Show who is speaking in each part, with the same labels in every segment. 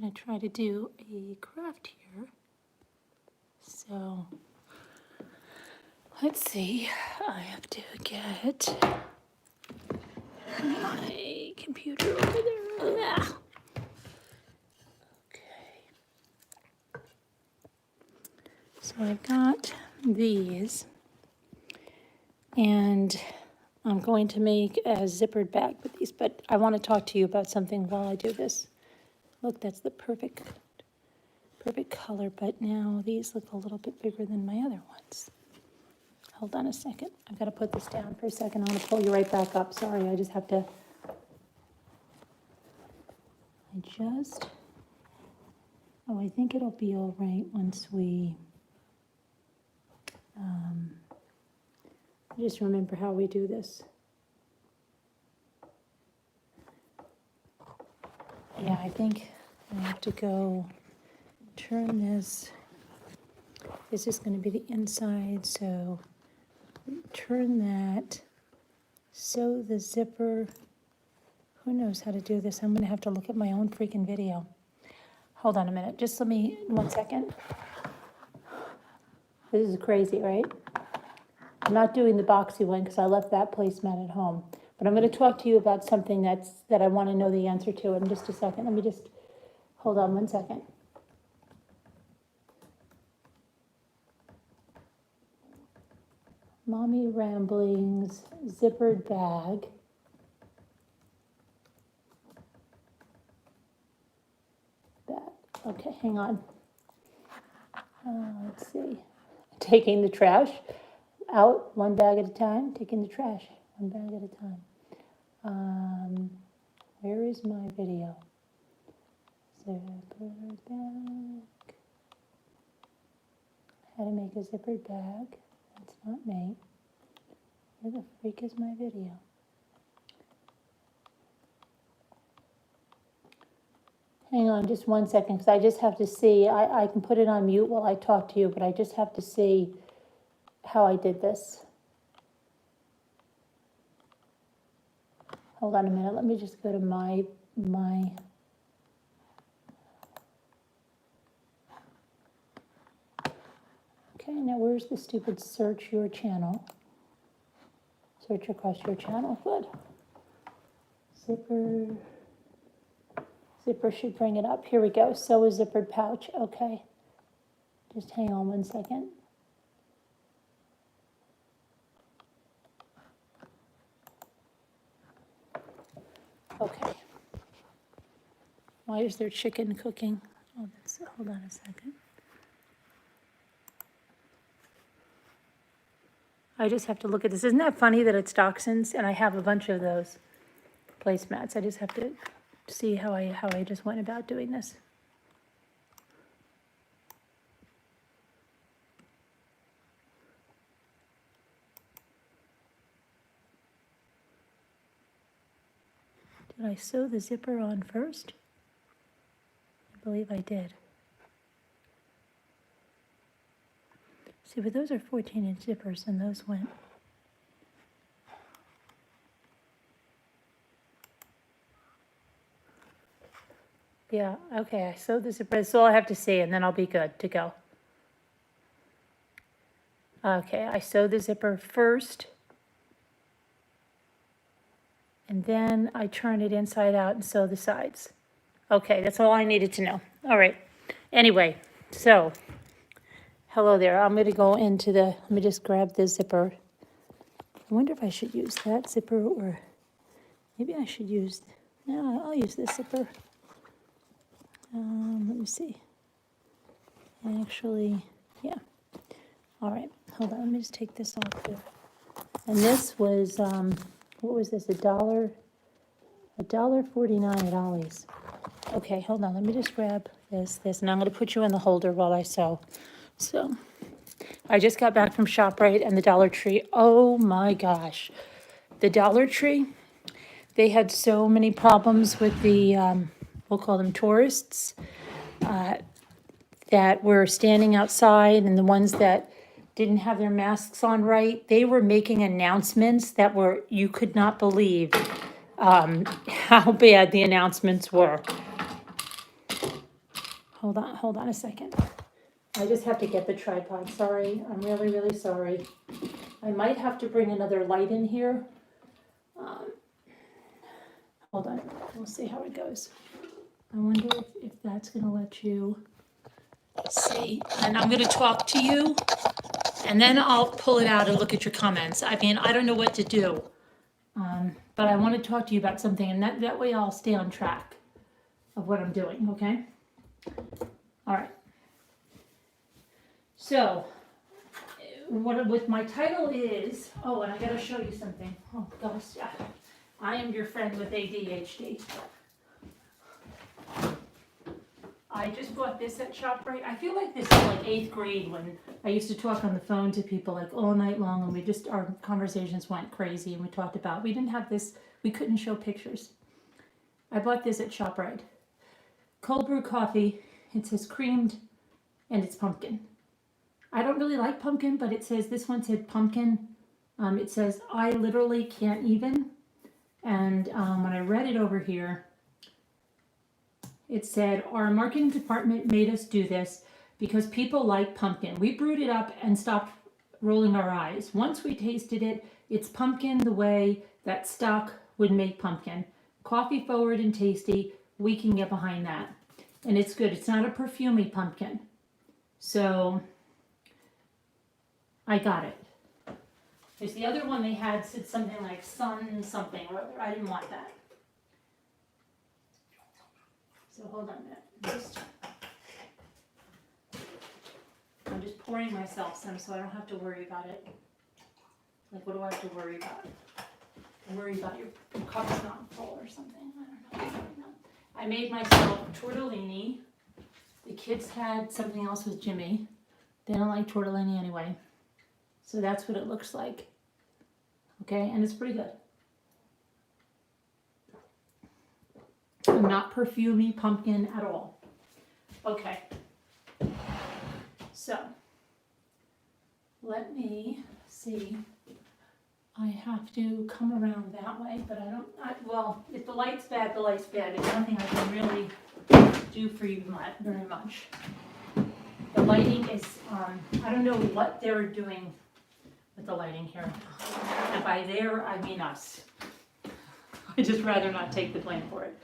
Speaker 1: going to try to do a craft here. So let's see. I have to get my computer over there. Ah. Okay. So I've got these, and I'm going to make a zippered bag with these, but I want to talk to you about something while I do this. Look, that's the perfect color, but now these look a little bit bigger than my other ones. Hold on a second. I've got to put this down for a second. I'm going to pull you right back up. Sorry, I just have to. I think it'll be all right once we, just remember how we do this. Yeah, I think I have to go turn this. This is going to be the inside, so turn that, sew the zipper. Who knows how to do this? I'm going to have to look at my own freaking video. Hold on a minute. Just let me, 1 second. This is crazy, right? I'm not doing the boxy one because I left that placemat at home. But I'm going to talk to you about something that I want to know the answer to in just a second. Let me just, hold on 1 second. Mommy Ramblings zippered bag. Okay, hang on. Let's see. Taking the trash out 1 bag at a time. Taking the trash 1 bag at a time. Where is my video? Zippered bag. How to make a zippered bag. That's not me. Where the freak is my video? Hang on just 1 second, because I just have to see. I can put it on mute while I talk to you, but I just have to see how I did this. Hold on a minute. Let me just go to my. Okay, now where's the stupid search your channel? Search across your channel. Good. Zipper should bring it up. Here we go. Sew a zippered pouch. Okay. Just hang on 1 second. Okay. Why is there chicken cooking? Oh, hold on a second. I just have to look at this. Isn't that funny that it's dachshunds? And I have a bunch of those placemats. I just have to see how I just went about doing this. Did I sew the zipper on first? I believe I did. See, but those are 14-inch zippers, and those went. Yeah, okay, I sewed the zipper. That's all I have to see, and then I'll be good to go. Okay, I sewed the zipper first, and then I turn it inside out and sew the sides. Okay, that's all I needed to know. All right. Anyway, so hello there. I'm going to go into the, let me just grab the zipper. I wonder if I should use that zipper, or maybe I should use, no, I'll use this zipper. Let me see. Actually, yeah. All right, hold on. Let me just take this off here. And this was, what was this? $1.49 at Ollie's. Okay, hold on. Let me just grab this, and I'm going to put you in the holder while I sew. So, I just got back from ShopRite and the Dollar Tree. Oh my gosh, the Dollar Tree. They had so many problems with the, we'll call them tourists, that were standing outside, and the ones that didn't have their masks on right. They were making announcements that were, you could not believe how bad the announcements were. hold on a second. I just have to get the tripod, sorry, I'm really, really sorry. I might have to bring another light in here. Hold on, we'll see how it goes. I wonder if that's gonna let you see. And I'm gonna talk to you, and then I'll pull it out and look at your comments. I mean, I don't know what to do. But I want to talk to you about something, and that way I'll stay on track of what I'm doing, okay? All right. So, what my title is, oh, and I gotta show you something. Oh gosh, yeah. I am your friend with ADHD. I just bought this at ShopRite. I feel like this is like 8th grade when I used to talk on the phone to people like all night long, and our conversations went crazy, and we didn't have this, we couldn't show pictures. I bought this at ShopRite. Cold brew coffee, it says creamed, and it's pumpkin. I don't really like pumpkin, but this one said pumpkin. It says, I literally can't even. And when I read it over here, it said, our marketing department made us do this because people like pumpkin. We brewed it up and stopped rolling our eyes. Once we tasted it, it's pumpkin the way that stock would make pumpkin. Coffee forward and tasty, we can get behind that. And it's good. It's not a perfumey pumpkin. So I got it. There's the other one they had said something like sun something or other. I didn't want that. So hold on a minute. I'm just pouring myself some so I don't have to worry about it. Like, what do I have to worry about? I worry about your cup's not full or something. I don't know. I made myself tortellini. The kids had something else with Jimmy. They don't like tortellini anyway. So that's what it looks like. Okay, and it's pretty good. Not perfumey pumpkin at all. Okay. So, let me see. I have to come around that way, but well, if the light's bad, the light's bad. There's nothing I can really do for you very much. The lighting is, I don't know what they're doing with the lighting here. And by there, I mean us. I'd just rather not take the blame for it.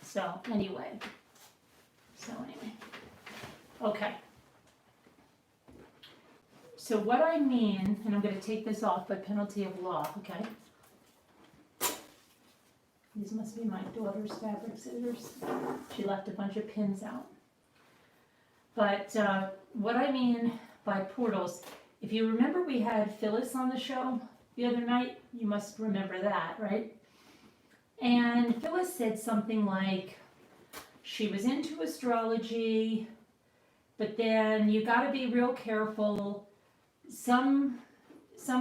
Speaker 1: So anyway, okay. So what I mean, and I'm going to take this off by penalty of law, okay? These must be my daughter's fabric scissors. She left a bunch of pins out. But what I mean by portals, if you remember we had Phyllis on the show the other night, you must remember that, right? And Phyllis said something like, she was into astrology, but then you got to be real careful. Some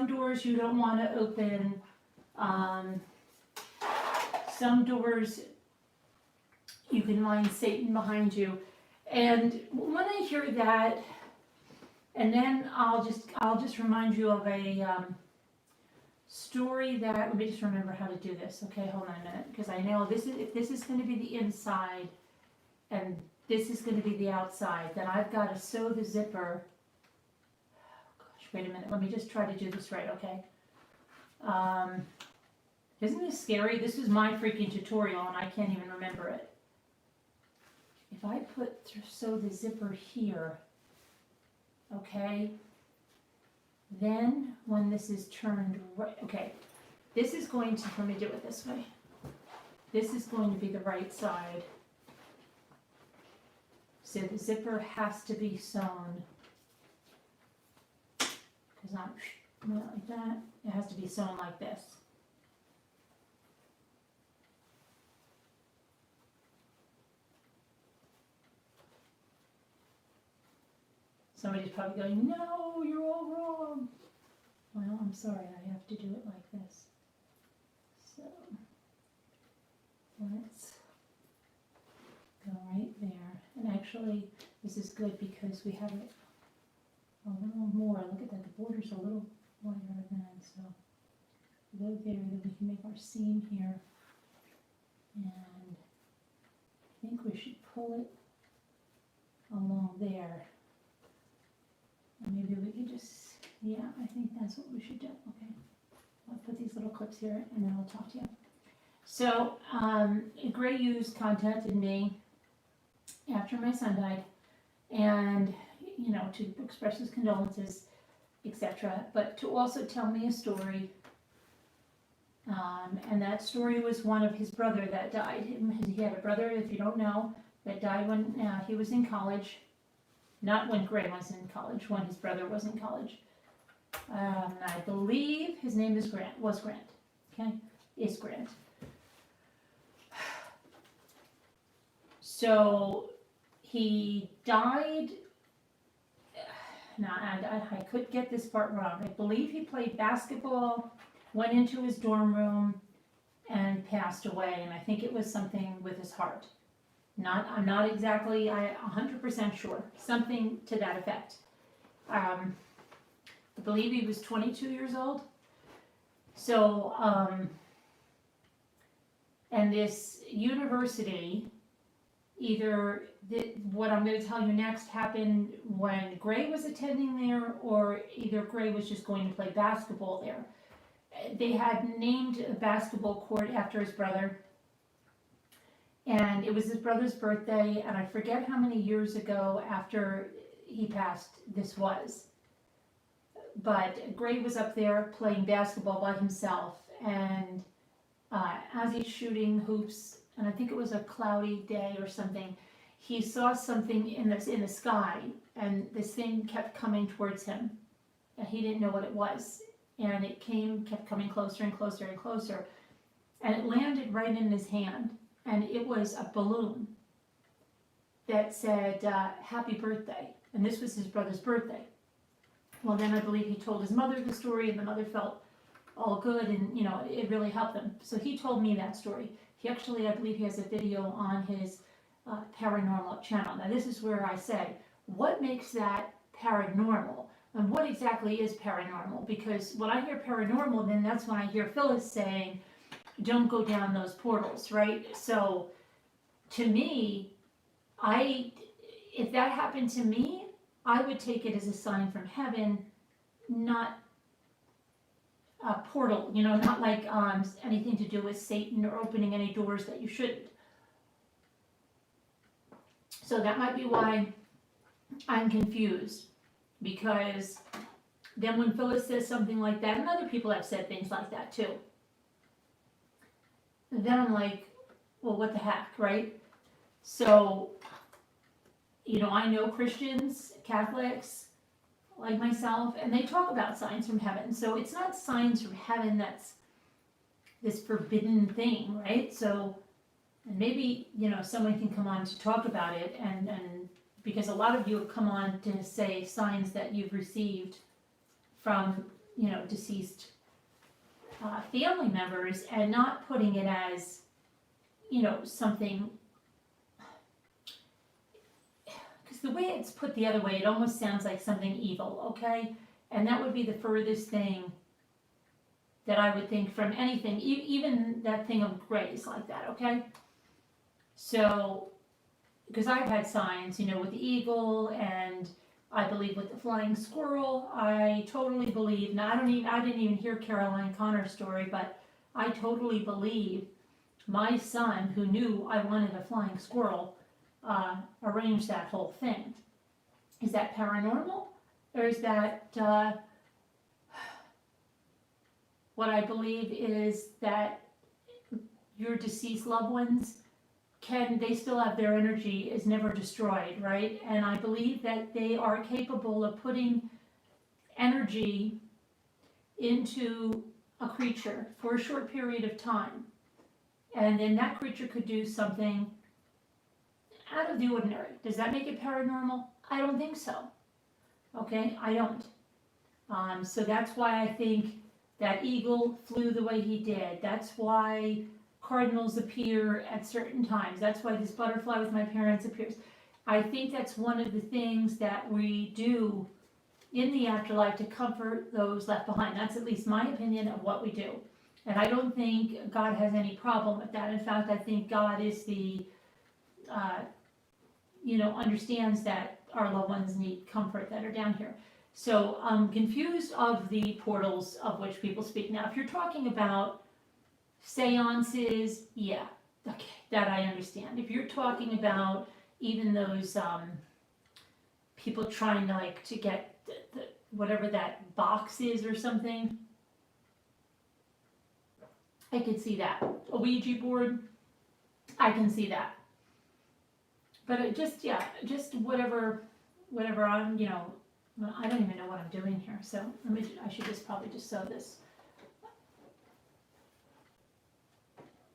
Speaker 1: doors you don't want to open. Some doors you can find Satan behind you. And when I hear that, and then I'll just remind you of a story that, let me just remember how to do this. Okay, hold on a minute, because I know if this is going to be the inside and this is going to be the outside, then I've got to sew the zipper. Oh gosh, wait a minute, let me just try to do this right, okay? Isn't this scary? This is my freaking tutorial and I can't even remember it. If I sew the zipper here, okay, then when this is turned right, okay, this is going to, let me do it this way. This is going to be the right side. So the zipper has to be sewn, because not like that, it has to be sewn like this. Somebody's probably going, no, you're all wrong. Well, I'm sorry, I have to do it like this. So, let's go right there. And actually, this is good because we have it a little more. Look at that, the border's a little wider than, so go there, then we can make our seam here. And I think we should pull it along there. And maybe we could just, yeah, I think that's what we should do. Okay. I'll put these little clips here and then I'll talk to you. So, Gray used contacted me after my son died, and, you know, to express his condolences, etc., but to also tell me a story. And that story was one of his brother that died. He had a brother, if you don't know, that died when he was in college. Not when Gray was in college, when his brother was in college. I believe his name is Grant, okay? Is Grant. So he died, now I could get this part wrong. I believe he played basketball, went into his dorm room, and passed away. And I think it was something with his heart. I'm not exactly 100% sure. Something to that effect. I believe he was 22 years old. So, and this university, what I'm going to tell you next happened when Gray was attending there, or either Gray was just going to play basketball there. They had named a basketball court after his brother, and it was his brother's birthday, and I forget how many years ago after he passed this was. But Gray was up there playing basketball by himself, and as he's shooting hoops, and I think it was a cloudy day or something, he saw something in the sky, and this thing kept coming towards him, and he didn't know what it was, and it kept coming closer and closer and closer, and it landed right in his hand, and it was a balloon that said, happy birthday, and this was his brother's birthday. Well, then I believe he told his mother the story, and the mother felt all good, and, you know, it really helped them. So he told me that story. He actually, I believe he has a video on his Paranormal channel. Now, this is where I say, what makes that paranormal? And what exactly is paranormal? Because when I hear paranormal, then that's when I hear Phyllis saying, don't go down those portals, right? So, to me, if that happened to me, I would take it as a sign from heaven, not a portal, you know, not like anything to do with Satan or opening any doors that you shouldn't. So that might be why I'm confused, because then when Phyllis says something like that, and other people have said things like that too, then I'm like, well, what the heck, right? So, you know, I know Christians, Catholics, like myself, and they talk about signs from heaven. So it's not signs from heaven that's this forbidden thing, right? So, and maybe, you know, someone can come on to talk about it, and because a lot of you have come on to say signs that you've received from, you know, deceased family members, and not putting it as, you know, something, because the way it's put the other way, it almost sounds like something evil, okay? And that would be the furthest thing that I would think from anything, even that thing of grace like that, okay? So, because I've had signs, you know, with the eagle, and I believe with the flying squirrel, I totally believe, now I didn't even hear Caroline Connor's story, but I totally believe my son, who knew I wanted a flying squirrel, arranged that whole thing. Is that paranormal? Or is that, what I believe is that your deceased loved ones, they still have their energy, is never destroyed, right? And I believe that they are capable of putting energy into a creature for a short period of time. And then that creature could do something out of the ordinary. Does that make it paranormal? I don't think so. Okay, I don't. So that's why I think that eagle flew the way he did. That's why cardinals appear at certain times. That's why this butterfly with my parents appears. I think that's one of the things that we do in the afterlife to comfort those left behind. That's at least my opinion of what we do. And I don't think God has any problem with that. In fact, I think God is understands that our loved ones need comfort that are down here. So I'm confused of the portals of which people speak. Now, if you're talking about seances, yeah, okay, that I understand. If you're talking about even those people trying to get the whatever that box is or something, I could see that. A Ouija board, I can see that. But it just whatever I'm, I don't even know what I'm doing here. So I should probably just sew this.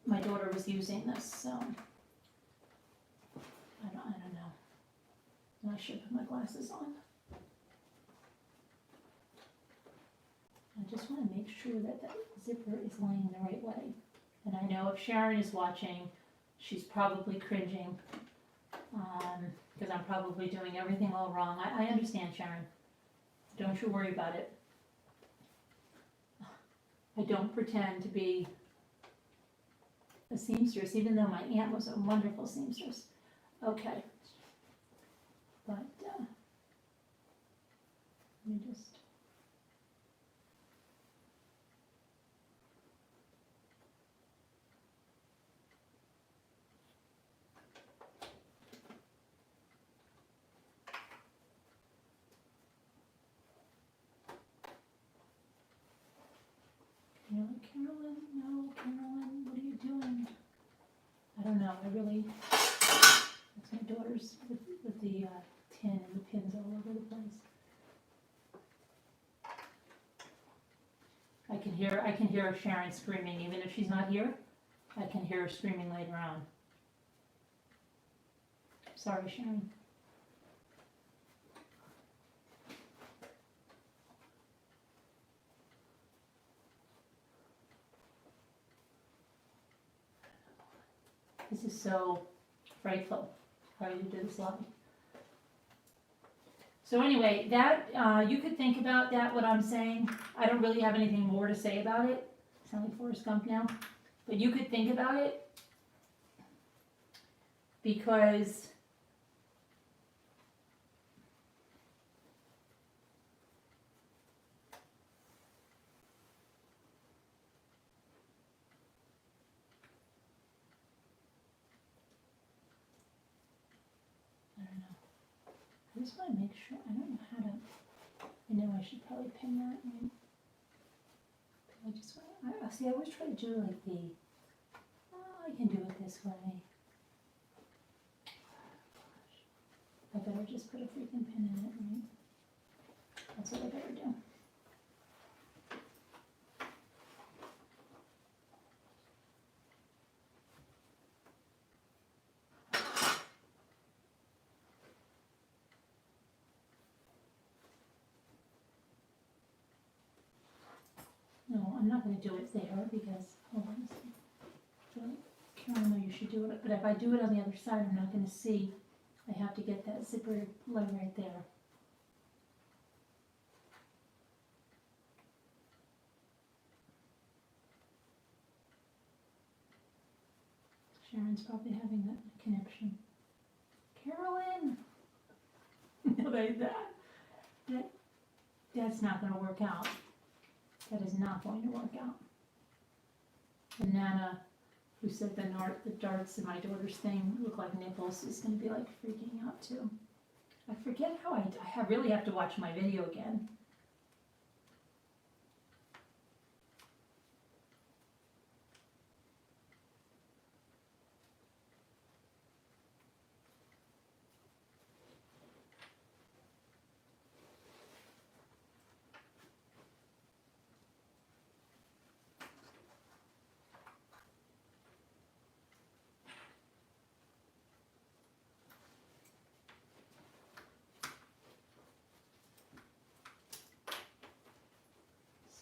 Speaker 1: My daughter was using this, so I don't know. I should put my glasses on. I just want to make sure that that zipper is laying the right way. And I know if Sharon is watching, she's probably cringing, because I'm probably doing everything all wrong. I understand, Sharon. Don't you worry about it. I don't pretend to be a seamstress, even though my aunt was a wonderful seamstress. Okay. But, let me just... You're like, Carolyn, no, Carolyn, what are you doing? I don't know, that's my daughter's with the tin and the pins all over the place. I can hear Sharon screaming, even if she's not here, I can hear her screaming later on. Sorry, Sharon. This is so frightful, how you do this live. So anyway, that, you could think about that, what I'm saying. I don't really have anything more to say about it. I sound like Forrest Gump now. But you could think about it, because I just want to make sure, I don't know how to, I know I should probably pin that, right? I just want, see, I always try to do like I can do it this way. I better just put a freaking pin in it, right? That's what I better do. No, I'm not going to do it there because, hold on a second. Carol, no, you should do it. But if I do it on the other side, I'm not going to see. I have to get that zipper leg right there. Sharon's probably having that connection. Carolyn! No, that's not going to work out. That is not going to work out. And Nana, who said the darts in my daughter's thing look like nipples, is going to be like freaking out too. I forget how I really have to watch my video again.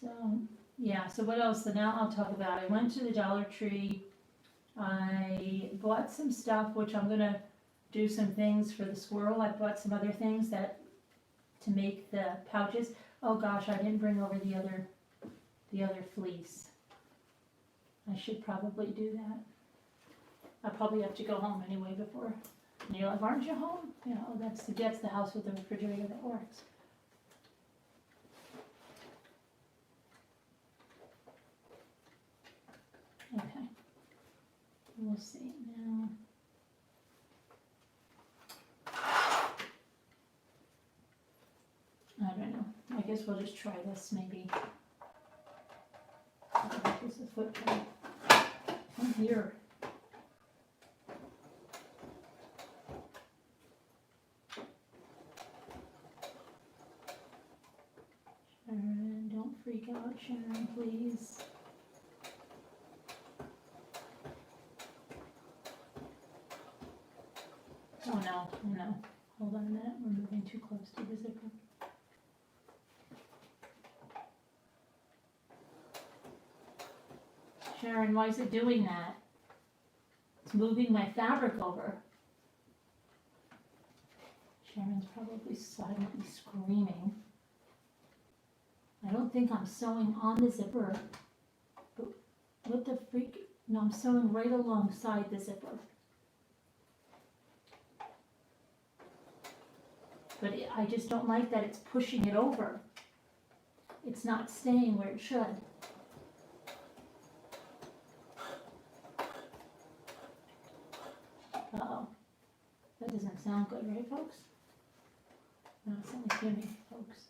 Speaker 1: So, yeah, so what else? So now I'll talk about, I went to the Dollar Tree. I bought some stuff, which I'm going to do some things for the squirrel. I bought some other things to make the pouches. Oh gosh, I didn't bring over the other fleece. I should probably do that. I'll probably have to go home anyway before, and you're like, aren't you home? You know, that's the house with the refrigerator that works. Okay, we'll see now. I don't know, I guess we'll just try this maybe. This is footprint. Come here. Sharon, don't freak out, Sharon, please. Oh no, oh no. Hold on a minute, we're moving too close to the zipper. Sharon, why is it doing that? It's moving my fabric over. Sharon's probably silently screaming. I don't think I'm sewing on the zipper. But what the freak? No, I'm sewing right alongside the zipper. But I just don't like that it's pushing it over. It's not staying where it should. Uh-oh. That doesn't sound good, right, folks? No, it's only Jimmy, folks.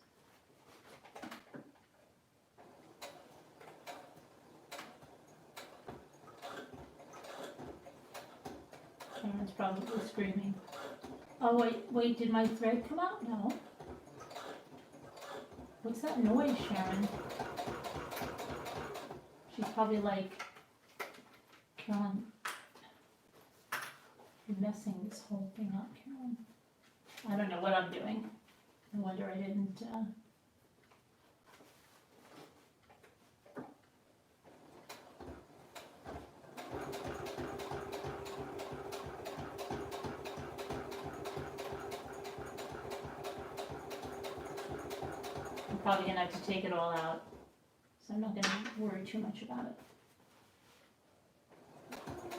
Speaker 1: Sharon's probably screaming. Oh, wait, did my thread come out? No. What's that noise, Sharon? She's probably like, Carolyn, you're messing this whole thing up, Carolyn. I don't know what I'm doing. No wonder I didn't, I'm probably gonna have to take it all out, so I'm not gonna worry too much about it.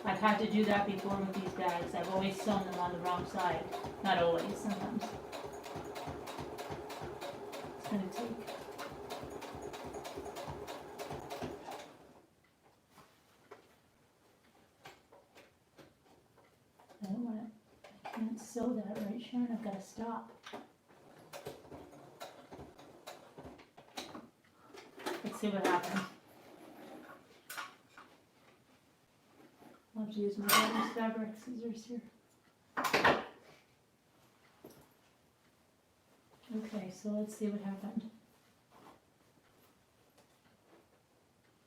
Speaker 1: I've had to do that before with these bags. I've always sewn them on the wrong side. Not always, sometimes. It's gonna take. I don't wanna, I can't sew that right, Sharon. I've gotta stop. Let's see what happens. I'll have to use my daughter's fabric scissors here. Okay, so let's see what happened.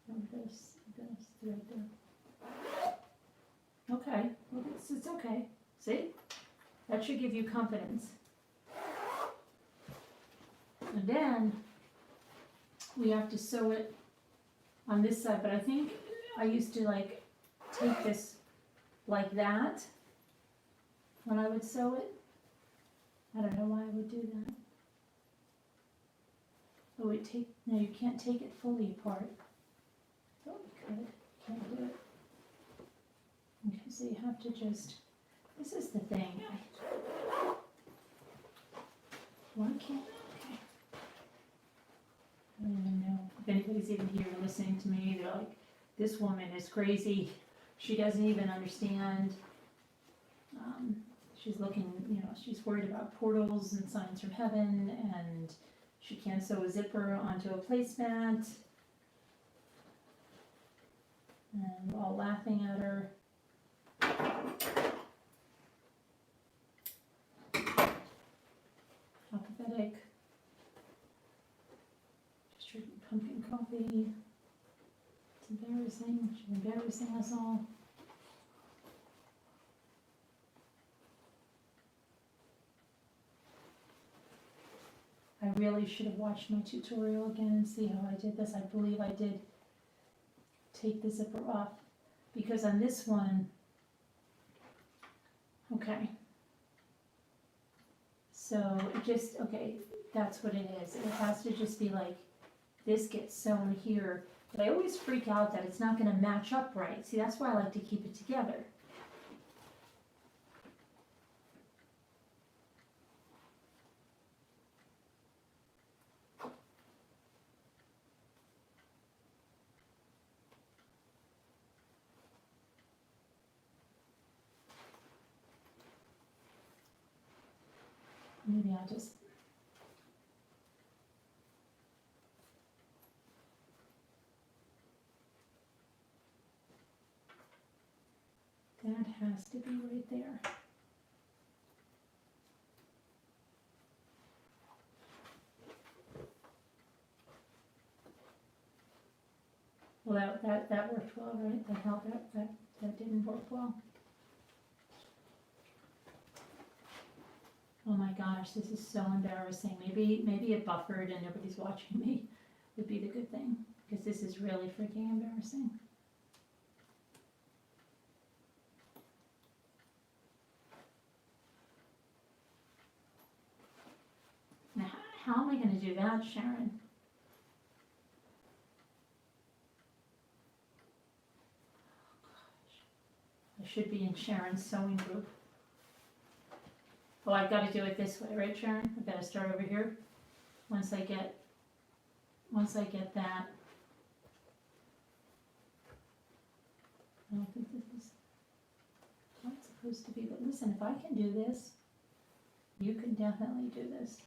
Speaker 1: I'm gonna thread there. Okay, well, it's okay. See? That should give you confidence. And then we have to sew it on this side, but I think I used to like take this like that when I would sew it. I don't know why I would do that. Oh, no, you can't take it fully apart. I thought you could, can't do it. Okay, so you have to just, this is the thing. Why can't, okay. I don't even know if anybody's even here listening to me. They're like, this woman is crazy. She doesn't even understand. She's looking, she's worried about portals and signs from heaven, and she can't sew a zipper onto a placemat. And we're all laughing at her. Apathetic. Just drinking pumpkin coffee. It's embarrassing. She's embarrassing us all. I really should have watched my tutorial again and see how I did this. I believe I did take the zipper off, because on this one, okay. So it just, okay, that's what it is. It has to just be like, this gets sewn here, But I always freak out that it's not gonna match up right. See, that's why I like to keep it together. Maybe I'll just, that has to be right there. Well, that worked well, right? That helped, that didn't work well. Oh my gosh, this is so embarrassing. Maybe it buffered and nobody's watching me would be the good thing, because this is really freaking embarrassing. Now, how am I gonna do that, Sharon? I should be in Sharon's sewing group. Oh, I've got to do it this way, right, Sharon? I've got to start over here. Once I get that. I don't think this is not supposed to be, but listen, if I can do this, you can definitely do this.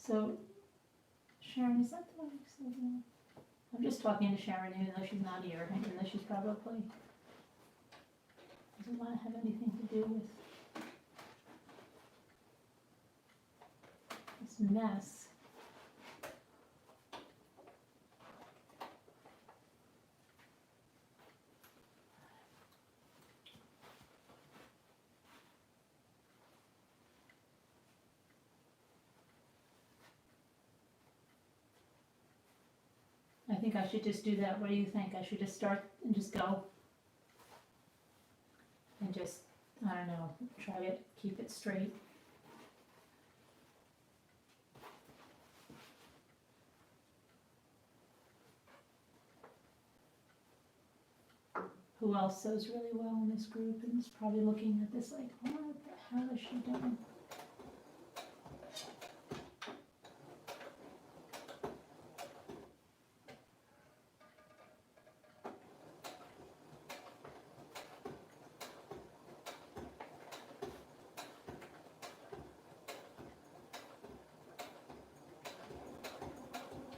Speaker 1: So, Sharon, is that the one you said? I'm just talking to Sharon, even though she's not here, even though she's probably doesn't want to have anything to do with this mess. I think I should just do that. What do you think? I should just start and just go? And just, I don't know, try to keep it straight. Who else sews really well in this group and is probably looking at this like, what the hell is she doing?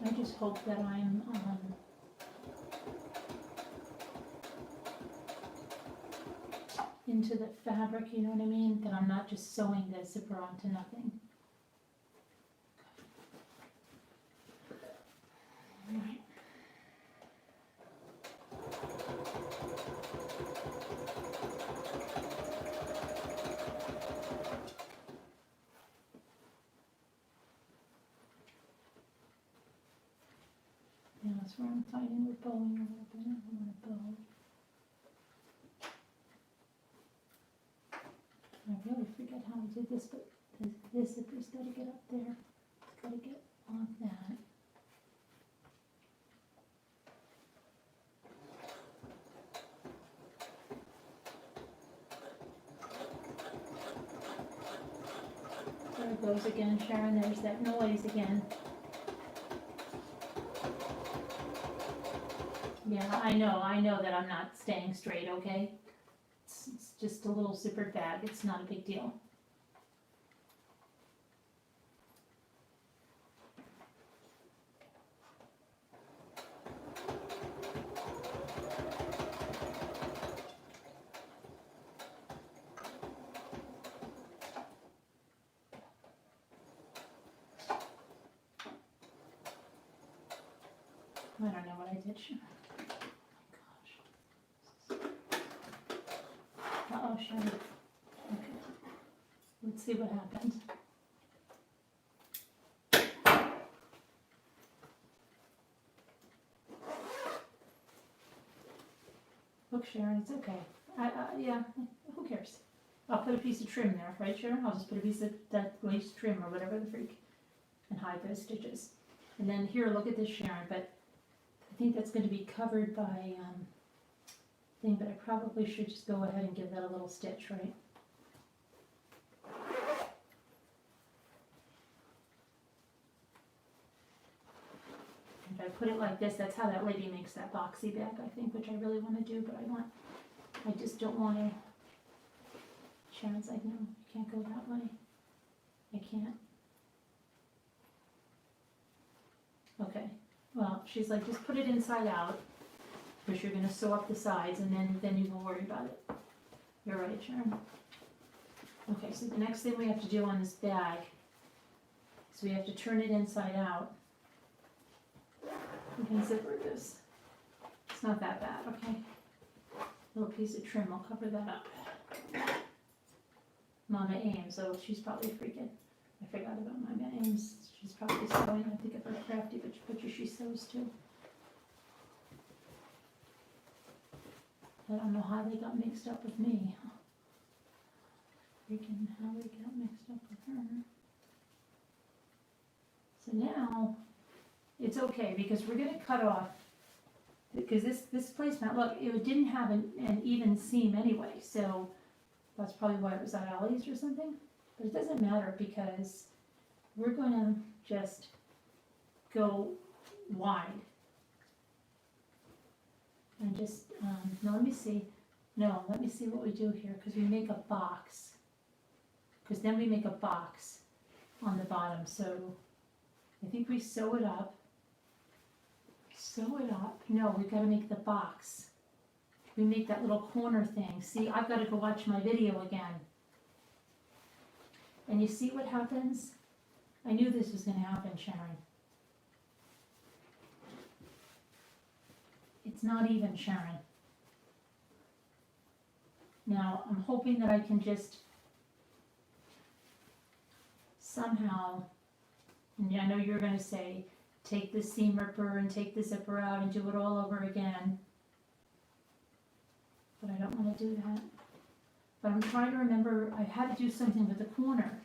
Speaker 1: I just hope that I'm into the fabric, you know what I mean? That I'm not just sewing the zipper onto nothing. All right. Yeah, that's where I'm fighting with bowing a little bit. I don't want to bow. I really forget how I did this, but this zipper's got to get up there. It's got to get on that. There it goes again, Sharon. There's that noise again. Yeah, I know that I'm not staying straight, okay? It's just a little zippered bag. It's not a big deal. I don't know what I did, Sharon. Oh, Sharon. Okay. Let's see what happens. Look, Sharon, it's okay. Yeah, who cares? I'll put a piece of trim there, right, Sharon? I'll just put a piece of that lace trim or whatever the freak and hide those stitches. And then here, look at this, Sharon, but I think that's going to be covered by thing, but I probably should just go ahead and give that a little stitch, right? If I put it like this, that's how that lady makes that boxy bag, I think, which I really want to do, but I just don't want to. Sharon's like, no, you can't go that way. I can't. Okay, well, she's like, just put it inside out, because you're going to sew up the sides, and then you will worry about it. You're right, Sharon. Okay, so the next thing we have to do on this bag is we have to turn it inside out. We can zipper this. It's not that bad, okay? Little piece of trim will cover that up. Mama Ames, oh, she's probably freaking. I forgot about Mama Ames. She's probably sewing. I think of her crafty, but she sews too. I don't know how they got mixed up with me. Freaking how they got mixed up with her. So now, it's okay, because we're going to cut off, because this placemat, look, it didn't have an even seam anyway, so that's probably why it was at Ollie's or something. But it doesn't matter, because we're going to just go wide. And just, no, let me see. No, let me see what we do here, because we make a box. Because then we make a box on the bottom, so I think we sew it up. Sew it up. No, we've got to make the box. We make that little corner thing. See, I've got to go watch my video again. And you see what happens? I knew this was going to happen, Sharon. It's not even, Sharon. Now, I'm hoping that I can just somehow, and I know you're going to say, take the seam ripper and take the zipper out and do it all over again. But I don't want to do that. But I'm trying to remember, I had to do something with the corner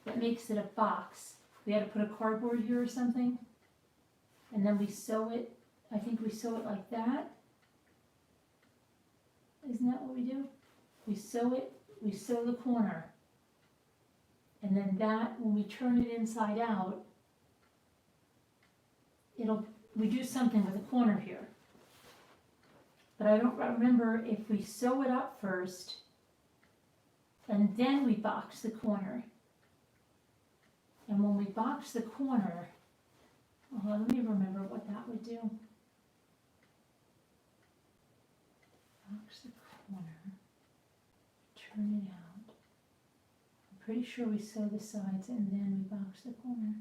Speaker 1: that makes it a box. We had to put a cardboard here or something. And then we sew it, I think we sew it like that. Isn't that what we do? We sew it, we sew the corner. And then that, when we turn it inside out, we do something with the corner here. But I don't remember if we sew it up first and then we box the corner. And when we box the corner, let me remember what that would do. Box the corner, turn it out. I'm pretty sure we sew the sides and then we box the corner.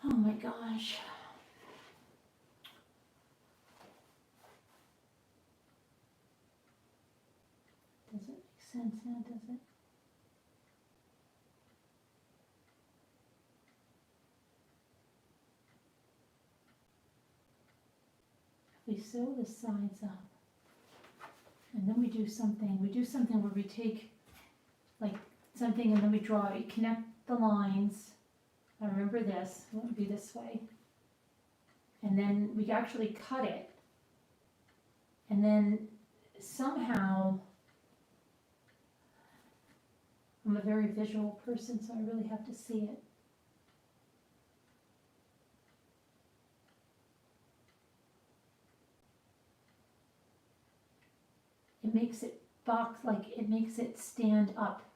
Speaker 1: Oh my gosh. Does it make sense now, does it? We sew the sides up. And then we do something where we take like something and then we draw it, connect the lines. I remember this, it won't be this way. And then we actually cut it. And then somehow, I'm a very visual person, so I really have to see it. It makes it box, like it makes it stand up.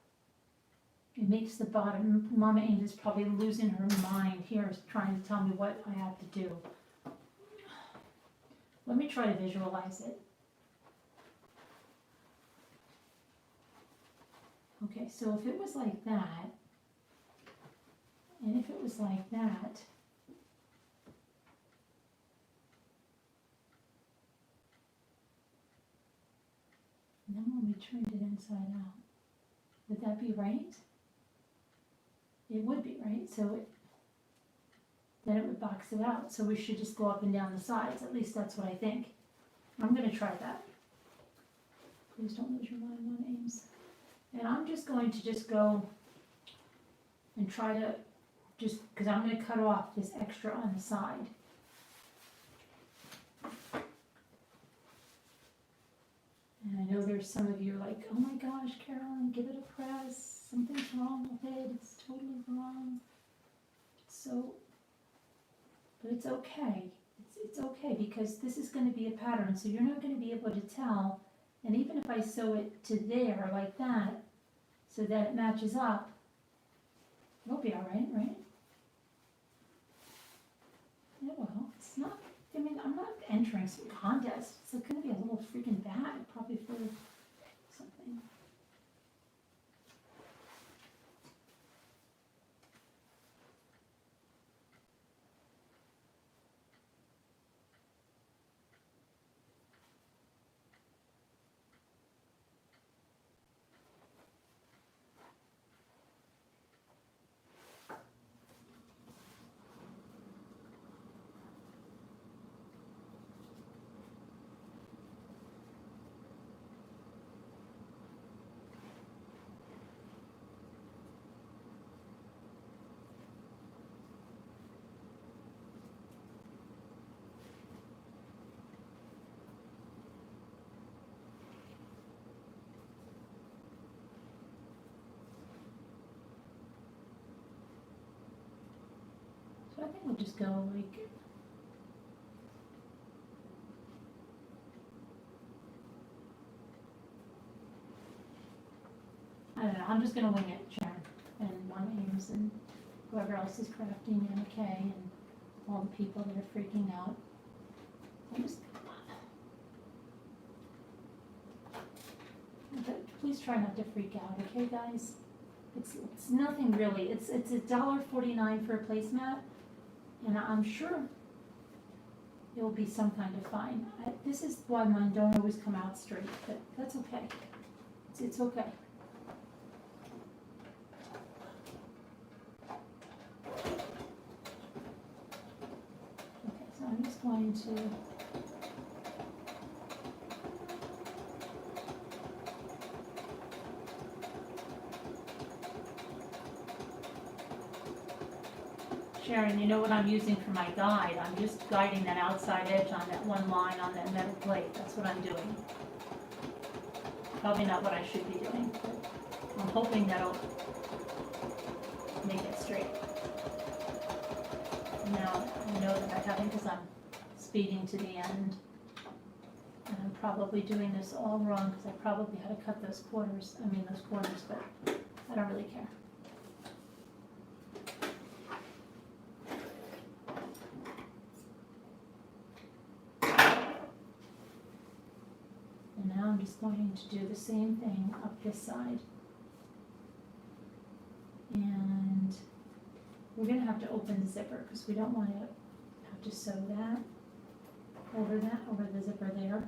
Speaker 1: It makes the bottom, Mama Ames is probably losing her mind here, trying to tell me what I have to do. Let me try to visualize it. Okay, so if it was like that, and if it was like that, and then when we turned it inside out, would that be right? It would be, right? So then it would box it out. So we should just go up and down the sides, at least that's what I think. I'm gonna try that. Please don't lose your mind on Ames. And I'm just going to just go and try to, just, because I'm gonna cut off this extra on the side. And I know there's some of you like, oh my gosh, Carolyn, give it a press. Something's wrong with it. It's totally wrong. So, but it's okay. It's okay because this is going to be a pattern. So you're not going to be able to tell. And even if I sew it to there like that, so that it matches up, it'll be all right, right? Yeah, well, it's not. I mean, I'm not entering some contest. It's going to be a little freaking bad, probably for something. So I think we'll just go like, I don't know, I'm just gonna wing it, Sharon, and Mom Ames, and whoever else is crafting, Anna Kay, and all the people that are freaking out. I'm just, but please try not to freak out, okay, guys? It's nothing really. It's $1.49 for a placemat, and I'm sure it will be some kind of fine. This is why mine don't always come out straight, but that's okay. It's okay. Okay, so I'm just going to Sharon, you know what I'm using for my guide? I'm just guiding that outside edge on that one line on that metal plate. That's what I'm doing. Probably not what I should be doing, but I'm hoping that'll make it straight. Now, I know that I haven't because I'm speeding to the end. And I'm probably doing this all wrong because I probably had to cut those corners, but I don't really care. Now I'm just going to do the same thing up this side. And we're going to have to open the zipper because we don't want to have to sew that, over the zipper there.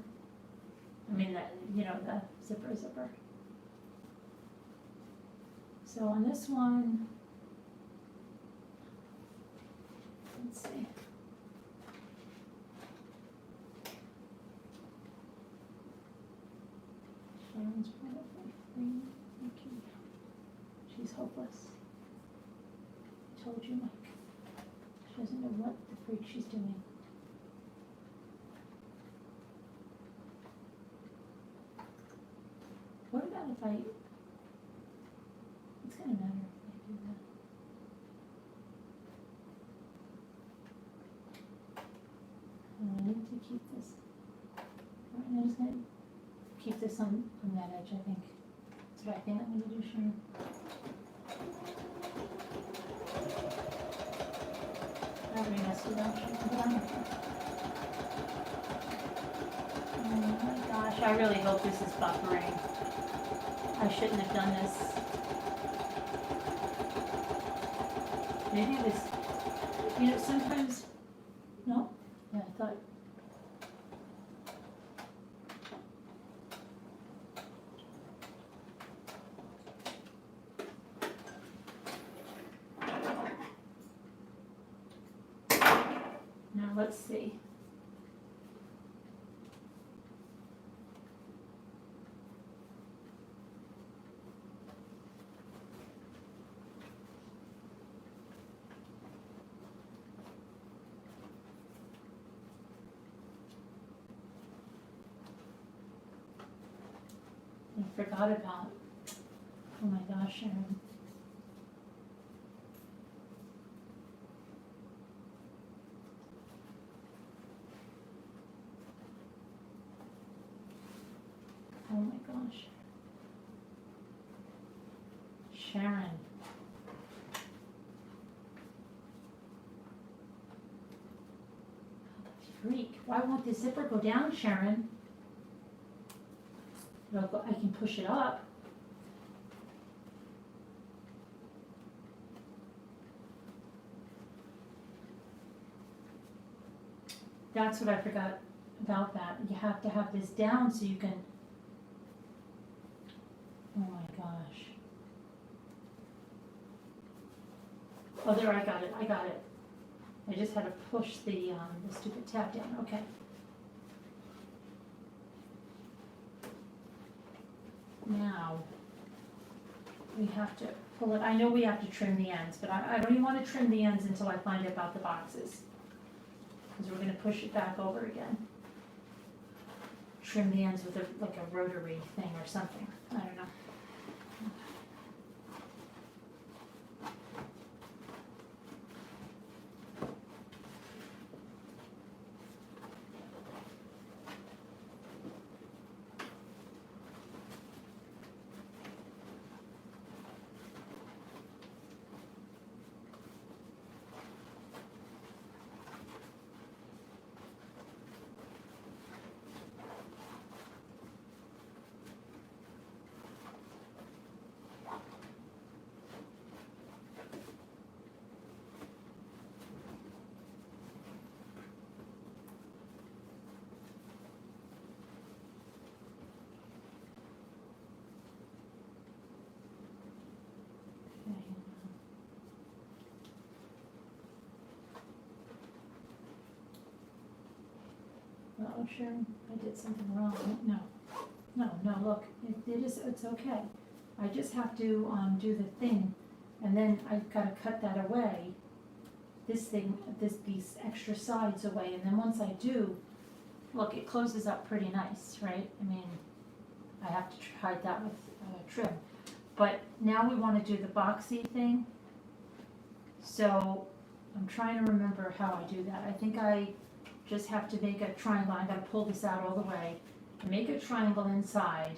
Speaker 1: I mean, the zipper. So on this one, let's see. Sharon's probably free. Thank you. She's hopeless. I told you, Mike. She doesn't know what the freak she's doing. What about if I... It's gonna matter if I do that. I need to keep this. I'm just gonna keep this on that edge, I think. That's what I think I'm gonna do, Sharon. I already messed it up, Sharon. Oh my gosh, I really hope this is buffering. I shouldn't have done this. Maybe it was, sometimes, no? Yeah, I thought. let's see. I forgot about, oh my gosh, Sharon. Oh my gosh. Sharon. Freak. Why won't the zipper go down, Sharon? I can push it up. That's what I forgot about that. You have to have this down so you can, oh my gosh. Oh, there, I got it. I just had to push the stupid tab down, okay. Now, we have to pull it, I know we have to trim the ends, but I don't even want to trim the ends until I find out about the boxes. Because we're going to push it back over again. Trim the ends with like a rotary thing or something, I don't know. Oh, Sharon, I did something wrong. No, look, it's okay. I just have to do the thing, and then I've got to cut that away. These extra sides away, and then once I do, look, it closes up pretty nice, right? I mean, I have to hide that with trim. But now we want to do the boxy thing. So I'm trying to remember how I do that. I think I just have to make a triangle. I'm going to pull this out all the way and make a triangle inside.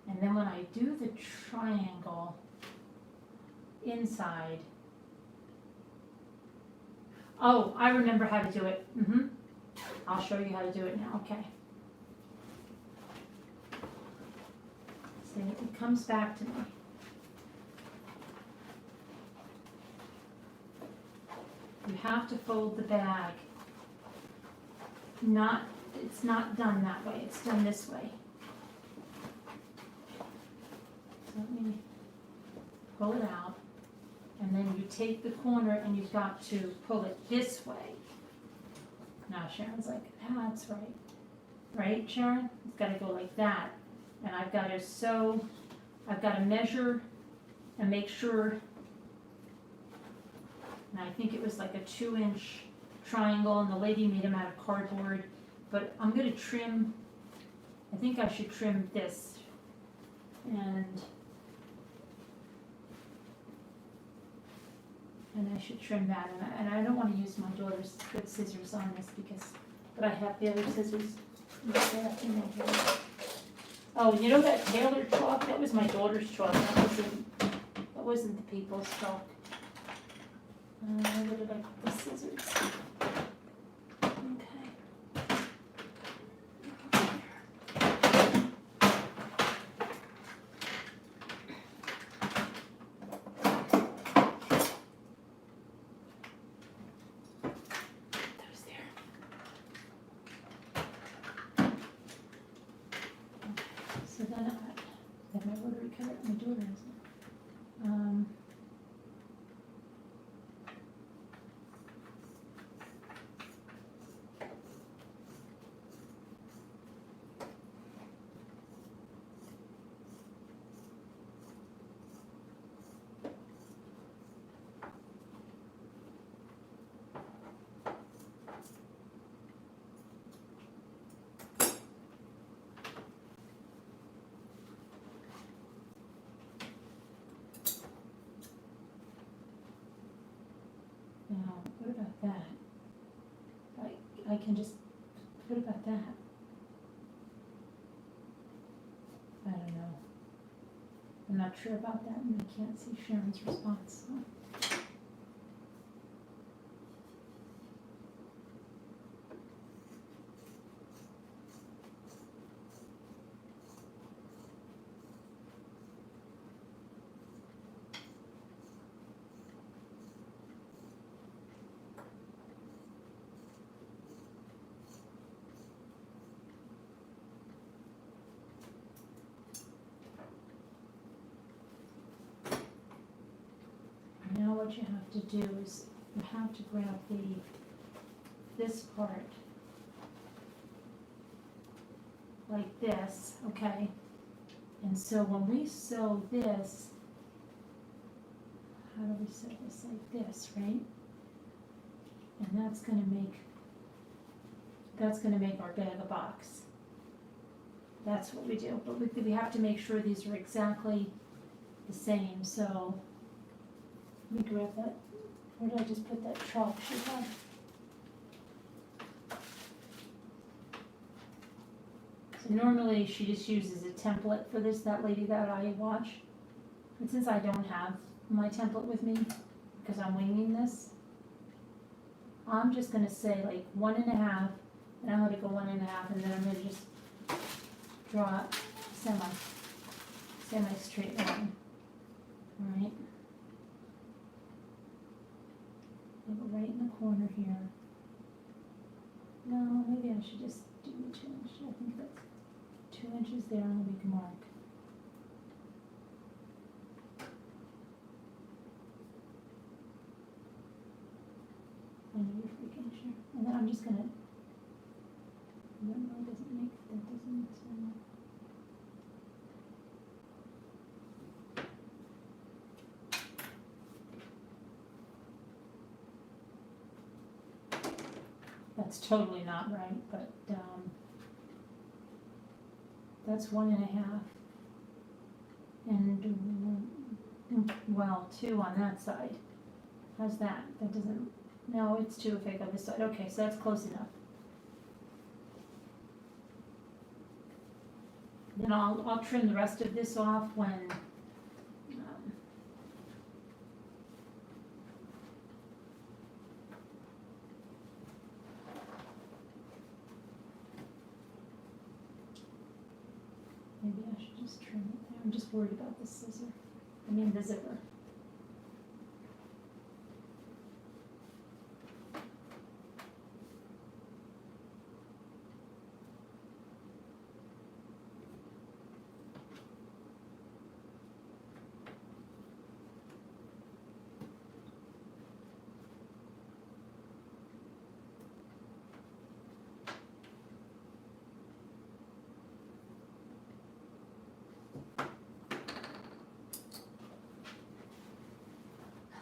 Speaker 1: And then when I do the triangle inside, oh, I remember how to do it. I'll show you how to do it now, okay. See, it comes back to me. You have to fold the bag. It's not done that way, it's done this way. So let me pull it out, and then you take the corner and you've got to pull it this way. Now Sharon's like, that's right. Right, Sharon? It's gotta go like that. And I've got to measure and make sure, and I think it was like a 2-inch triangle, and the lady made them out of cardboard, but I'm going to trim, I think I should trim this, and I should trim that, and I don't want to use my daughter's good scissors on this but I have the other scissors. Oh, you know that Taylor chalk? That was my daughter's chalk. That wasn't the people's chalk. Where did I put the scissors? Okay. Those there. So then I have my rotary cutter. My daughter has it. Now, what about that? I can just, what about that? I don't know. I'm not sure about that, and I can't see Sharon's response, so. Now what you have to do is you have to grab this part like this, okay? And so when we sew this, how do we sew this? Like this, right? And that's gonna make our bag a box. That's what we do, but we have to make sure these are exactly the same, so let me grab that. Where did I just put that chalk she had? So normally she just uses a template for this, that lady that I watch. But since I don't have my template with me, because I'm winging this, I'm just gonna say like 1.5, and I'm gonna go 1.5, and then I'm gonna just draw a semi-straight line, all right? Go right in the corner here. No, maybe I should just do the 2 inch. I think that's 2 inches there, and we can mark. I know you're freaking sure. And then I'm just gonna. No, that doesn't make sense. That's totally not right, but that's 1.5, and well, 2 on that side. How's that? That doesn't. No, it's 2 if I go this side. Okay, so that's close enough. Then I'll trim the rest of this off when. Maybe I should just trim it there. I'm just worried about the the zipper.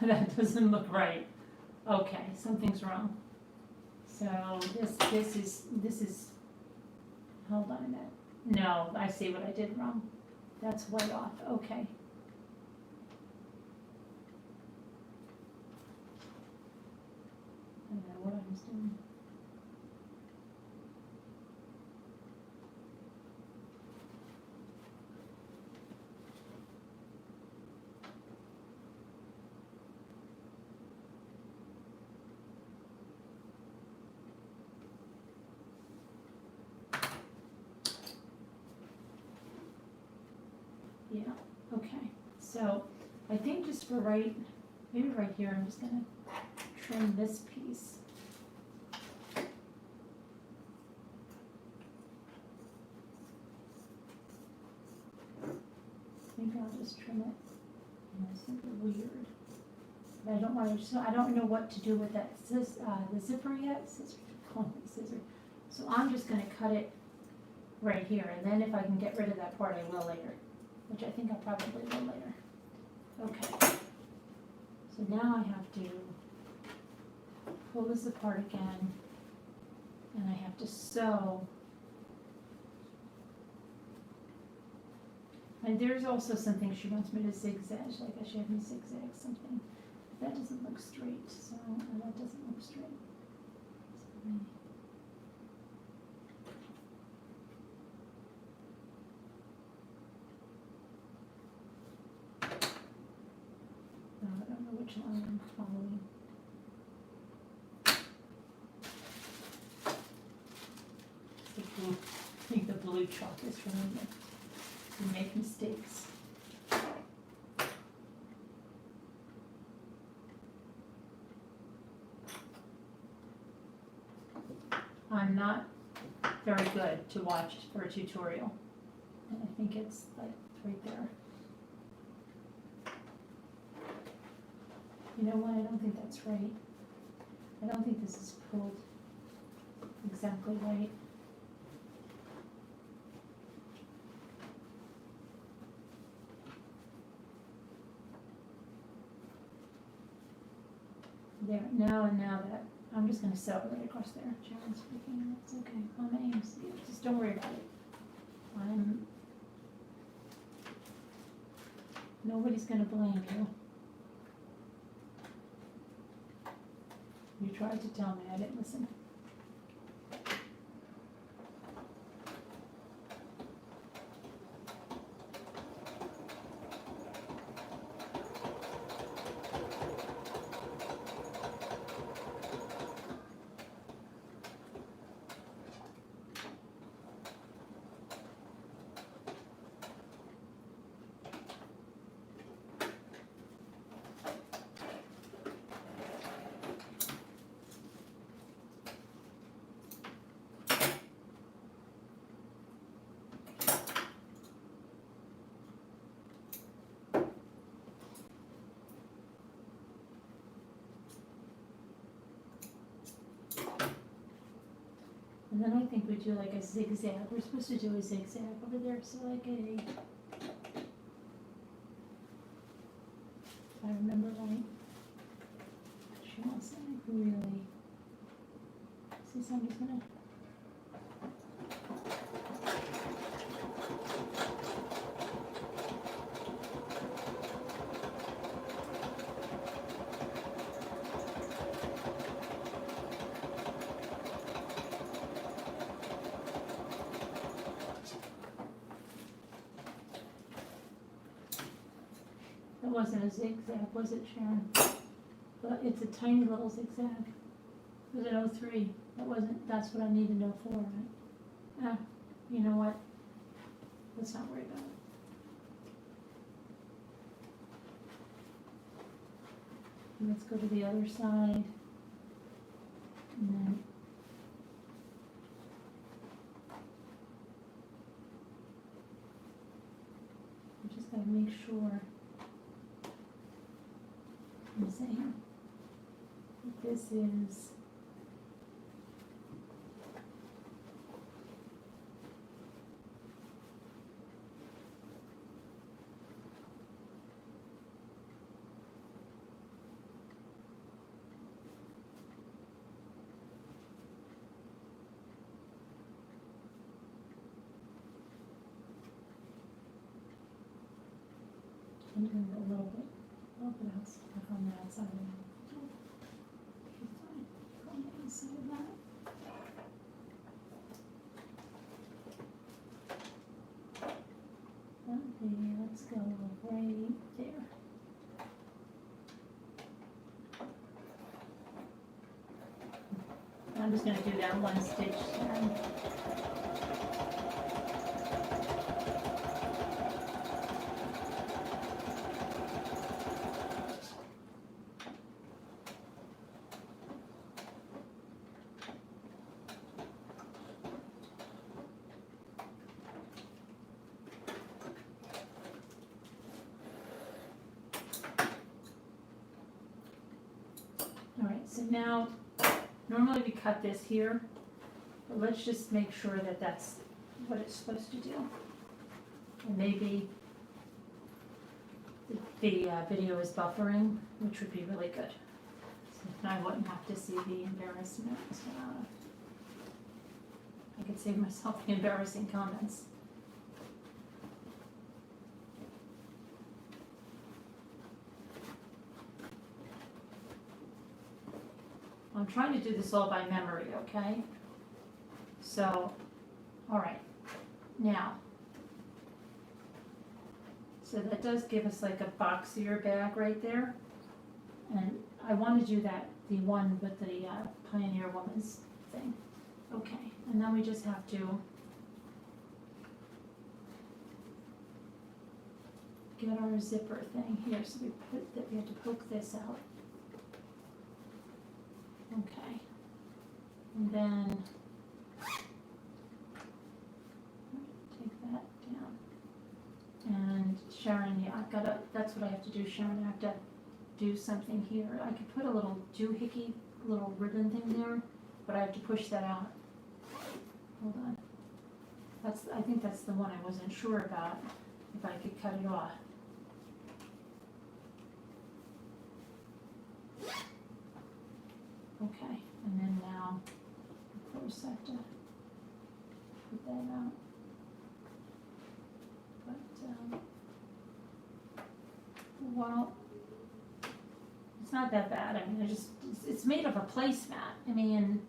Speaker 1: That doesn't look right. Okay, something's wrong. So this is, hold on a minute. No, I see what I did wrong. That's way off, okay. I don't know what I was doing. Yeah, okay, so I think just for maybe right here, I'm just gonna trim this piece. Maybe I'll just trim it. It's gonna be weird. But I don't want to, so I don't know what to do with that the zipper yet. Scissor. So I'm just gonna cut it right here, and then if I can get rid of that part, I will later. Which I think I probably will later. Okay. So now I have to pull this apart again, and I have to sew. And there's also something she wants me to zigzag, like I should have me zigzag something. That doesn't look straight, so that doesn't look straight. So I don't know which line I'm following. The blue, I think the blue chalk is for me to make mistakes. I'm not very good to watch for a tutorial, and I think it's like right there. You know what, I don't think that's right. I don't think this is pulled exactly right. There, now that, I'm just gonna sew it right across there. Sharon's speaking, that's okay, on my AMC, just don't worry about it. Nobody's gonna blame you. You tried to tell me, I didn't listen. And then I think we do like a zigzag. We're supposed to do a zigzag over there, so like a, if I remember right. She wants to like really, see, so I'm just gonna. It wasn't a zigzag, was it, Sharon? But it's a tiny little zigzag. It was an 03. That wasn't, that's what I needed an 04, right? You know what? Let's not worry about it. And let's go to the other side. And then I just gotta make sure I'm saying that this is I'm doing a little bit else, like on the outside of it. Okay, fine. On the inside of that. Okay, let's go right there. I'm just gonna do that one stitch there. So now, normally we cut this here, but let's just make sure that that's what it's supposed to do. And maybe the video is buffering, which would be really good. So I wouldn't have to see the embarrassment. I could save myself the embarrassing comments. I'm trying to do this all by memory, okay? So, all right, now, so that does give us like a boxier bag right there. And I want to do that, the one with the Pioneer Woman's thing. Okay, and then we just have to get our zipper thing here. So we have to poke this out. Okay, and then take that down. And Sharon, yeah, that's what I have to do, Sharon. I have to do something here. I could put a little doohickey, little ribbon thing there, but I have to push that out. Hold on. I think that's the one I wasn't sure about, if I could cut it off. Okay, and then now, of course, I have to put that out. But, well, it's not that bad. I mean, it's made of a placemat. I mean,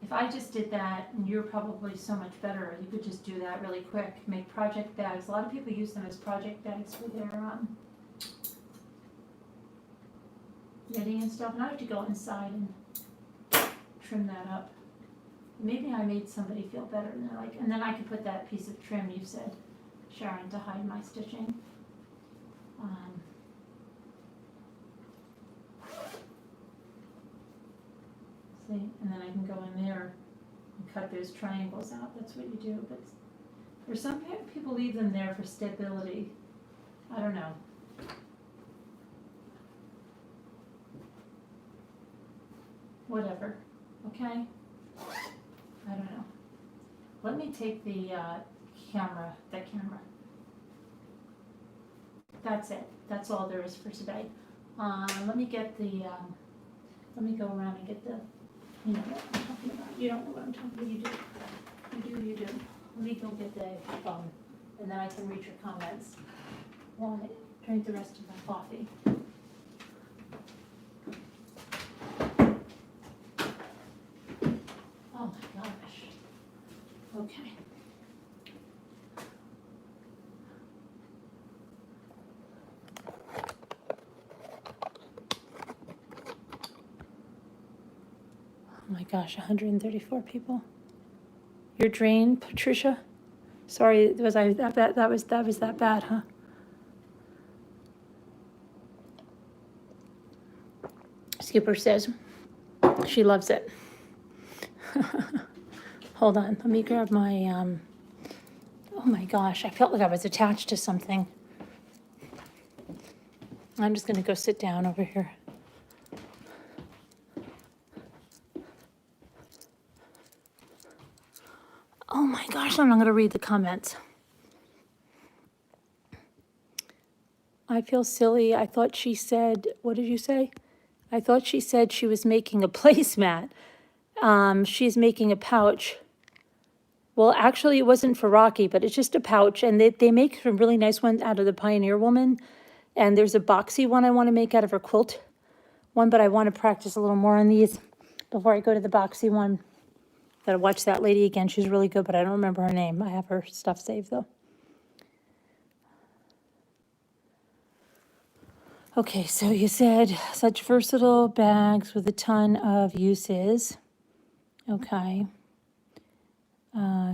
Speaker 1: if I just did that, and you're probably so much better, you could just do that really quick. Make project bags. A lot of people use them as project bags for their knitting and stuff. And I have to go inside and trim that up. Maybe I made somebody feel better, and they're like, and then I could put that piece of trim you said, Sharon, to hide my stitching. See, and then I can go in there and cut those triangles out. That's what you do. But for some people, leave them there for stability. I don't know. Whatever. Okay? I don't know. Let me take the camera. That's it. That's all there is for today. Let me get the, let me go around and get the, you know what I'm talking about. You don't know what I'm talking about. You do. You do. Let me go get the phone, and then I can read your comments while I drink the rest of my coffee. Oh my gosh. Okay. Oh my gosh, 134 people. You're drained, Patricia? Sorry, was I that bad? That was that bad, huh? Skipper says she loves it. Hold on, let me grab my oh my gosh, I felt like I was attached to something. I'm just gonna go sit down over here. Oh my gosh, I'm not gonna read the comments. I feel silly. I thought she said, what did you say? I thought she said she was making a placemat. She's making a pouch. Well, actually, it wasn't for Rocky, but it's just a pouch. And they make some really nice ones out of the Pioneer Woman. And there's a boxy one I want to make out of her quilt one, but I want to practice a little more on these before I go to the boxy one. Gotta watch that lady again. She's really good, but I don't remember her name. I have her stuff saved, though. Okay, so you said such versatile bags with a ton of uses. Okay.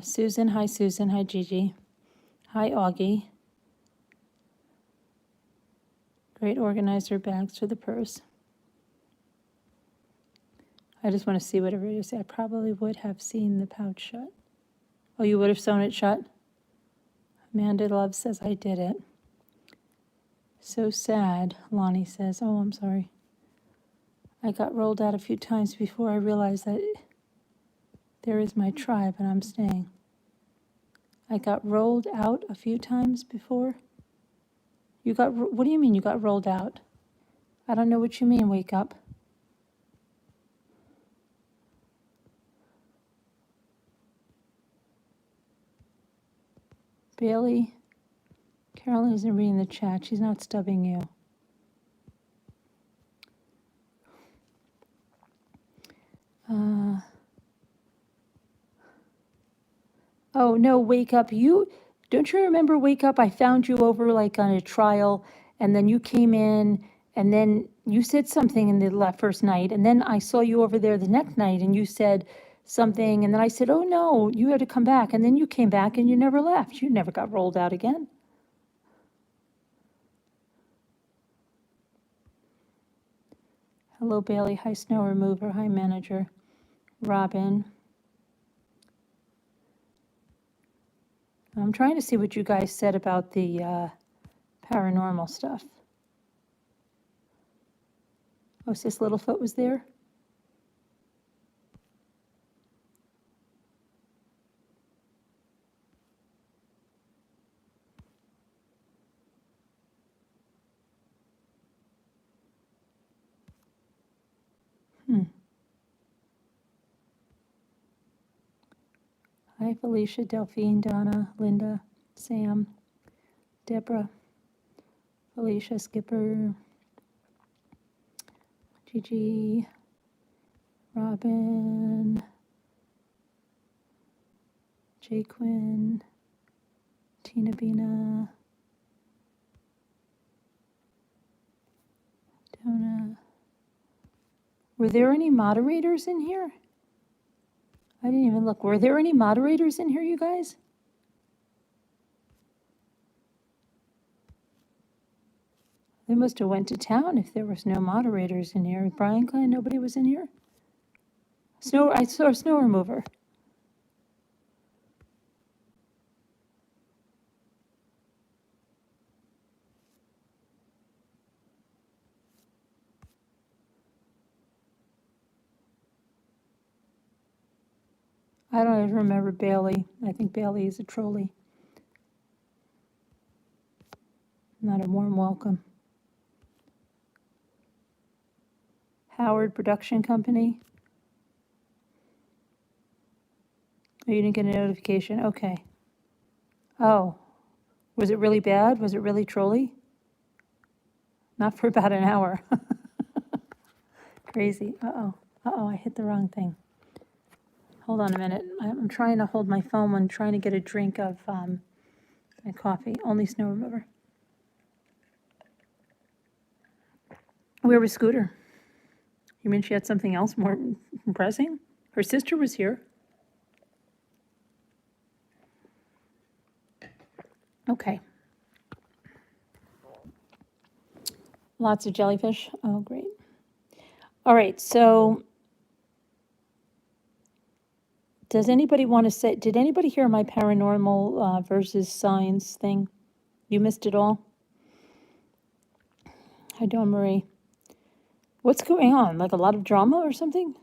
Speaker 1: Susan, hi Gigi. Hi Augie. Great organizer bags for the purse. I just want to see what everybody say. I probably would have seen the pouch shut. Oh, you would have sewn it shut? Amanda Love says I did it. So sad, Lonnie says. Oh, I'm sorry. I got rolled out a few times before I realized that there is my tribe and I'm staying. I got rolled out a few times before. What do you mean you got rolled out? I don't know what you mean, wake up. Bailey, Carolyn isn't reading the chat. She's not stubbing you. Oh, no, Wake Up. Don't you remember Wake Up? I found you over like on a trial, and then you came in, and then you said something in the first night, and then I saw you over there the next night, and you said something, and then I said, oh, no, you had to come back, and then you came back, and you never left. You never got rolled out again. Hello, Bailey. Hi, Snow Remover. Hi, Manager. Robin. I'm trying to see what you guys said about the paranormal stuff. Oh, Sis Littlefoot was there? Hi, Felicia, Delphine, Donna, Linda, Sam, Deborah, Felicia, Skipper, Gigi, Robin, Jay Quinn, Tina Bina, Donna. Were there any moderators in here? I didn't even look. Were there any moderators in here, you guys? They must have went to town if there was no moderators in here. Brian Klein, nobody was in here? I saw a Snow Remover. I don't even remember Bailey. I think Bailey is a trolley. Not a warm welcome. Howard Production Company. Oh, you didn't get a notification? Okay. Oh, was it really bad? Was it really trolly? Not for about an hour. Crazy. Uh-oh. Uh-oh, I hit the wrong thing. Hold on a minute. I'm trying to hold my phone when trying to get a drink of my coffee. Only Snow Remover. Where was Scooter? You mean she had something else more pressing? Her sister was here. Okay. Lots of jellyfish. Oh, great. All right, so does anybody want to say, did anybody hear my paranormal versus science thing? You missed it all? Hi, Dawn Marie. What's going on? Like a lot of drama or something?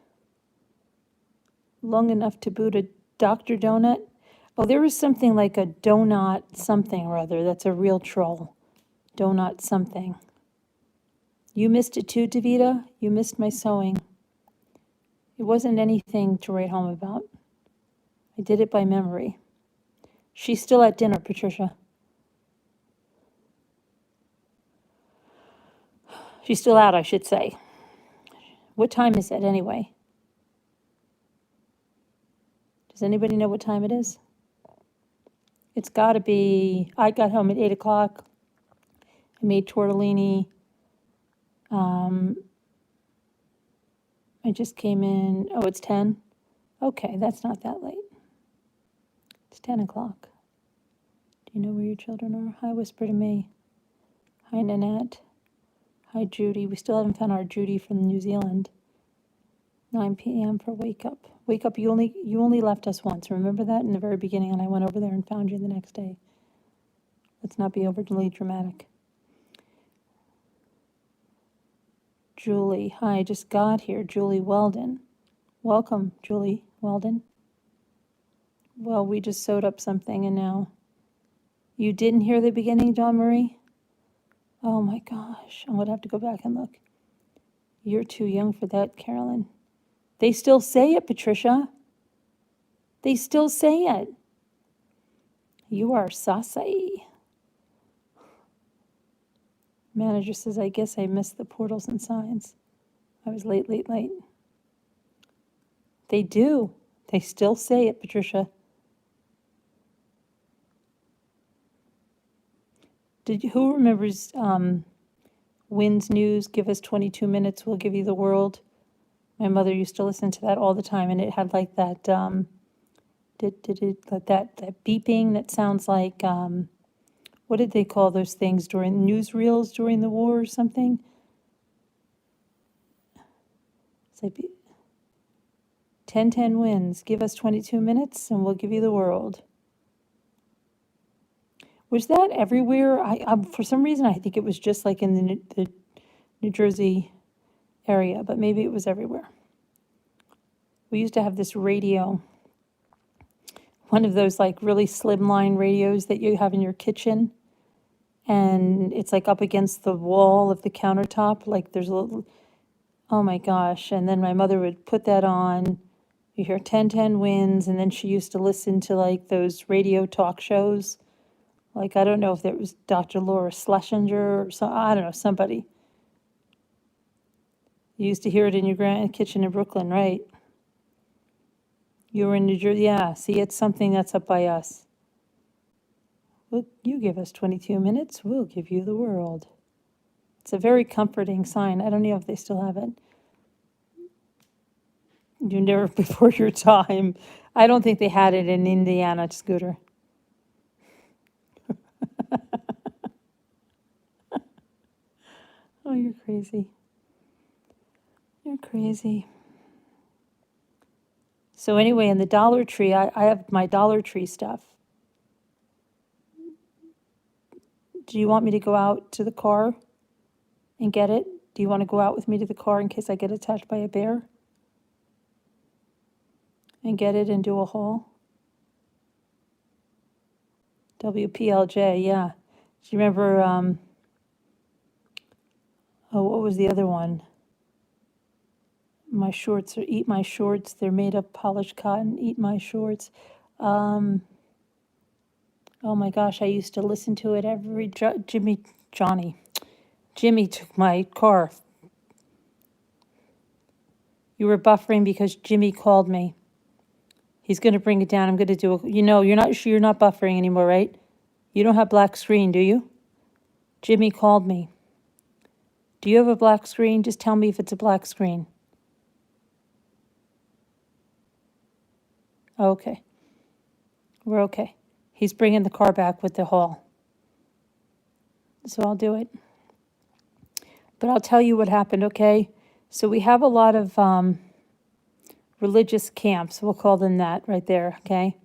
Speaker 1: Long enough to boot a Dr. Donut? Oh, there is something like a donut something or other. That's a real troll. Donut something. You missed it too, Davita? You missed my sewing. It wasn't anything to write home about. I did it by memory. She's still at dinner, Patricia. She's still out, I should say. What time is it anyway? Does anybody know what time it is? It's got to be, I got home at 8 o'clock. I made tortellini. I just came in, oh, it's 10? Okay, that's not that late. It's 10 o'clock. Do you know where your children are? Hi, Whisper to Me. Hi, Nanette. Hi, Judy. We still haven't found our Judy from New Zealand. 9 p.m. for Wake Up. Wake Up, you only left us once. Remember that in the very beginning, and I went over there and found you the next day. Let's not be overly dramatic. Julie, hi, I just got here. Julie Weldon. Welcome, Julie Weldon. Well, we just sewed up something and now. You didn't hear the beginning, Dawn Marie? Oh my gosh, I'm gonna have to go back and look. You're too young for that, Carolyn. They still say it, Patricia. They still say it. You are sassy. Manager says, I guess I missed the portals and signs. I was late. They do. They still say it, Patricia. Who remembers Wynn's News? Give us 22 minutes, we'll give you the world. My mother used to listen to that all the time, and it had like that like that beeping that sounds like what did they call those things during newsreels during the war or something? It's like 10-10 wins. Give us 22 minutes, and we'll give you the world. Was that everywhere? I for some reason I think it was just like in the New Jersey area, but maybe it was everywhere. We used to have this radio, one of those like really slimline radios that you have in your kitchen, and it's like up against the wall of the countertop, like there's a little, oh my gosh. And then my mother would put that on, you hear 10-10 wins, and then she used to listen to like those radio talk shows. Like, I don't know if it was Dr. Laura Schlesinger or some, I don't know, somebody. You used to hear it in your kitchen in Brooklyn, right? You were in New Jersey, yeah. See, it's something that's up by us. Well, you give us 22 minutes, we'll give you the world. It's a very comforting sign. I don't know if they still have it. You're never before your time. I don't think they had it in Indiana, Scooter. Oh, you're crazy. You're crazy. So anyway, in the Dollar Tree, I have my Dollar Tree stuff. Do you want me to go out to the car and get it? Do you want to go out with me to the car in case I get attacked by a bear? And get it and do a haul? WPLJ, yeah. Do you remember, oh, what was the other one? My shorts, or Eat My Shorts, they're made of polished cotton, Eat My Shorts. Oh my gosh, I used to listen to it every, Jimmy took my car. You were buffering because Jimmy called me. He's going to bring it down. I'm going to do a, you're not buffering anymore, right? You don't have black screen, do you? Jimmy called me. Do you have a black screen? Just tell me if it's a black screen. Okay. We're okay. He's bringing the car back with the haul. So I'll do it. But I'll tell you what happened, okay? So we have a lot of religious camps. We'll call them that right there, okay?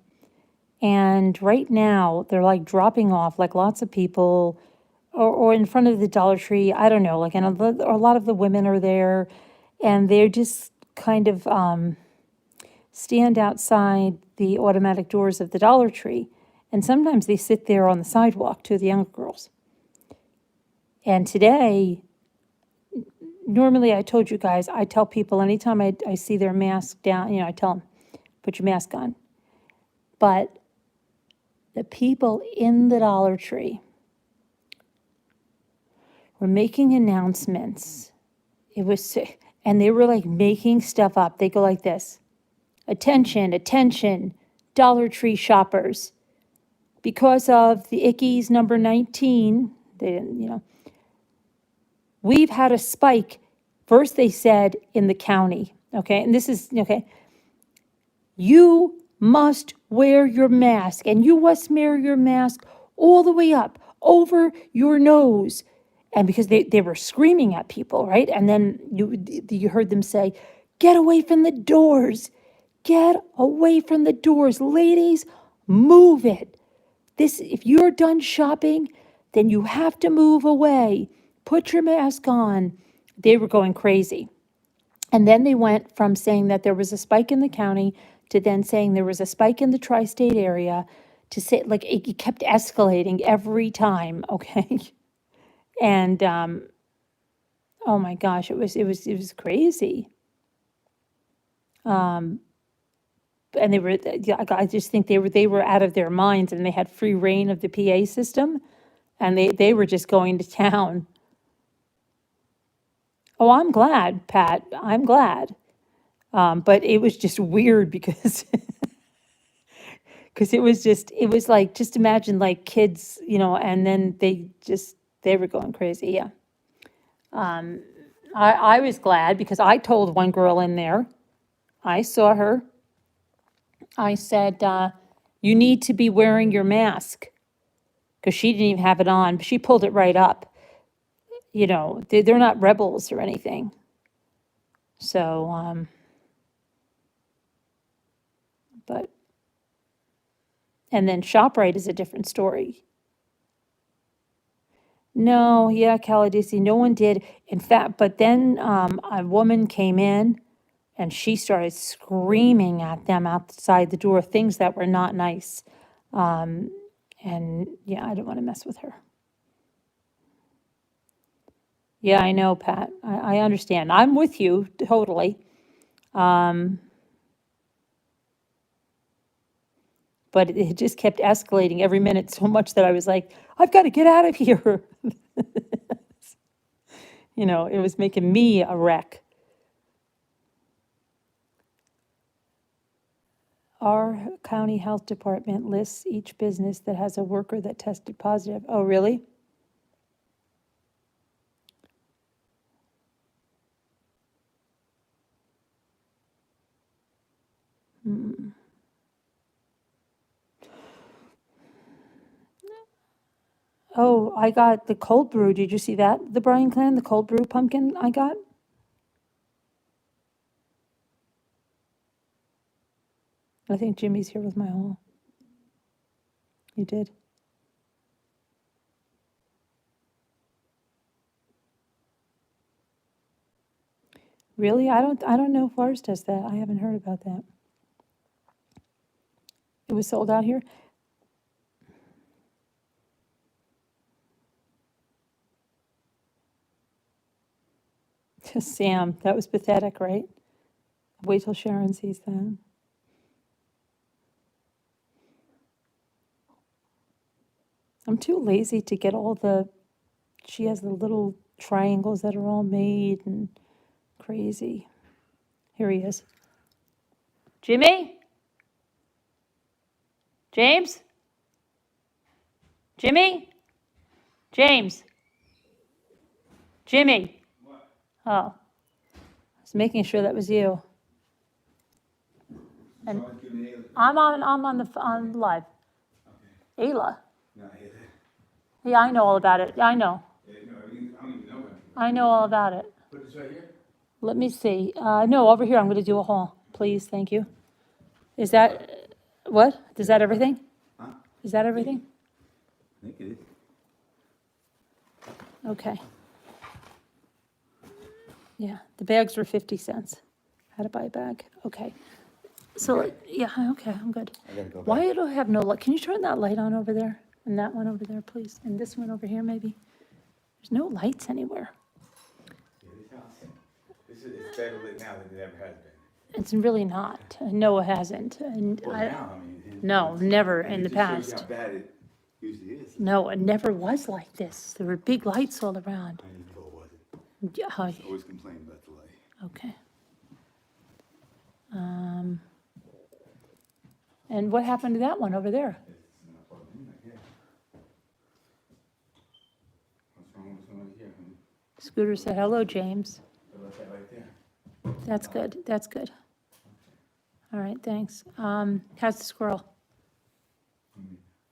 Speaker 1: And right now, they're like dropping off, like lots of people, or in front of the Dollar Tree, I don't know, like, and a lot of the women are there, and they're just kind of stand outside the automatic doors of the Dollar Tree. And sometimes they sit there on the sidewalk too, the younger girls. And today, normally I told you guys, I tell people anytime I see their mask down, I tell them, put your mask on. But the people in the Dollar Tree were making announcements. And they were like making stuff up. They go like this. Attention, attention, Dollar Tree shoppers. Because of the Ickies number 19, they didn't, we've had a spike. First they said in the county, okay? And this is, okay. You must wear your mask, and you must wear your mask all the way up over your nose. And because they were screaming at people, right? And then you heard them say, get away from the doors. Get away from the doors. Ladies, move it. If you're done shopping, then you have to move away. Put your mask on. They were going crazy. And then they went from saying that there was a spike in the county to then saying there was a spike in the tri-state area to say, like, it kept escalating every time, okay? And, oh my gosh, it was crazy. And I just think they were out of their minds, and they had free reign of the PA system, and they were just going to town. Oh, I'm glad, Pat, I'm glad. But it was just weird because Because it was like, just imagine like kids, and then they were going crazy, yeah. I was glad because I told one girl in there, I saw her, I said, you need to be wearing your mask. Because she didn't even have it on, she pulled it right up. They're not rebels or anything. So, but, and then ShopRite is a different story. No, yeah, Caladisi, no one did. In fact, but then a woman came in and she started screaming at them outside the door, things that were not nice. And yeah, I don't want to mess with her. Yeah, I know, Pat. I understand. I'm with you totally. But it just kept escalating every minute so much that I was like, I've got to get out of here. It was making me a wreck. Our county health department lists each business that has a worker that tested positive. Oh, really? Hmm. Oh, I got the cold brew. Did you see that? The Bryan Clan, the cold brew pumpkin I got? I think Jimmy's here with my haul. You did? Really? I don't know if ours does that. I haven't heard about that. It was sold out here? Sam, that was pathetic, right? Wait till Sharon sees that. I'm too lazy to get she has the little triangles that are all made and crazy. Here he is. Jimmy? James? Jimmy? James? Jimmy? What? Oh. I was making sure that was you. And I'm on live. Okay. Ayla. Not Ayla. Yeah, I know all about it. I know. Yeah, no, I don't even know anything. I know all about it. Put this right here? Let me see. No, over here. I'm going to do a haul. Please, thank you. Is that, what? Is that everything? Huh? Is that everything? I think it is. Okay. Yeah, the bags were 50 cents. How to buy a bag. Okay. So, okay. Yeah, okay, I'm good. I gotta go back. Why do I have no light? Can you turn that light on over there? And that one over there, please? And this one over here, maybe? There's no lights anywhere. Yeah, it's better lit now than it ever has been. It's really not. No, it hasn't. And no, never in the past. Shows you how bad it usually is. No, it never was like this. There were big lights all around. I know it wasn't. Yeah, I always complain about the light. Okay. And what happened to that one over there? It's not plugged in right here. What's wrong with this one over here? Scooter said, hello, James. Right there. That's good. That's good. All right, thanks. How's the squirrel?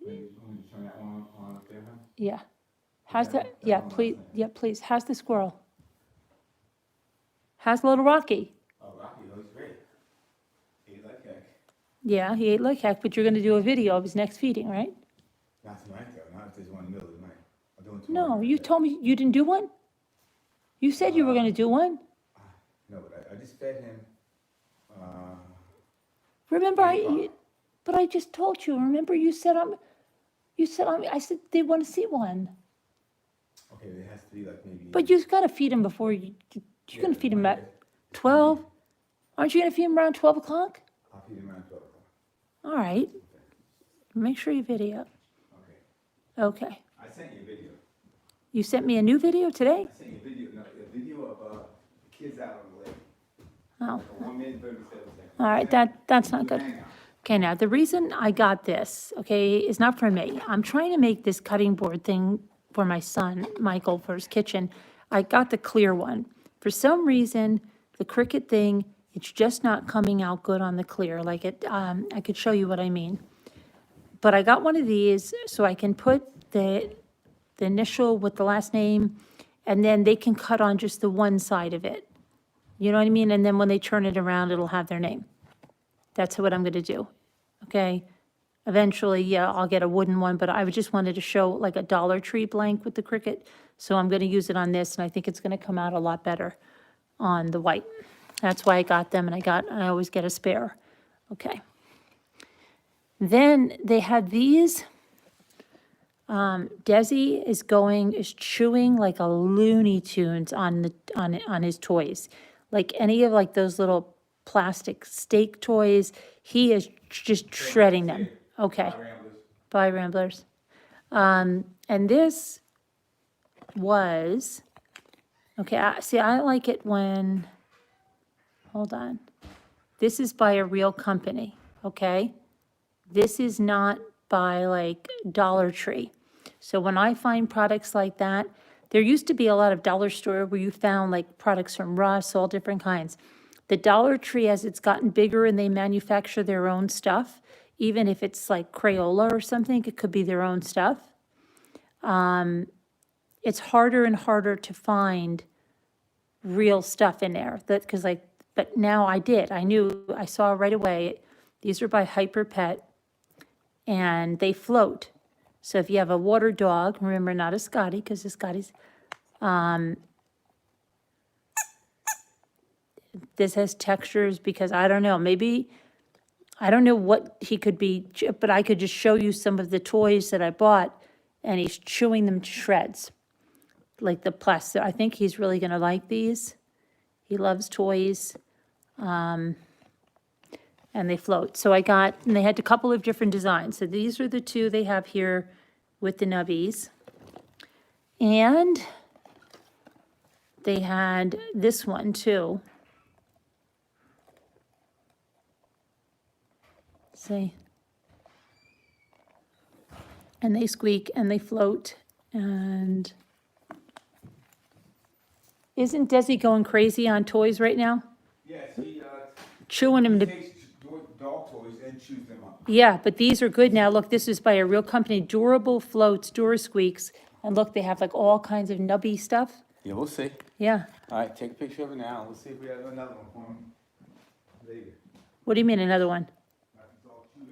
Speaker 1: Turn that on up there, huh? Yeah. How's that? Yeah, please. Yeah, please. How's the squirrel? How's little Rocky? Oh, Rocky looks great. He ate like heck. Yeah, he ate like heck, but you're going to do a video of his next feeding, right? Not tonight, though. Not if there's one in the middle of the night. I'll do it tomorrow. No, you told me you didn't do one? You said you were going to do one. No, but I just fed him. Remember, but I just told you. Remember, you said I said they want to see one. Okay, it has to be like maybe. But you've got to feed him before you're going to feed him at 12. Aren't you going to feed him around 12 o'clock? I'll feed him around 12 o'clock. All right. Okay. Make sure you video. Okay. Okay. I sent you a video. You sent me a new video today? I sent you a video of the kids out on the lake. Oh. Like 1 minute 37 seconds. All right, that's not good. Okay, now the reason I got this, okay, is not for me. I'm trying to make this cutting board thing for my son, Michael, for his kitchen. I got the clear one. For some reason, the Cricut thing, it's just not coming out good on the clear. Like I could show you what I mean. But I got one of these so I can put the initial with the last name, and then they can cut on just the one side of it. You know what I mean? And then when they turn it around, it'll have their name. That's what I'm gonna do, okay? Eventually, yeah, I'll get a wooden one, but I just wanted to show like a Dollar Tree blank with the Cricut. So I'm gonna use it on this, and I think it's gonna come out a lot better on the white. That's why I got them, and I always get a spare, okay. Then they had these. Desi is chewing like a Looney Tunes on his toys. Like any of like those little plastic steak toys, he is just shredding them. Okay. Bye, Ramblers. And this was, okay, I like it when, hold on. This is by a real company, okay? This is not by like Dollar Tree. So when I find products like that, there used to be a lot of dollar store where you found like products from Russ, all different kinds. The Dollar Tree, as it's gotten bigger and they manufacture their own stuff, even if it's like Crayola or something, it could be their own stuff. It's harder and harder to find real stuff in there. Because like, but now I saw right away. These are by Hyper Pet, and they float. So if you have a water dog, remember not a Scotty, because the Scotty's, this has textures because I don't know, maybe, I don't know what he could be, but I could just show you some of the toys that I bought, and he's chewing them to shreds. Like the plastic, I think he's really gonna like these. He loves toys. And they float. So and they had a couple of different designs. So these are the two they have here with the nubbies. And they had this one too. See? And they squeak and they float. And isn't Desi going crazy on toys right now?
Speaker 2: Yes,
Speaker 1: chewing them to.
Speaker 2: takes dog toys and chews them up.
Speaker 1: Yeah, but these are good now. Look, this is by a real company, Durable Floats, Durasqueaks. And look, they have like all kinds of nubby stuff.
Speaker 2: Yeah, we'll see.
Speaker 1: Yeah.
Speaker 2: All right, take a picture of it now. We'll see if we have another one for him later.
Speaker 1: What do you mean, another one?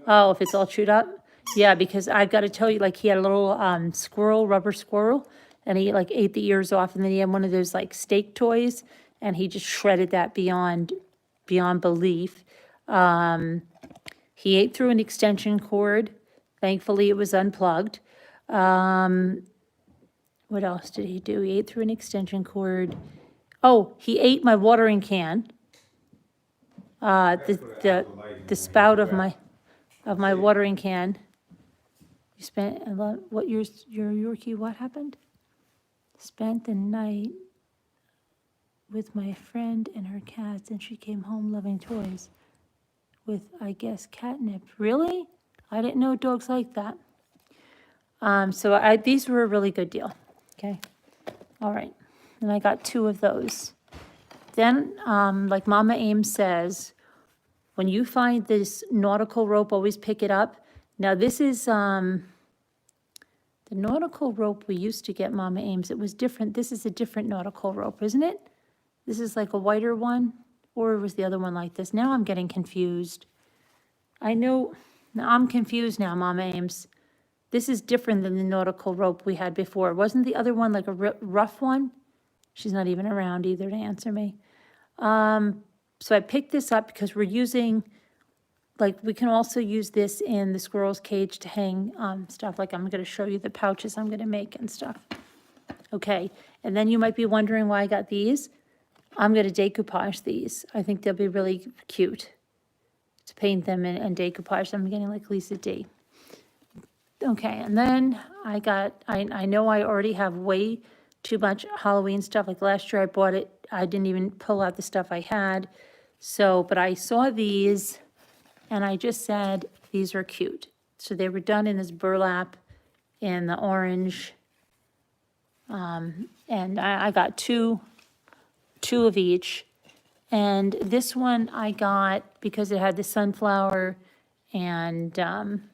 Speaker 1: Oh, if it's all chewed up? Yeah, because I've got to tell you, like, he had a little rubber squirrel, and he like ate the ears off, and then he had one of those like steak toys, and he just shredded that beyond belief. He ate through an extension cord. Thankfully, it was unplugged. What else did he do? He ate through an extension cord. Oh, he ate my watering can. The spout of my watering can. You spent a lot. What your Yorkie? What happened? Spent the night with my friend and her cats, and she came home loving toys with, I guess, catnip. Really? I didn't know dogs like that. So these were a really good deal. Okay. All right. And I got 2 of those. Then, like Mama Ames says, when you find this nautical rope, always pick it up. Now this is the nautical rope we used to get, Mama Ames. It was different. This is a different nautical rope, isn't it? This is like a whiter one, or was the other one like this? Now I'm getting confused. I know, now I'm confused now, Mama Ames. This is different than the nautical rope we had before. Wasn't the other one like a rough one? She's not even around either to answer me. So I picked this up because we're using, like, we can also use this in the squirrel's cage to hang stuff. Like, I'm going to show you the pouches I'm going to make and stuff. Okay, and then you might be wondering why I got these. I'm going to decoupage these. I think they'll be really cute to paint them and decoupage them. I'm getting like Lisa D. Okay, and then I know I already have way too much Halloween stuff. Like last year I bought it, I didn't even pull out the stuff I had. So, but I saw these and I just said, these are cute. So they were done in this burlap in the orange. And I got two of each. And this one I got because it had the sunflower, and I'm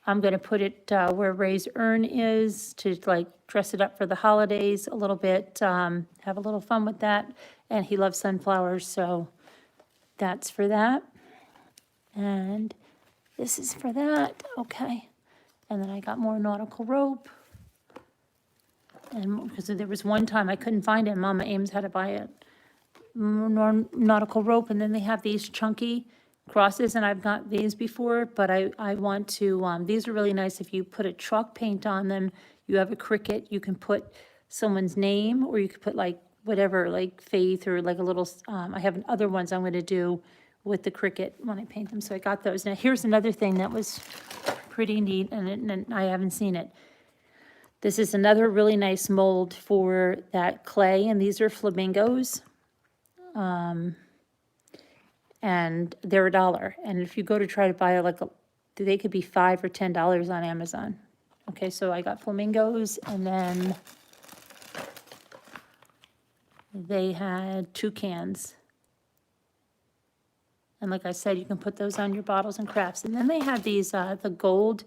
Speaker 1: gonna put it where Ray's urn is to like dress it up for the holidays a little bit, have a little fun with that. And he loves sunflowers, so that's for that. And this is for that, okay. And then I got more nautical rope. And because there was one time I couldn't find it, Mama Ames had to buy it. Nautical rope, and then they have these chunky crosses, and I've got these before, but I want to, these are really nice. If you put a chalk paint on them, you have a cricket, you can put someone's name, or you could put like whatever, like Faith, or like a little, I have other ones I'm gonna do with the cricket when I paint them, so I got those. Now, here's another thing that was pretty neat, and I haven't seen it. This is another really nice mold for that clay, and these are flamingos. And they're $1. And if you go to try to buy they could be $5 or $10 on Amazon. Okay, so I got flamingos, and then they had toucans. And like I said, you can put those on your bottles and crafts. And then they had these, the gold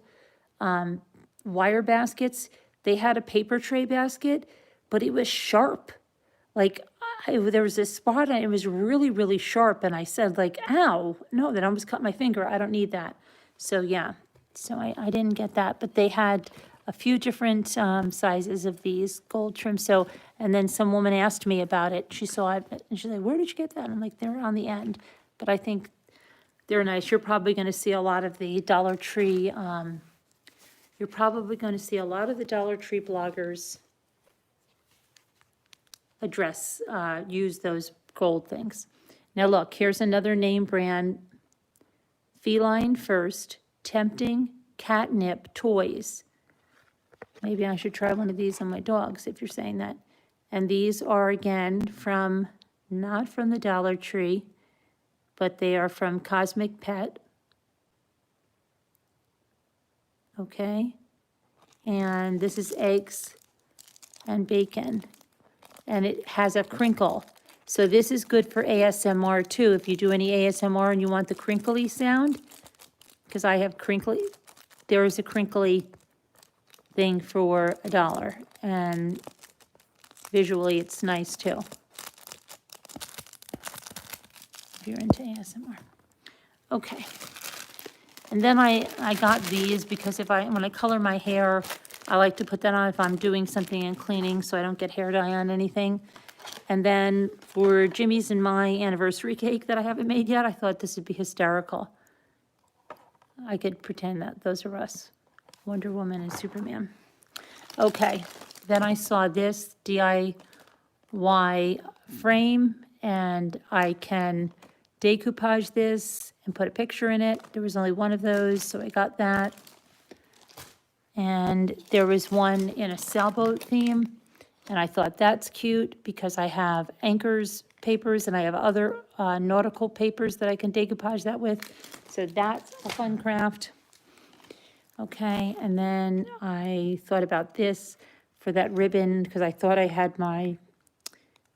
Speaker 1: wire baskets. They had a paper tray basket, but it was sharp. Like, there was this spot, and it was really, really sharp, and I said, like, ow, no, that almost cut my finger, I don't need that. So, yeah, so I didn't get that, but they had a few different sizes of these gold trim, so, and then some woman asked me about it, she saw it, and she's like, where did you get that? I'm like, they're on the end, but I think they're nice. You're probably gonna see a lot of the Dollar Tree, you're probably gonna see a lot of the Dollar Tree bloggers use those gold things. Now look, here's another name brand, Feline First, Tempting Catnip Toys. Maybe I should try one of these on my dogs, if you're saying that. And these are, again, not from the Dollar Tree, but they are from Cosmic Pet. Okay, and this is eggs and bacon. And it has a crinkle. So this is good for ASMR too. If you do any ASMR and you want the crinkly sound, because I have crinkly, there is a crinkly thing for $1. And visually it's nice too. If you're into ASMR. Okay. And then I got these because when I color my hair, I like to put that on if I'm doing something and cleaning so I don't get hair dye on anything. And then for Jimmy's and my anniversary cake that I haven't made yet, I thought this would be hysterical. I could pretend that those are us, Wonder Woman and Superman. Okay, then I saw this DIY frame, and I can decoupage this and put a picture in it. There was only one of those, so I got that. And there was one in a sailboat theme, and I thought that's cute because I have anchors papers and I have other nautical papers that I can decoupage that with. So that's a fun craft. Okay, and then I thought about this for that ribbon because I thought I had my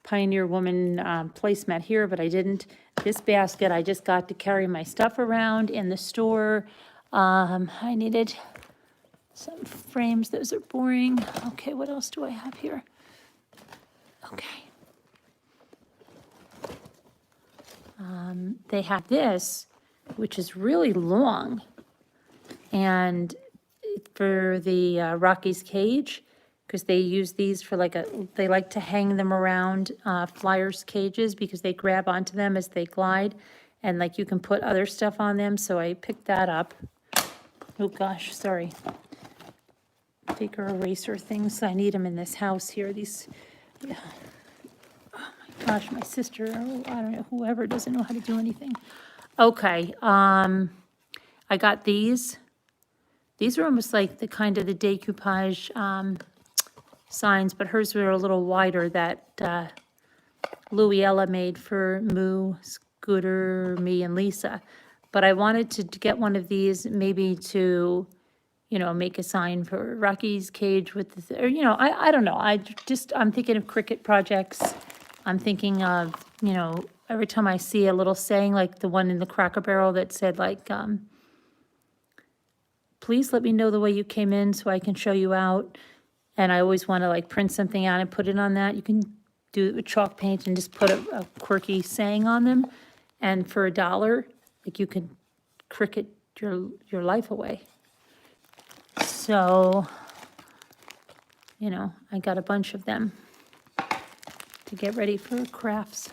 Speaker 1: Pioneer Woman placemat here, but I didn't. This basket I just got to carry my stuff around in the store. I needed some frames, those are boring. Okay, what else do I have here? Okay. They have this, which is really long, and for the Rocky's cage, because they use these for they like to hang them around flyers' cages because they grab onto them as they glide, and like you can put other stuff on them, so I picked that up. Oh gosh, sorry. Bigger eraser things. I need them in this house here. These, yeah. Oh my gosh, my sister, I don't know, whoever doesn't know how to do anything. Okay, I got these. These are almost like the kind of the decoupage signs, but hers were a little wider that Louiella made for Moo, Scooter, me, and Lisa. But I wanted to get one of these maybe to, make a sign for Rocky's cage with the, or, I don't know. I'm thinking of cricket projects. I'm thinking of, every time I see a little saying like the one in the Cracker Barrel that said like, please let me know the way you came in so I can show you out. And I always want to like print something out and put it on that. You can do it with chalk paint and just put a quirky saying on them. And for $1, like you could cricket your life away. So, I got a bunch of them to get ready for crafts.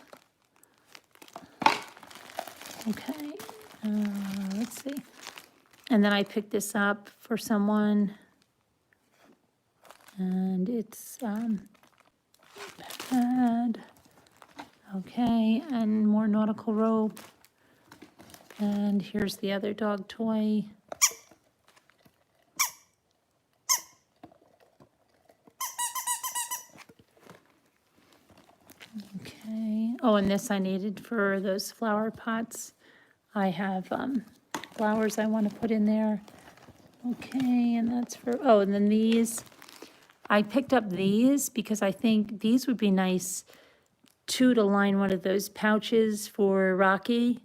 Speaker 1: Okay, let's see. And then I picked this up for someone. And it's pad. Okay, and more nautical rope. And here's the other dog toy. Okay. Oh, and this I needed for those flower pots. I have flowers I want to put in there. Okay, and that's for, oh, and then these. I picked up these because I think these would be nice too to line one of those pouches for Rocky,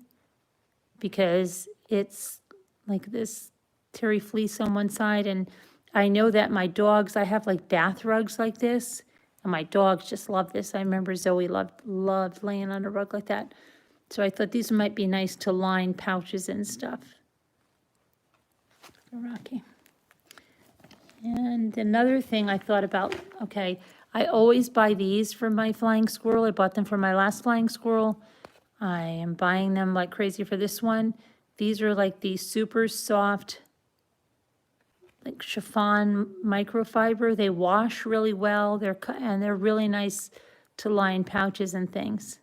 Speaker 1: because it's like this terry fleece on one side, and I know that my dogs, I have like bath rugs like this, and my dogs just love this. I remember Zoe loved laying on a rug like that. So I thought these might be nice to line pouches and stuff for Rocky. And another thing I thought about, okay, I always buy these for my flying squirrel. I bought them for my last flying squirrel. I am buying them like crazy for this one. These are like these super soft, like chiffon microfiber. They wash really well. And they're really nice to line pouches and things.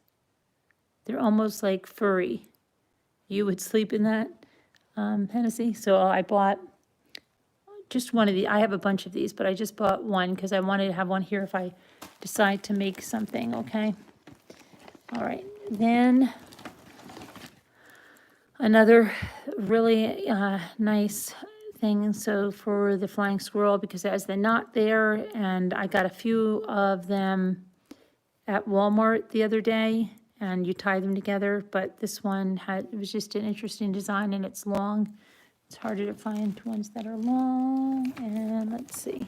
Speaker 1: They're almost like furry. You would sleep in that, Hennessy. So I bought just one of the, I have a bunch of these, but I just bought one because I wanted to have one here if I decide to make something, okay? All right, then another really nice thing, so for the flying squirrel, because as they're not there, and I got a few of them at Walmart the other day, and you tie them together, but this one it was just an interesting design, and it's long. It's harder to find ones that are long, and let's see.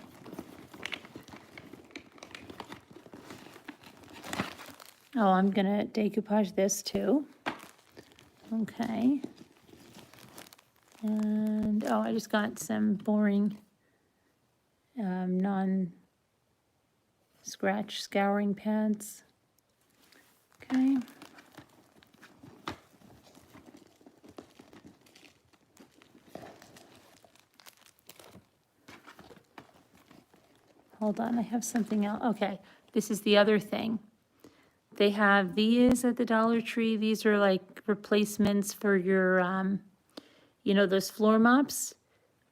Speaker 1: Oh, I'm gonna decoupage this too. Okay. And, oh, I just got some boring non-scratch scouring pads. Okay. Hold on, I have something else. Okay, this is the other thing. They have these at the Dollar Tree. These are like replacements for your, those floor mops.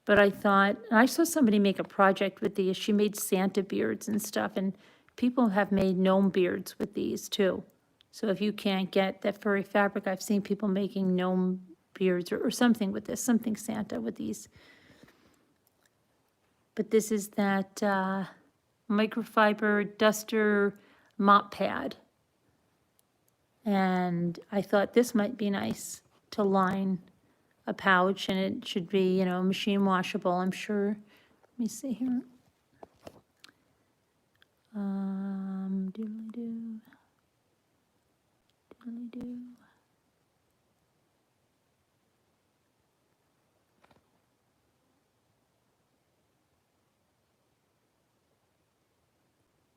Speaker 1: But I thought, I saw somebody make a project with these. She made Santa beards and stuff, and people have made gnome beards with these too. So if you can't get that furry fabric, I've seen people making gnome beards or something with this, something Santa with these. But this is that microfiber duster mop pad. And I thought this might be nice to line a pouch, and it should be, machine washable, I'm sure. Let me see here. Doodly-doo. Doodly-doo.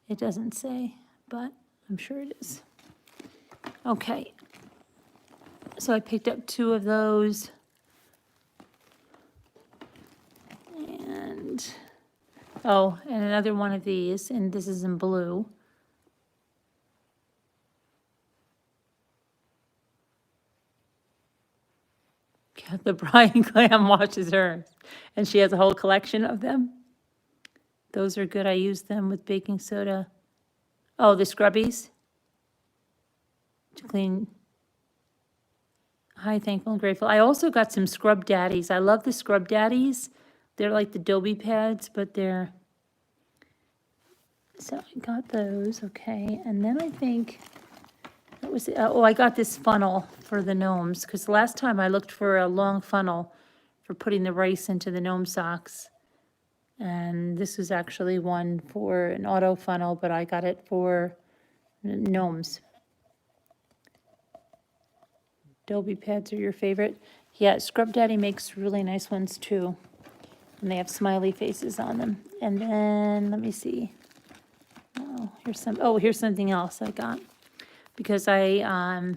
Speaker 1: It doesn't say, but I'm sure it is. Okay. So I picked up 2 of those. And, oh, and another one of these, and this is in blue. The Brian Clam washes hers, and she has a whole collection of them. Those are good. I use them with baking soda. Oh, the scrubbies to clean Hi, thankful and grateful. I also got some Scrub Daddies. I love the Scrub Daddies. They're like the Dobie pads, but they're, so I got those, okay. And then I think, that was, oh, I got this funnel for the gnomes, because last time I looked for a long funnel for putting the rice into the gnome socks. And this was actually one for an auto funnel, but I got it for gnomes. Dobie pads are your favorite? Yeah, Scrub Daddy makes really nice ones too. And they have smiley faces on them. And then, let me see. Here's something else I got. Because I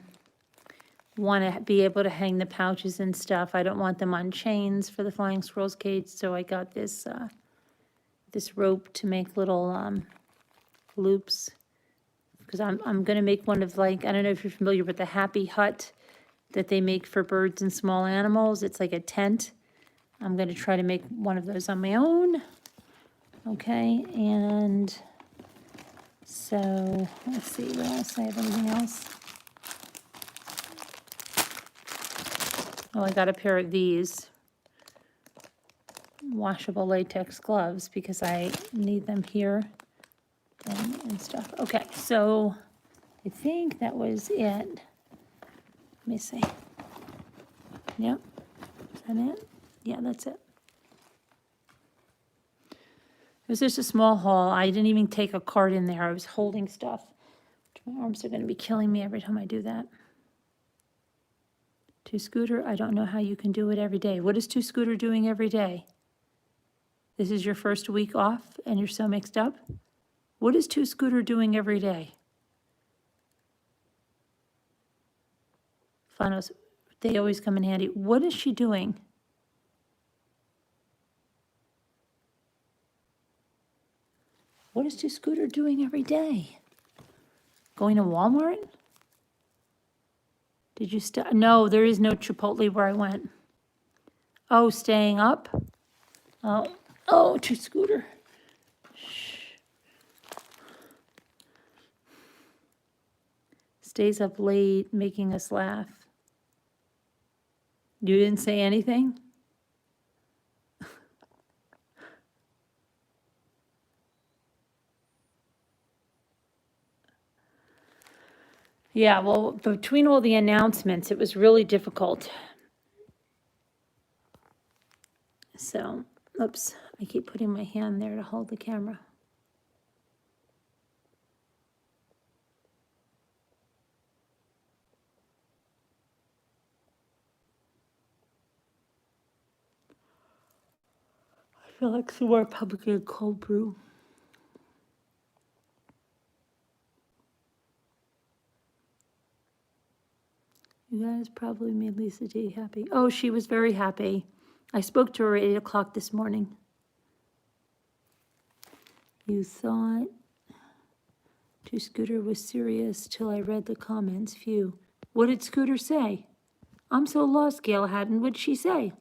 Speaker 1: want to be able to hang the pouches and stuff. I don't want them on chains for the Flying Squirrels cage, so I got this this rope to make little loops. Because I'm going to make one of, like, I don't know if you're familiar with the Happy Hut that they make for birds and small animals. It's like a tent. I'm going to try to make one of those on my own. Okay, and so let's see, what else? I have anything else? Oh, I got a pair of these washable latex gloves because I need them here and stuff. Okay, so I think that was it. Let me see. Yep, is that it? Yeah, that's it. It was just a small haul. I didn't even take a cart in there. I was holding stuff. My arms are going to be killing me every time I do that. Two Scooter, I don't know how you can do it every day. What is Two Scooter doing every day? This is your first week off and you're so mixed up? What is Two Scooter doing every day? Funnels, they always come in handy. What is she doing? What is Two Scooter doing every day? Going to Walmart? Did you no, there is no Chipotle where I went. Oh, staying up? Oh, Two Scooter. Shh. Stays up late, making us laugh. You didn't say anything? Yeah, well, between all the announcements, it was really difficult. So, oops, I keep putting my hand there to hold the camera. I feel like some more pumpkin cold brew. You guys probably made Lisa D happy. Oh, she was very happy. I spoke to her at 8 o'clock this morning. You thought Two Scooter was serious till I read the comments. Phew. What did Scooter say? I'm so lost, Gail Haddon. What'd she say?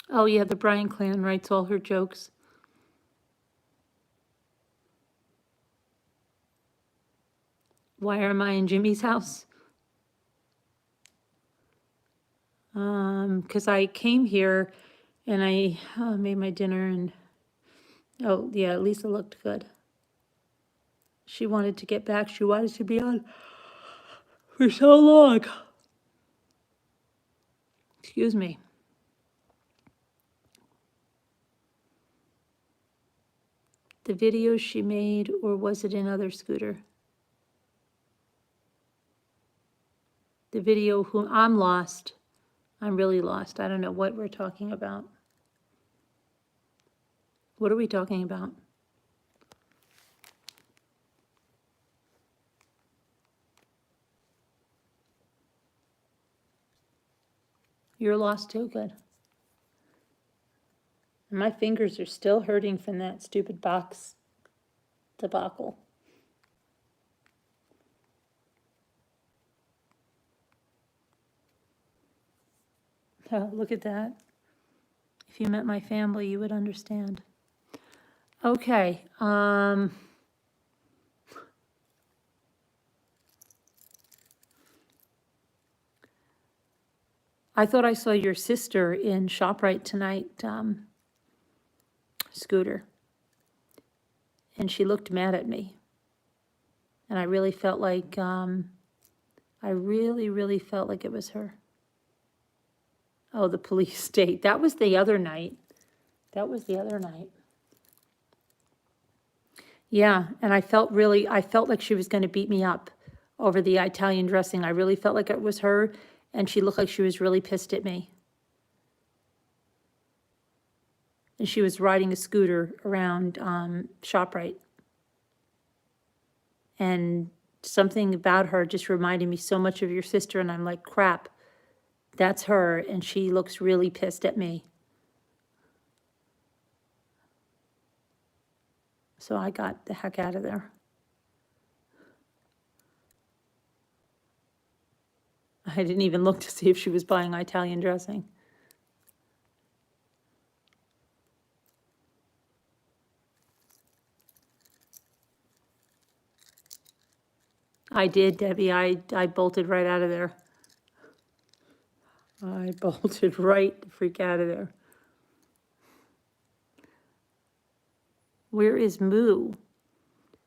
Speaker 1: Oh, yeah, the Bryan clan writes all her jokes. Why am I in Jimmy's house? Because I came here and I made my dinner and, oh, yeah, Lisa looked good. She wanted to get back. She wanted to be on for so long. Excuse me. The videos she made, or was it another Scooter? The video, who I'm lost. I'm really lost. I don't know what we're talking about. What are we talking about? You're lost too? Good. And my fingers are still hurting from that stupid box debacle. Oh, look at that. If you met my family, you would understand. Okay. I thought I saw your sister in ShopRite tonight, Scooter. And she looked mad at me. And I really felt like, I really felt like it was her. Oh, the police state. That was the other night. That was the other night. Yeah, and I felt like she was going to beat me up over the Italian dressing. I really felt like it was her, and she looked like she was really pissed at me. And she was riding a scooter around ShopRite. And something about her just reminded me so much of your sister, and I'm like, crap, that's her, and she looks really pissed at me. So I got the heck out of there. I didn't even look to see if she was buying Italian dressing. I did, Debbie. I bolted right out of there. I bolted right the freak out of there. Where is Moo?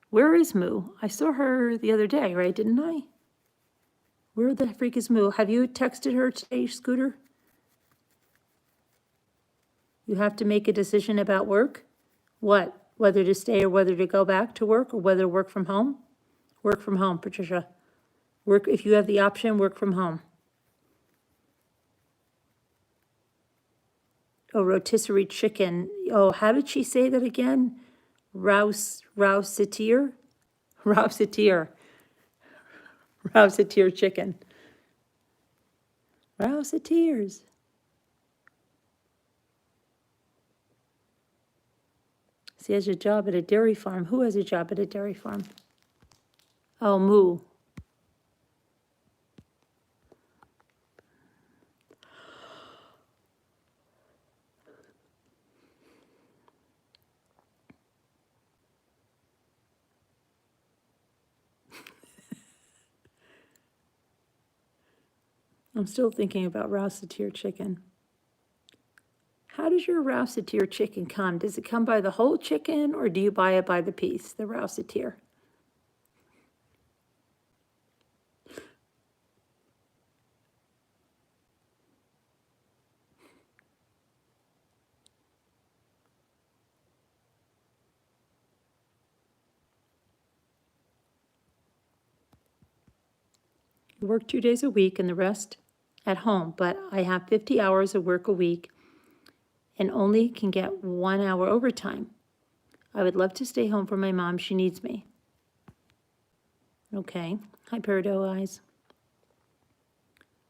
Speaker 1: Where is Moo? I saw her the other day, right? Didn't I? Where the freak is Moo? Have you texted her today, Scooter? You have to make a decision about work? What? Whether to stay or whether to go back to work, or whether to work from home? Work from home, Patricia. Work, if you have the option, work from home. Oh, rotisserie chicken. Oh, how did she say that again? Rouseteer? Rouseteer. Rouseteer chicken. Rouseteers. She has a job at a dairy farm. Who has a job at a dairy farm? Oh, Moo. I'm still thinking about Rouseteer chicken. How does your Rouseteer chicken come? Does it come by the whole chicken, or do you buy it by the piece, the Rouseteer? I work 2 days a week and the rest at home, but I have 50 hours of work a week and only can get 1 hour overtime. I would love to stay home for my mom. She needs me. Okay. Hi, Peridot Eyes.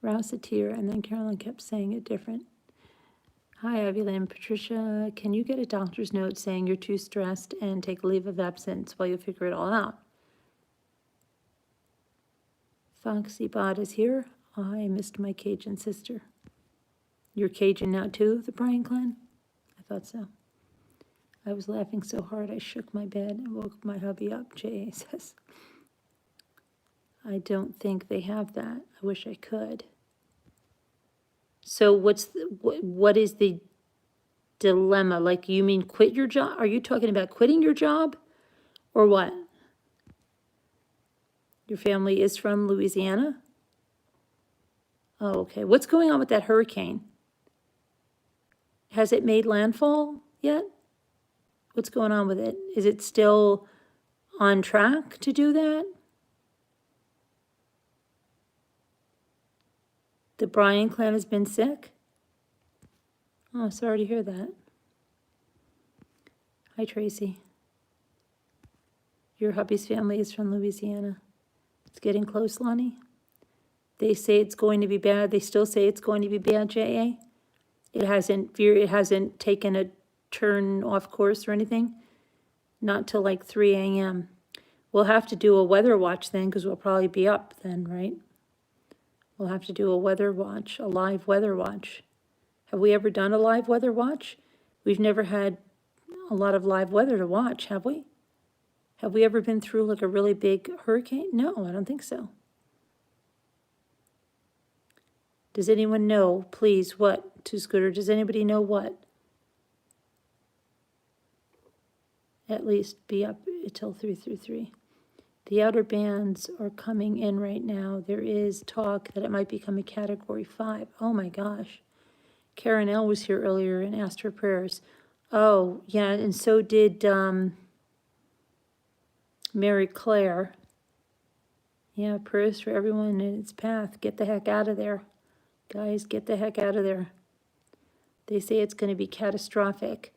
Speaker 1: Rouseteer, and then Carolyn kept saying it different. Hi, Evelyne. Patricia, can you get a doctor's note saying you're too stressed and take a leave of absence while you figure it all out? Foxy Bot is here. I missed my Cajun sister. You're Cajun now too, the Bryan clan? I thought so. I was laughing so hard I shook my bed and woke my hubby up, J.A. says. I don't think they have that. I wish I could. So what is the dilemma? Like, you mean quit your job? Are you talking about quitting your job or what? Your family is from Louisiana? Oh, okay. What's going on with that hurricane? Has it made landfall yet? What's going on with it? Is it still on track to do that? The Bryan clan has been sick? Oh, sorry to hear that. Hi, Tracy. Your hubby's family is from Louisiana. It's getting close, Lonnie. They say it's going to be bad. They still say it's going to be bad, J.A.? It hasn't taken a turn off course or anything? Not till like 3 a.m. We'll have to do a weather watch then, because we'll probably be up then, right? We'll have to do a weather watch, a live weather watch. Have we ever done a live weather watch? We've never had a lot of live weather to watch, have we? Have we ever been through like a really big hurricane? No, I don't think so. Does anyone know, please, what? To Scooter, does anybody know what? At least be up until 333. The outer bands are coming in right now. There is talk that it might become a Category 5. Oh my gosh. Karen L. was here earlier and asked her prayers. Oh, yeah, and so did Mary Claire. Yeah, prayers for everyone in its path. Get the heck out of there. Guys, get the heck out of there. They say it's going to be catastrophic.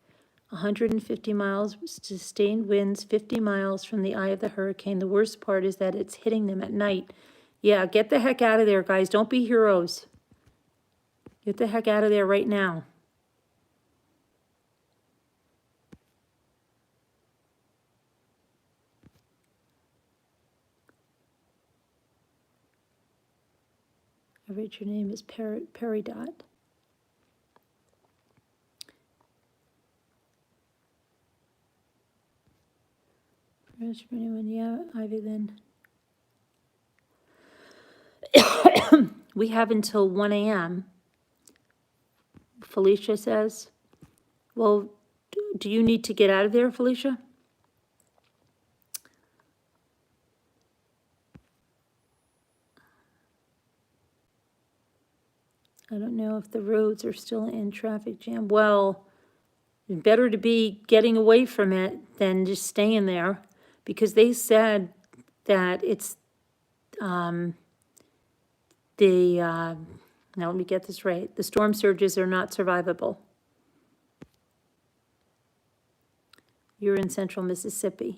Speaker 1: 150 miles, sustained winds, 50 miles from the eye of the hurricane. The worst part is that it's hitting them at night. Yeah, get the heck out of there, guys. Don't be heroes. Get the heck out of there right now. I read your name is Peridot. Prayers for anyone? Yeah, Ivy Lynn. We have until 1 a.m. Felicia says. Well, do you need to get out of there, Felicia? I don't know if the roads are still in traffic jam. Well, it's better to be getting away from it than just staying there, because they said that it's now let me get this right. The storm surges are not survivable. You're in central Mississippi.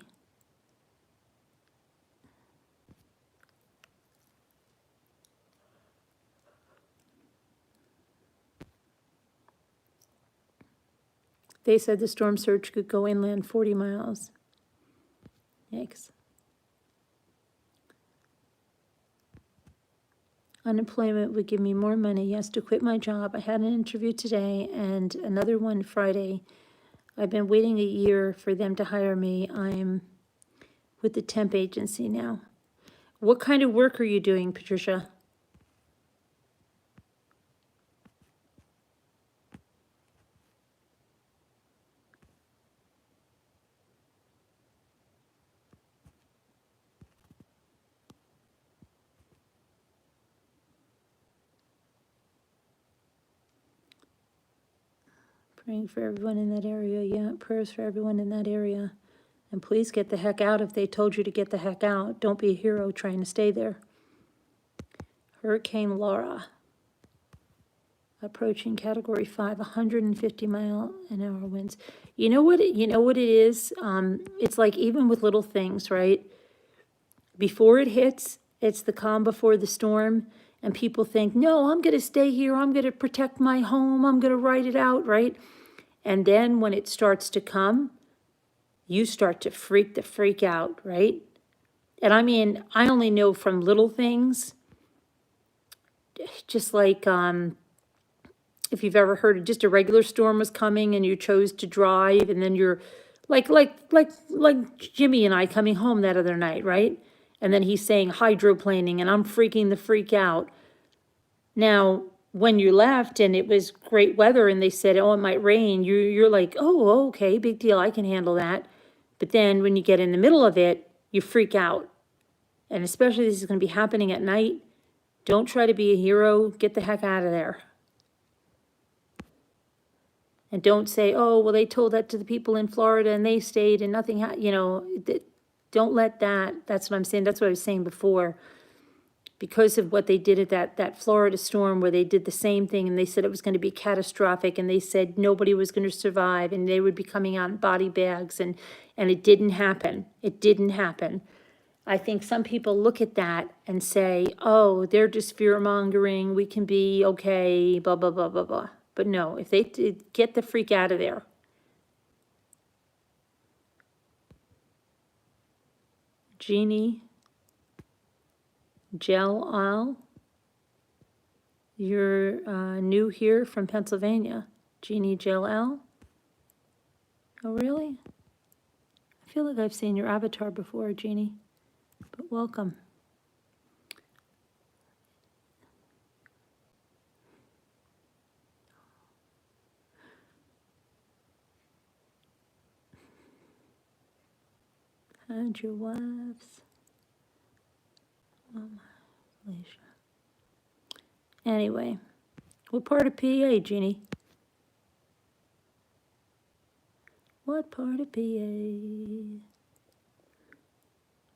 Speaker 1: They said the storm surge could go inland 40 miles. Yikes. Unemployment would give me more money, yes, to quit my job. I had an interview today and another one Friday. I've been waiting a year for them to hire me. I'm with the temp agency now. What kind of work are you doing, Patricia? Praying for everyone in that area. Yeah, prayers for everyone in that area. And please get the heck out if they told you to get the heck out. Don't be a hero trying to stay there. Hurricane Laura. Approaching Category 5, 150-mile-an-hour winds. You know what it is? It's like even with little things, right? Before it hits, it's the calm before the storm. And people think, no, I'm going to stay here. I'm going to protect my home. I'm going to ride it out, right? And then when it starts to come, you start to freak out, right? And I mean, I only know from little things, just like if you've ever heard of just a regular storm was coming and you chose to drive, and then you're like Jimmy and I coming home that other night, right? And then he's saying hydroplaning and I'm freaking the freak out. Now, when you left and it was great weather and they said, oh, it might rain, you're like, oh, okay, big deal, I can handle that. But then when you get in the middle of it, you freak out. And especially this is going to be happening at night. Don't try to be a hero. Get the heck out of there. And don't say, oh, well, they told that to the people in Florida and they stayed and nothing don't let that, that's what I'm saying, that's what I was saying before. Because of what they did at that Florida storm where they did the same thing and they said it was going to be catastrophic and they said nobody was going to survive and they would be coming out in body bags and it didn't happen. It didn't happen. I think some people look at that and say, oh, they're just fear-mongering, we can be okay, blah, blah, blah, blah, blah. But no, if they get the freak out of there. Jeannie Gel Al, you're new here from Pennsylvania. Jeannie Gel Al. Oh, really? I feel like I've seen your avatar before, Jeannie, but welcome. and your wives. Mama, Alicia. Anyway, what part of PA, Jeannie? What part of PA?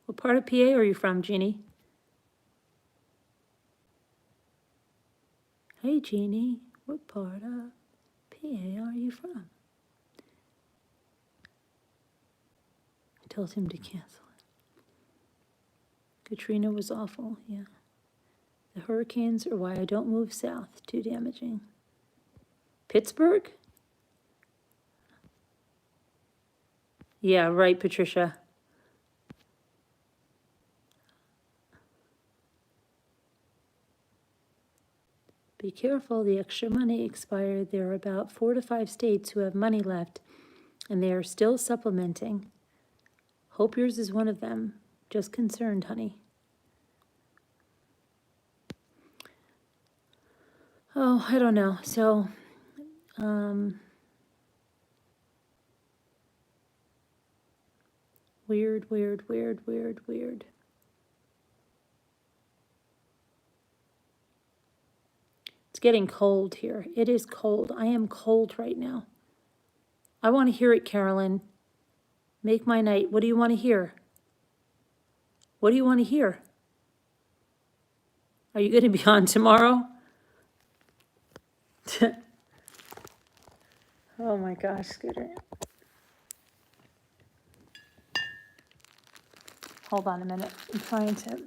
Speaker 1: What part of PA are you from, Jeannie? Hey, Jeannie, what part of PA are you from? I told him to cancel it. Katrina was awful, yeah. The hurricanes are why I don't move south, too damaging. Pittsburgh? Yeah, right, Patricia. Be careful, the extra money expired. There are about 4 to 5 states who have money left, and they are still supplementing. Hope yours is one of them. Just concerned, honey. Oh, I don't know. So, weird. It's getting cold here. It is cold. I am cold right now. I want to hear it, Carolyn. Make my night. What do you want to hear? What do you want to hear? Are you going to be on tomorrow? Oh my gosh, Scooter. Hold on a minute. I'm trying to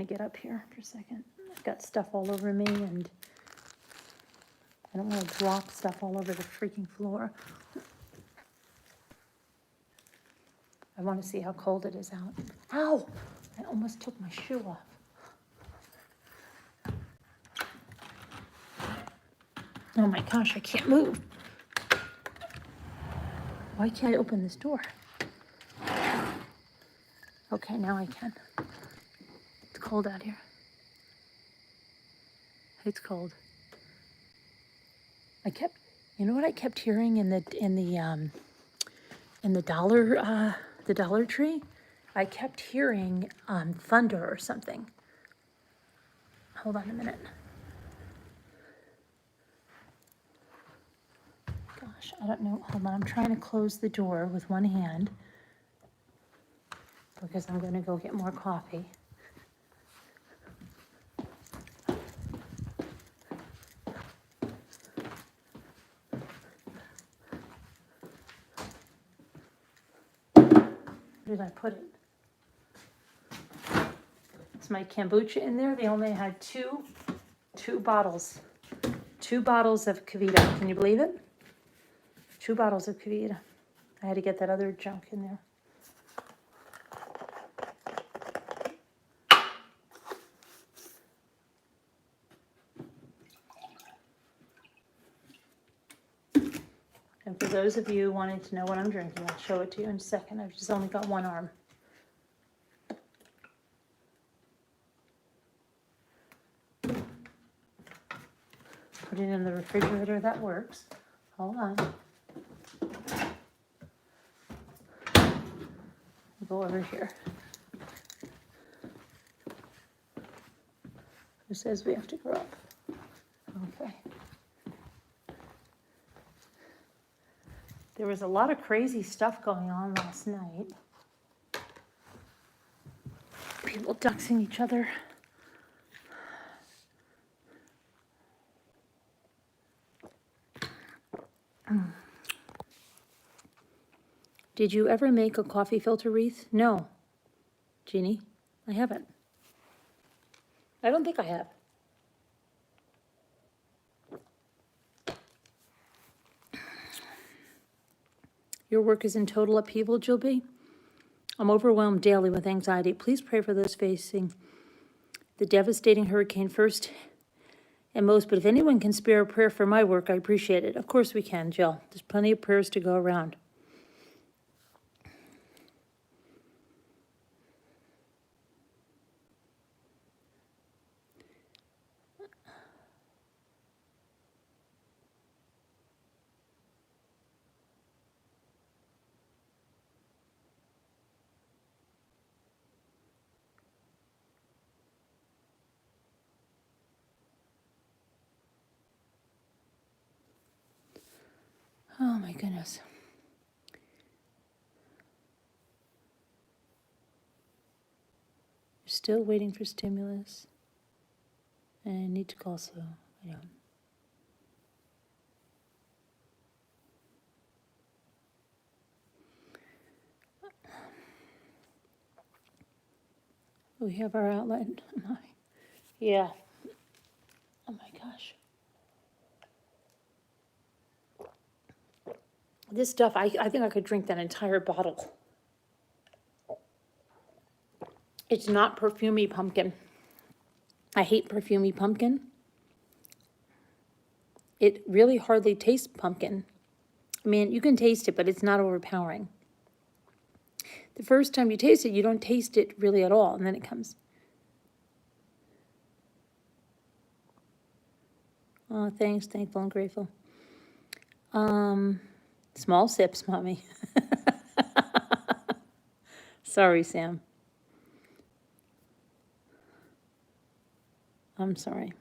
Speaker 1: get up here for a second. I've got stuff all over me and I don't want to drop stuff all over the freaking floor. I want to see how cold it is out. Ow! I almost took my shoe off. Oh my gosh, I can't move. Why can't I open this door? Okay, now I can. It's cold out here. It's cold. You know what I kept hearing in the Dollar Tree? I kept hearing thunder or something. Hold on a minute. Gosh, I don't know. Hold on, I'm trying to close the door with one hand because I'm going to go get more coffee. Where did I put it? Is my kombucha in there? They only had two bottles. 2 bottles of Kavita. Can you believe it? 2 bottles of Kavita. I had to get that other junk in there. And for those of you wanting to know what I'm drinking, I'll show it to you in a second. I've just only got one arm. Put it in the refrigerator, that works. Hold on. I'll go over here. Who says we have to grow up? Okay. There was a lot of crazy stuff going on last night. People doxing each other. Did you ever make a coffee filter wreath? No, Jeannie, I haven't. I don't think I have. Your work is in total upheaval, Jill B. I'm overwhelmed daily with anxiety. Please pray for those facing the devastating hurricane first and most, but if anyone can spare a prayer for my work, I appreciate it. Of course we can, Jill. There's plenty of prayers to go around. Oh my goodness. Still waiting for stimulus. And I need to call, so I don't. We have our outlet. Yeah. Oh my gosh. This stuff, I think I could drink that entire bottle. It's not perfumey pumpkin. I hate perfumey pumpkin. It really hardly tastes pumpkin. I mean, you can taste it, but it's not overpowering. The first time you taste it, you don't taste it really at all, and then it comes. Oh, thanks, thankful and grateful. Small sips, mommy. Sorry, Sam. I'm sorry.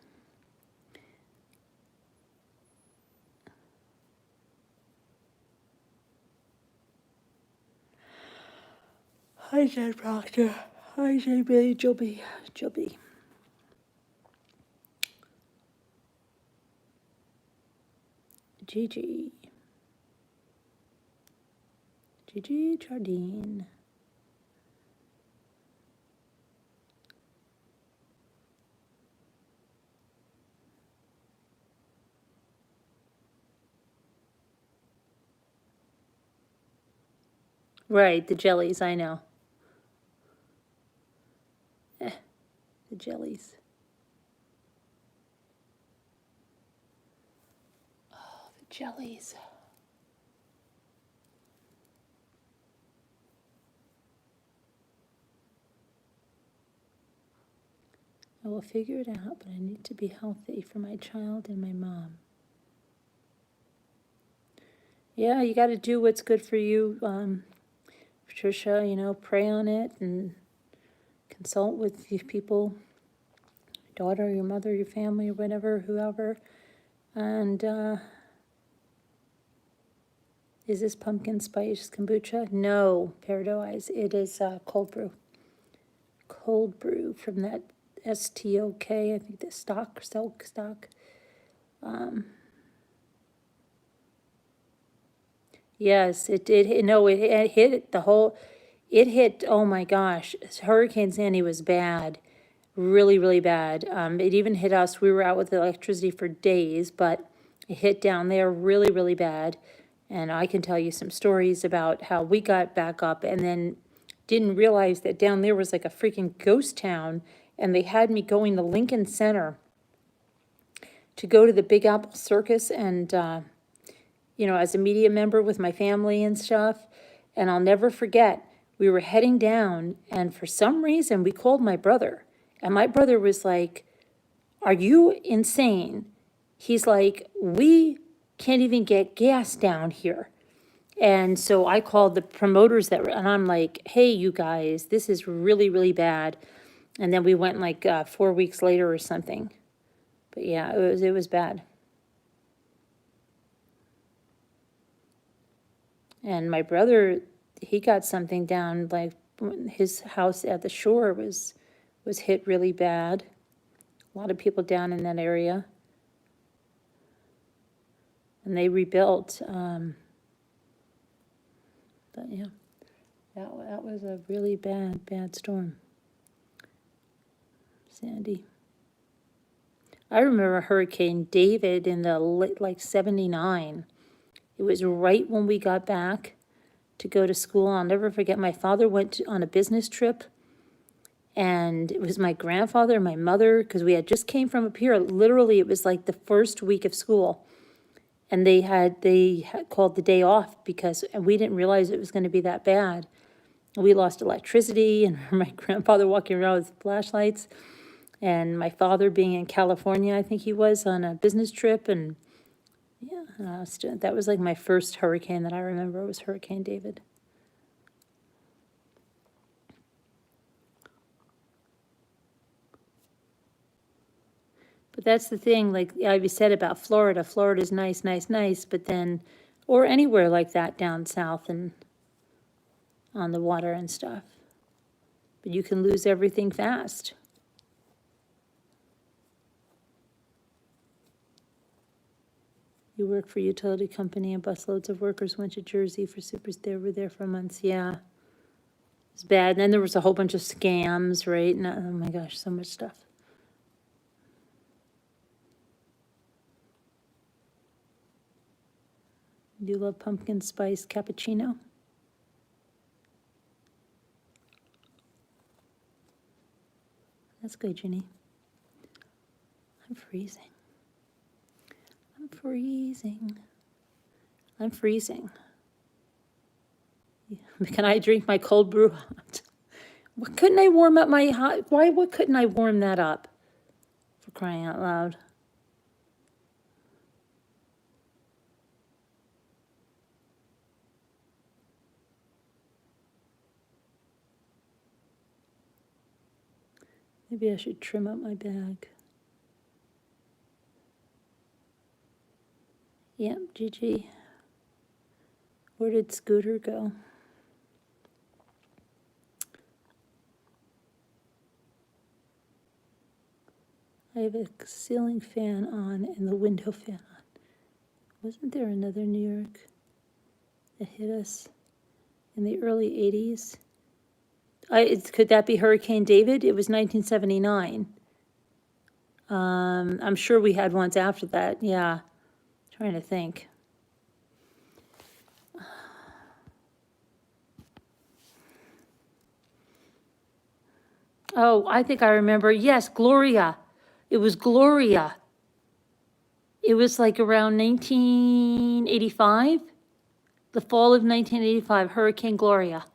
Speaker 1: Hi, Jay Proctor. Hi, JB, Joby. Gigi Jardine. Right, the jellies, I know. The jellies. Oh, the jellies. I will figure it out, but I need to be healthy for my child and my mom. Yeah, you got to do what's good for you, Patricia. You know, pray on it and consult with your people, your daughter, your mother, your family, or whatever, whoever. And is this pumpkin spice kombucha? No, Paradise. It is cold brew. Cold brew from that STOK, I think the stock. Yes, it did. No, it hit the whole. It hit. Oh my gosh, Hurricane Sandy was bad, really, really bad. It even hit us. We were out with electricity for days, but it hit down there really, really bad. And I can tell you some stories about how we got back up and then didn't realize that down there was like a freaking ghost town. And they had me going to Lincoln Center to go to the Big Apple Circus and, you know, as a media member with my family and stuff. And I'll never forget, we were heading down, and for some reason, we called my brother. And my brother was like, "Are you insane?" He's like, "We can't even get gas down here." And so I called the promoters and I'm like, "Hey, you guys, this is really, really bad." And then we went like 4 weeks later or something. But yeah, it was bad. And my brother, he got something down, like his house at the shore was hit really bad. A lot of people down in that area. And they rebuilt. But yeah, that was a really bad storm. Sandy. I remember Hurricane David in the like 79. It was right when we got back to go to school. I'll never forget, my father went on a business trip, and it was my grandfather and my mother, because we had just came from up here. Literally, it was like the first week of school. And they had called the day off and we didn't realize it was going to be that bad. We lost electricity, and my grandfather walking around with flashlights, and my father being in California, I think he was, on a business trip. And yeah, that was like my first hurricane that I remember, was Hurricane David. But that's the thing, like Ivy said about Florida. Florida's nice, but then Or anywhere like that down south and on the water and stuff. But you can lose everything fast. You work for a utility company and busloads of workers went to Jersey for supers. They were there for months. Yeah. It's bad. And then there was a whole bunch of scams, right? And, oh my gosh, so much stuff. Do you love pumpkin spice cappuccino? That's good, Ginny. I'm freezing. I'm freezing. I'm freezing. Can I drink my cold brew hot? What couldn't I warm up my hot? What couldn't I warm that up? For crying out loud. Maybe I should trim up my bag. Yep, GG. Where did Scooter go? I have a ceiling fan on and the window fan on. Wasn't there another New York that hit us in the early 80s? Could that be Hurricane David? It was 1979. I'm sure we had ones after that. Yeah, trying to think. Oh, I think I remember. Yes, Gloria. It was Gloria. It was like around 1985, the fall of 1985, Hurricane Gloria.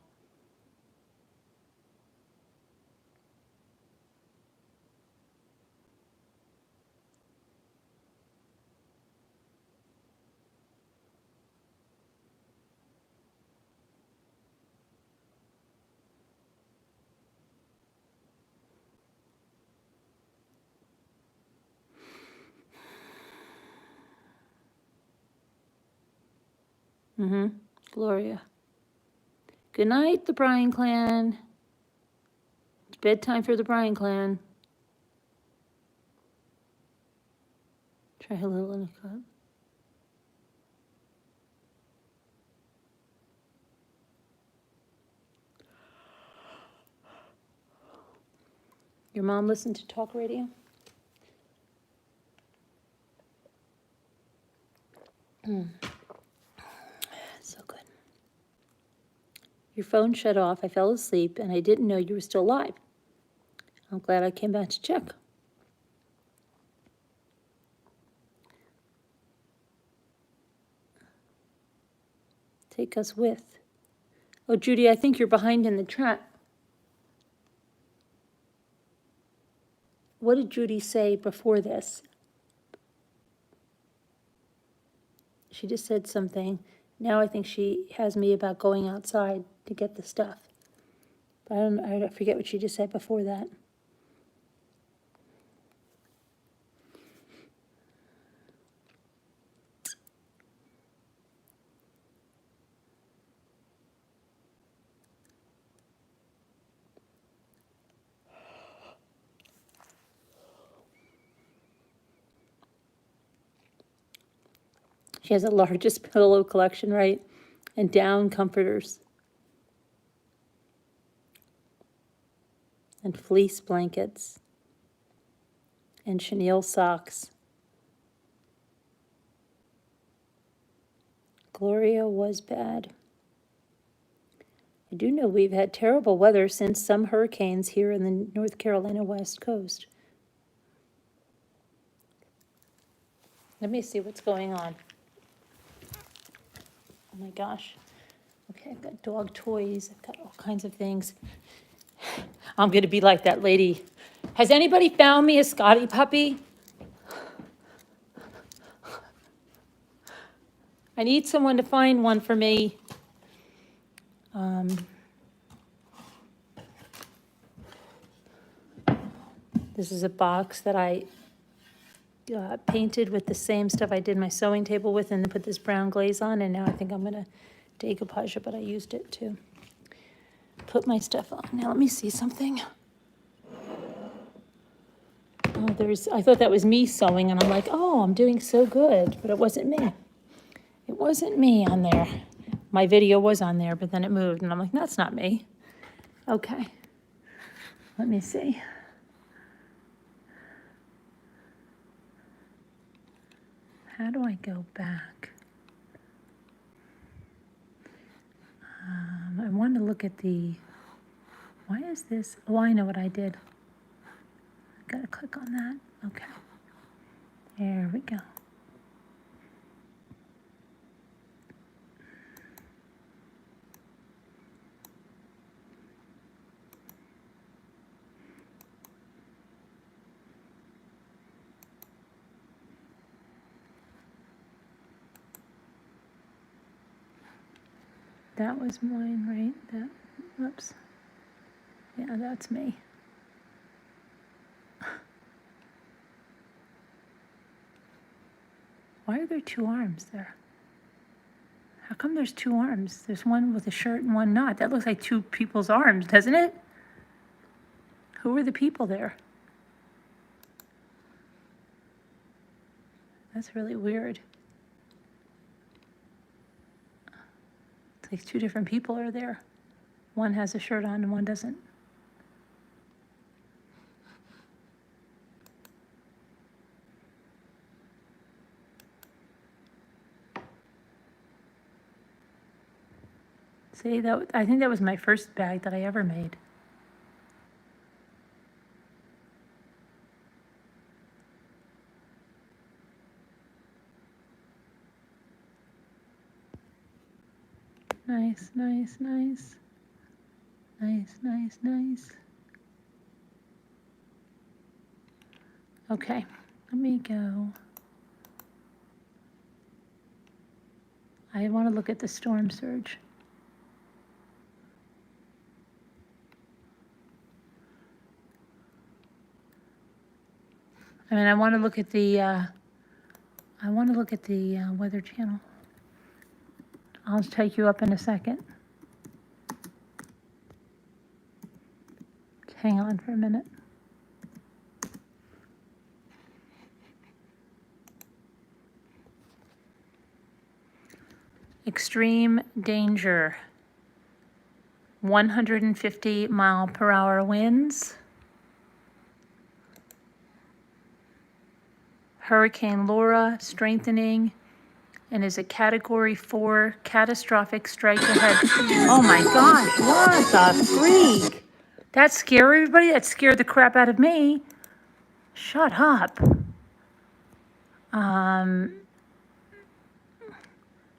Speaker 1: Gloria. Good night, the Bryan clan. It's bedtime for the Bryan clan. Try a little in a cup. Your mom listened to talk radio? So good. Your phone shut off. I fell asleep and I didn't know you were still alive. I'm glad I came back to check. Take us with. Oh, Judy, I think you're behind in the chat. What did Judy say before this? She just said something. Now I think she has me about going outside to get the stuff. But I forget what she just said before that. She has the largest pillow collection, right? And down comforters. And fleece blankets. And chenille socks. Gloria was bad. I do know we've had terrible weather since some hurricanes here in the North Carolina West Coast. Let me see what's going on. Oh my gosh. Okay, I've got dog toys. I've got all kinds of things. I'm going to be like that lady. Has anybody found me a Scotty puppy? I need someone to find one for me. This is a box that I painted with the same stuff I did my sewing table with and then put this brown glaze on, and now I think I'm gonna decoupage it, but I used it to put my stuff on. Now let me see something. Oh, I thought that was me sewing, and I'm like, oh, I'm doing so good, but it wasn't me. It wasn't me on there. My video was on there, but then it moved, and I'm like, that's not me. Okay, let me see. How do I go back? I want to look at why is this? Oh, I know what I did. Gotta click on that. Okay. There we go. That was mine, right? Whoops. Yeah, that's me. Why are there two arms there? How come there's two arms? There's one with a shirt and one not. That looks like two people's arms, doesn't it? Who are the people there? That's really weird. It's like two different people are there. One has a shirt on and one doesn't. See, I think that was my first bag that I ever made. Nice, nice, nice. Nice, nice, nice. Okay, let me go. I want to look at the storm surge. I mean, I want to look at the Weather Channel. I'll take you up in a second. Hang on for a minute. Extreme danger. 150-mile-per-hour winds. Hurricane Laura strengthening and is a Category 4 catastrophic strike ahead. Oh my gosh, what the freak? That scared everybody? That scared the crap out of me. Shut up.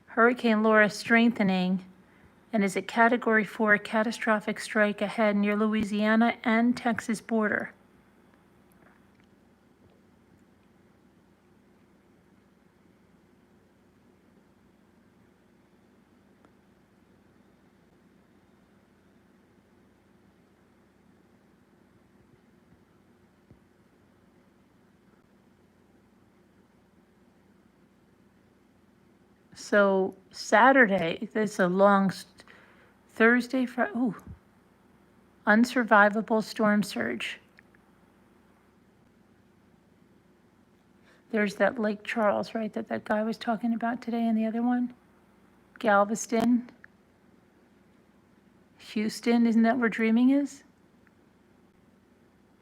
Speaker 1: Hurricane Laura strengthening and is a Category 4 catastrophic strike ahead near Louisiana and Texas border. So Saturday, there's a long Thursday, Friday, unsurvivable storm surge. There's that Lake Charles, right, that guy was talking about today, and the other one? Galveston. Houston, isn't that where Dreaming is?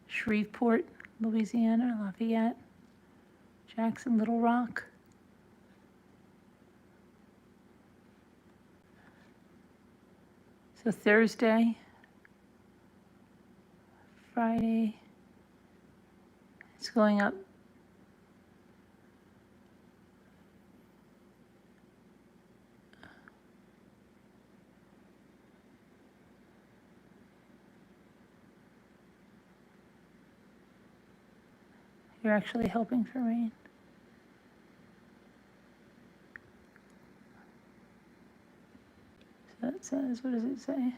Speaker 1: Shreveport, Louisiana, Lafayette, Jackson, Little Rock. So Thursday, Friday, it's going up. You're actually helping for rain. So it says, what does it say?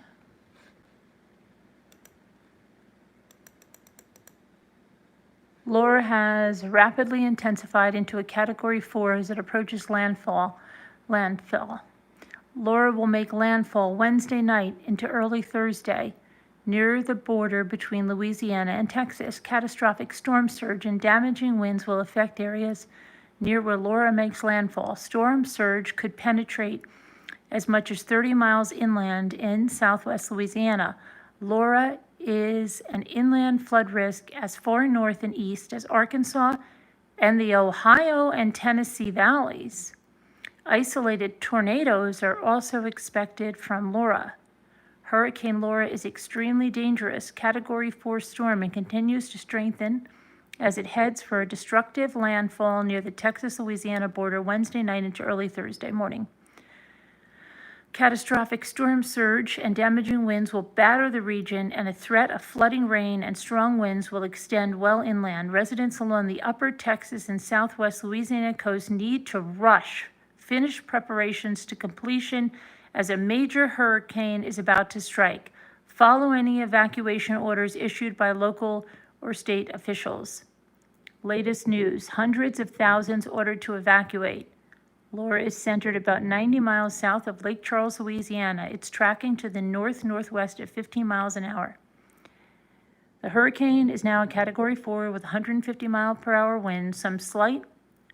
Speaker 1: Laura has rapidly intensified into a Category 4 as it approaches landfall. Laura will make landfall Wednesday night into early Thursday near the border between Louisiana and Texas. Catastrophic storm surge and damaging winds will affect areas near where Laura makes landfall. Storm surge could penetrate as much as 30 miles inland in southwest Louisiana. Laura is an inland flood risk as far north and east as Arkansas and the Ohio and Tennessee valleys. Isolated tornadoes are also expected from Laura. Hurricane Laura is extremely dangerous, Category 4 storm, and continues to strengthen as it heads for a destructive landfall near the Texas-Louisiana border Wednesday night into early Thursday morning. Catastrophic storm surge and damaging winds will batter the region, and a threat of flooding rain and strong winds will extend well inland. Residents along the upper Texas and southwest Louisiana coast need to finish preparations to completion as a major hurricane is about to strike. Follow any evacuation orders issued by local or state officials. Latest news, hundreds of thousands ordered to evacuate. Laura is centered about 90 miles south of Lake Charles, Louisiana. It's tracking to the north-northwest at 15 miles an hour. The hurricane is now a Category 4 with 150-mile-per-hour winds. Some slight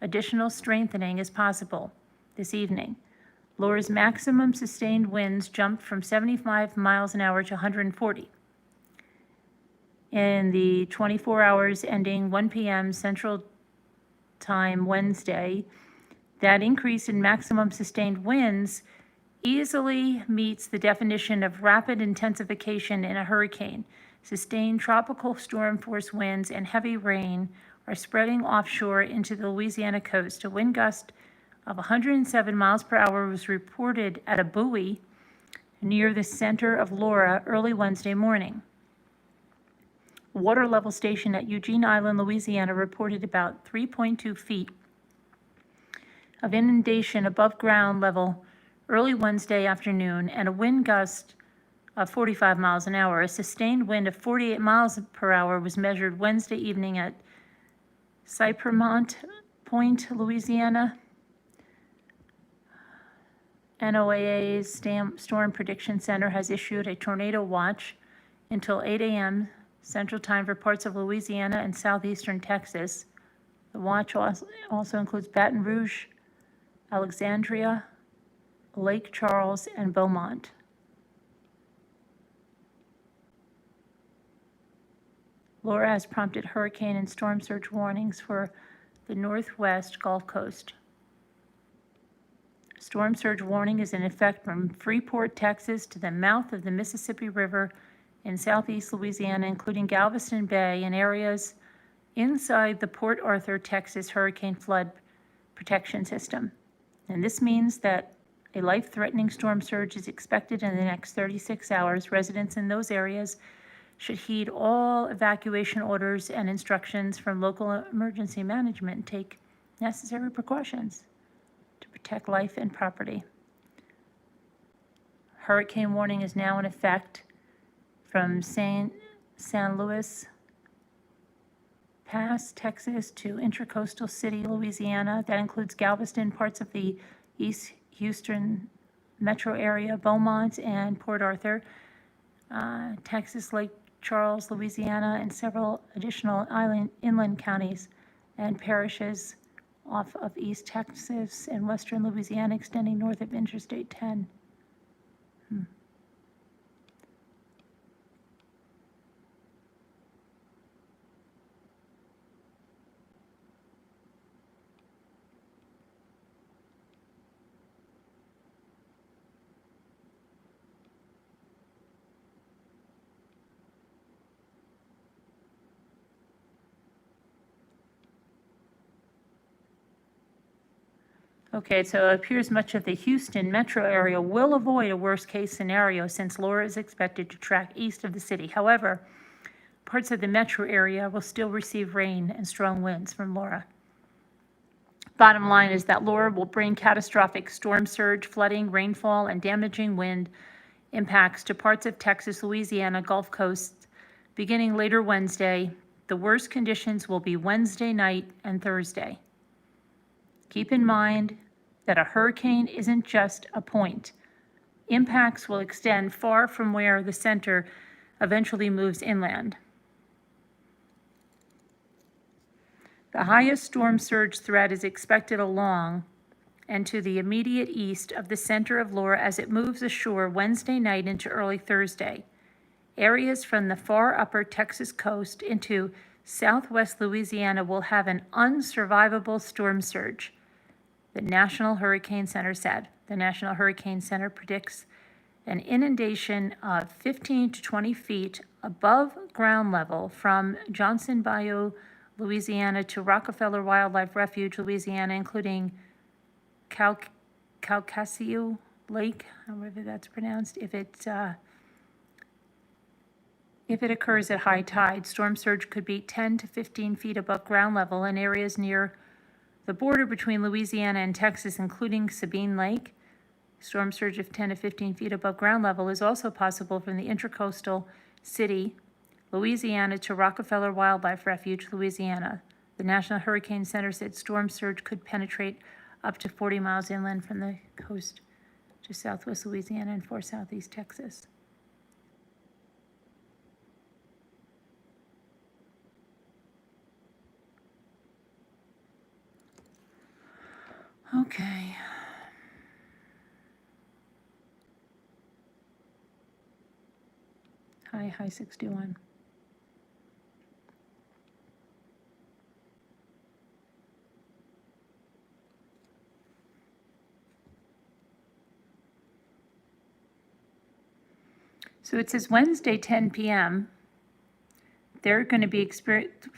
Speaker 1: additional strengthening is possible this evening. Laura's maximum sustained winds jumped from 75 miles an hour to 140 in the 24 hours ending 1 p.m. Central Time Wednesday. That increase in maximum sustained winds easily meets the definition of rapid intensification in a hurricane. Sustained tropical storm force winds and heavy rain are spreading offshore into the Louisiana coast. A wind gust of 107 miles per hour was reported at a buoy near the center of Laura early Wednesday morning. Water level station at Eugene Island, Louisiana reported about 3.2 feet of inundation above ground level early Wednesday afternoon, and a wind gust of 45 miles an hour. A sustained wind of 48 miles per hour was measured Wednesday evening at Cypremont Point, Louisiana. NOAA's Storm Prediction Center has issued a tornado watch until 8 a.m. Central Time for parts of Louisiana and southeastern Texas. The watch also includes Baton Rouge, Alexandria, Lake Charles, and Beaumont. Laura has prompted hurricane and storm surge warnings for the northwest Gulf Coast. Storm surge warning is in effect from Freeport, Texas to the mouth of the Mississippi River in southeast Louisiana, including Galveston Bay and areas inside the Port Arthur, Texas hurricane flood protection system. And this means that a life-threatening storm surge is expected in the next 36 hours. Residents in those areas should heed all evacuation orders and instructions from local emergency management and take necessary precautions to protect life and property. Hurricane warning is now in effect from San Luis Pass, Texas to Intracoastal City, Louisiana. That includes Galveston, parts of the East Houston metro area, Beaumont, and Port Arthur, Texas, Lake Charles, Louisiana, and several additional inland counties and parishes off of East Texas and western Louisiana, extending north of Interstate 10. Okay, so it appears much of the Houston metro area will avoid a worst-case scenario since Laura is expected to track east of the city. However, parts of the metro area will still receive rain and strong winds from Laura. Bottom line is that Laura will bring catastrophic storm surge, flooding, rainfall, and damaging wind impacts to parts of Texas, Louisiana, Gulf Coast, beginning later Wednesday The worst conditions will be Wednesday night and Thursday. Keep in mind that a hurricane isn't just a point. Impacts will extend far from where the center eventually moves inland. The highest storm surge threat is expected along and to the immediate east of the center of Laura as it moves ashore Wednesday night into early Thursday. Areas from the far upper Texas coast into southwest Louisiana will have an unsurvivable storm surge, the National Hurricane Center said. The National Hurricane Center predicts an inundation of 15 to 20 feet above ground level from Johnson Bayou, Louisiana to Rockefeller Wildlife Refuge, Louisiana, including Calcasieu Lake, however that's pronounced. If it occurs at high tide, storm surge could be 10 to 15 feet above ground level in areas near the border between Louisiana and Texas, including Sabine Lake. Storm surge of 10 to 15 feet above ground level is also possible from the intracoastal city, Louisiana, to Rockefeller Wildlife Refuge, Louisiana. The National Hurricane Center said storm surge could penetrate up to 40 miles inland from the coast to southwest Louisiana and far southeast Texas. Okay. High 61. So it says Wednesday, 10 p.m. They're going to be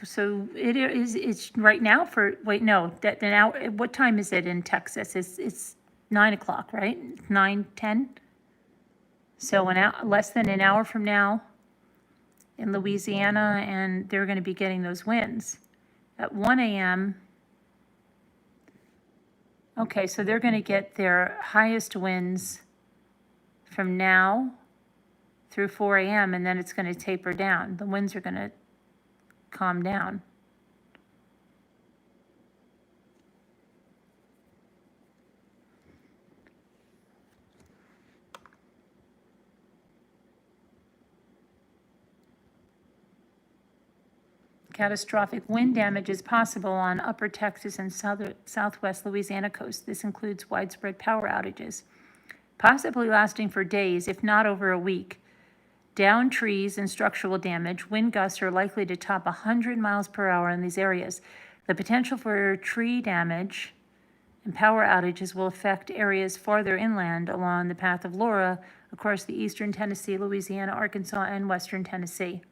Speaker 1: so it's right now for, wait, no, that now, what time is it in Texas? It's 9 o'clock, right? 9:10. So less than an hour from now in Louisiana, and they're going to be getting those winds. At 1 a.m., okay, so they're going to get their highest winds from now through 4 a.m., and then it's going to taper down. The winds are going to calm down. Catastrophic wind damage is possible on upper Texas and southwest Louisiana coast. This includes widespread power outages, possibly lasting for days, if not over a week. Downed trees and structural damage. Wind gusts are likely to top 100 miles per hour in these areas. The potential for tree damage and power outages will affect areas farther inland along the path of Laura, across the eastern Tennessee, Louisiana, Arkansas, and western Tennessee.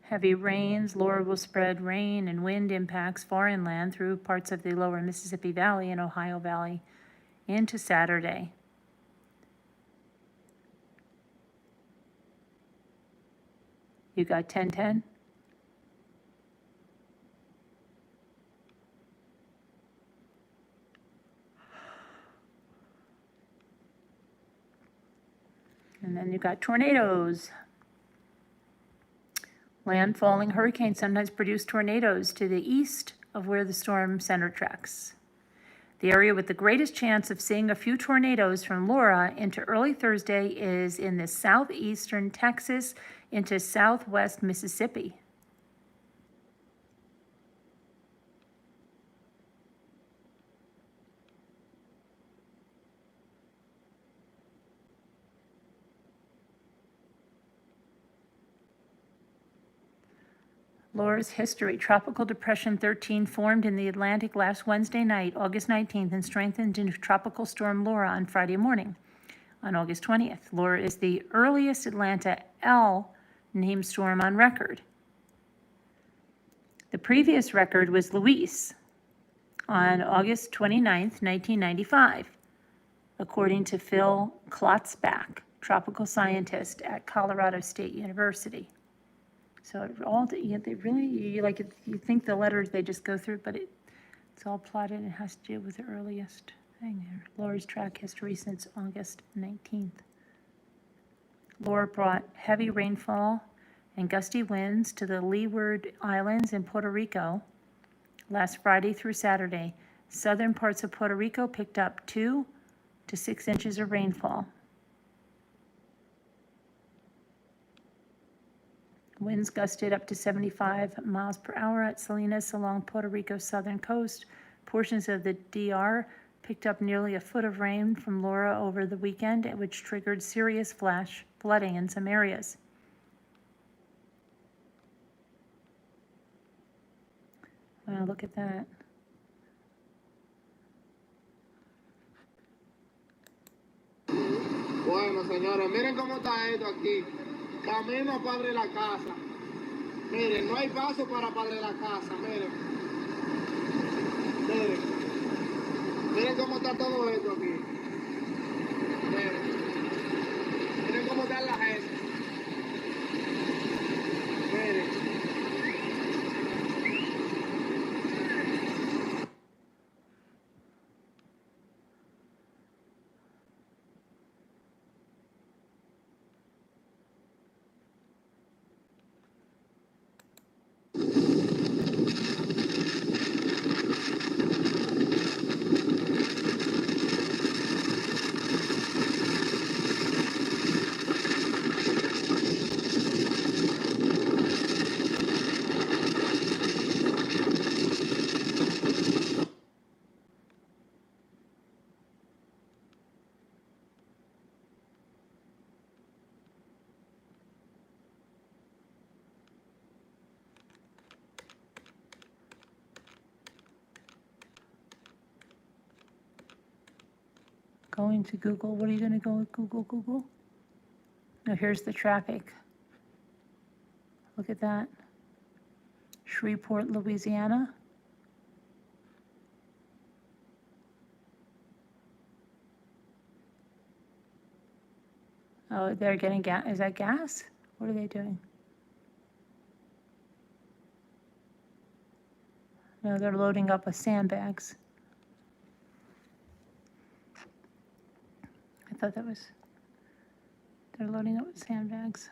Speaker 1: Heavy rains. Laura will spread rain and wind impacts far inland through parts of the lower Mississippi Valley and Ohio Valley into Saturday. You got 10:10? And then you got tornadoes. Landfalling hurricanes sometimes produce tornadoes to the east of where the storm center tracks. The area with the greatest chance of seeing a few tornadoes from Laura into early Thursday is in the southeastern Texas into southwest Mississippi. Laura's history. Tropical Depression 13 formed in the Atlantic last Wednesday night, August 19th, and strengthened into Tropical Storm Laura on Friday morning, on August 20th. Laura is the earliest Atlanta L named storm on record. The previous record was Luis on August 29th, 1995, according to Phil Klotzbach, tropical scientist at Colorado State University. So they really, you think the letters, they just go through, but it's all plotted and it has to do with the earliest thing here. Laura's track history since August 19th. Laura brought heavy rainfall and gusty winds to the Leeward Islands in Puerto Rico last Friday through Saturday. Southern parts of Puerto Rico picked up 2 to 6 inches of rainfall. Winds gusted up to 75 miles per hour at Salinas along Puerto Rico's southern coast. Portions of the DR picked up nearly a foot of rain from Laura over the weekend, which triggered serious flash flooding in some areas. Wow, look at that.
Speaker 3: Bueno, señores, miren cómo está esto aquí. Camino a Padre la Casa. Miren, no hay paso para Padre la Casa, miren. Miren. Miren cómo está todo esto aquí. Miren. Miren cómo está la gente. Miren.
Speaker 1: Going to Google. What are you going to go with Google? Google? No, here's the traffic. Look at that. Shreveport, Louisiana. Oh, they're getting gas. Is that gas? What are they doing? No, they're loading up with sandbags. I thought that was, they're loading up with sandbags.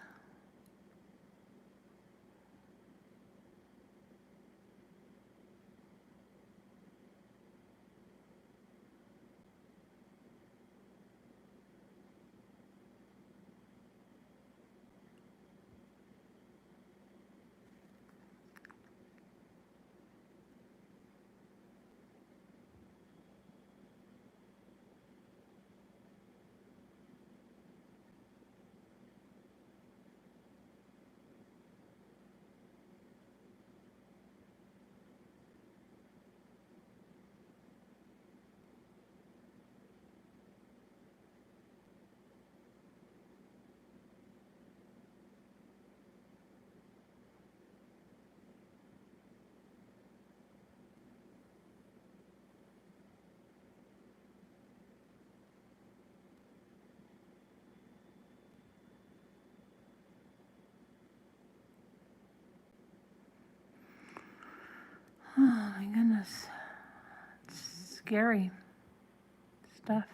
Speaker 1: Oh my goodness. It's scary stuff.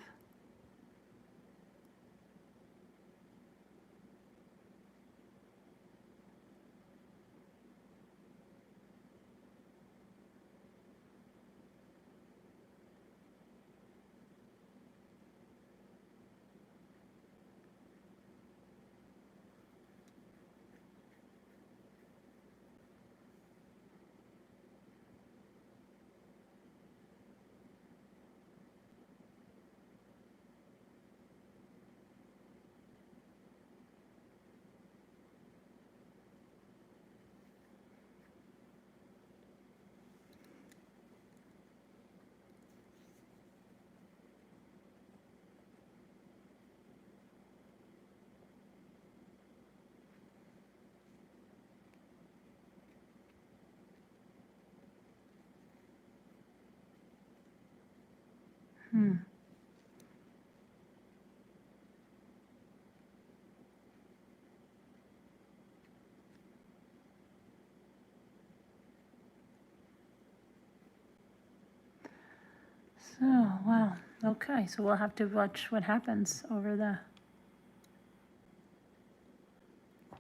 Speaker 1: So, wow. Okay, so we'll have to watch what happens over the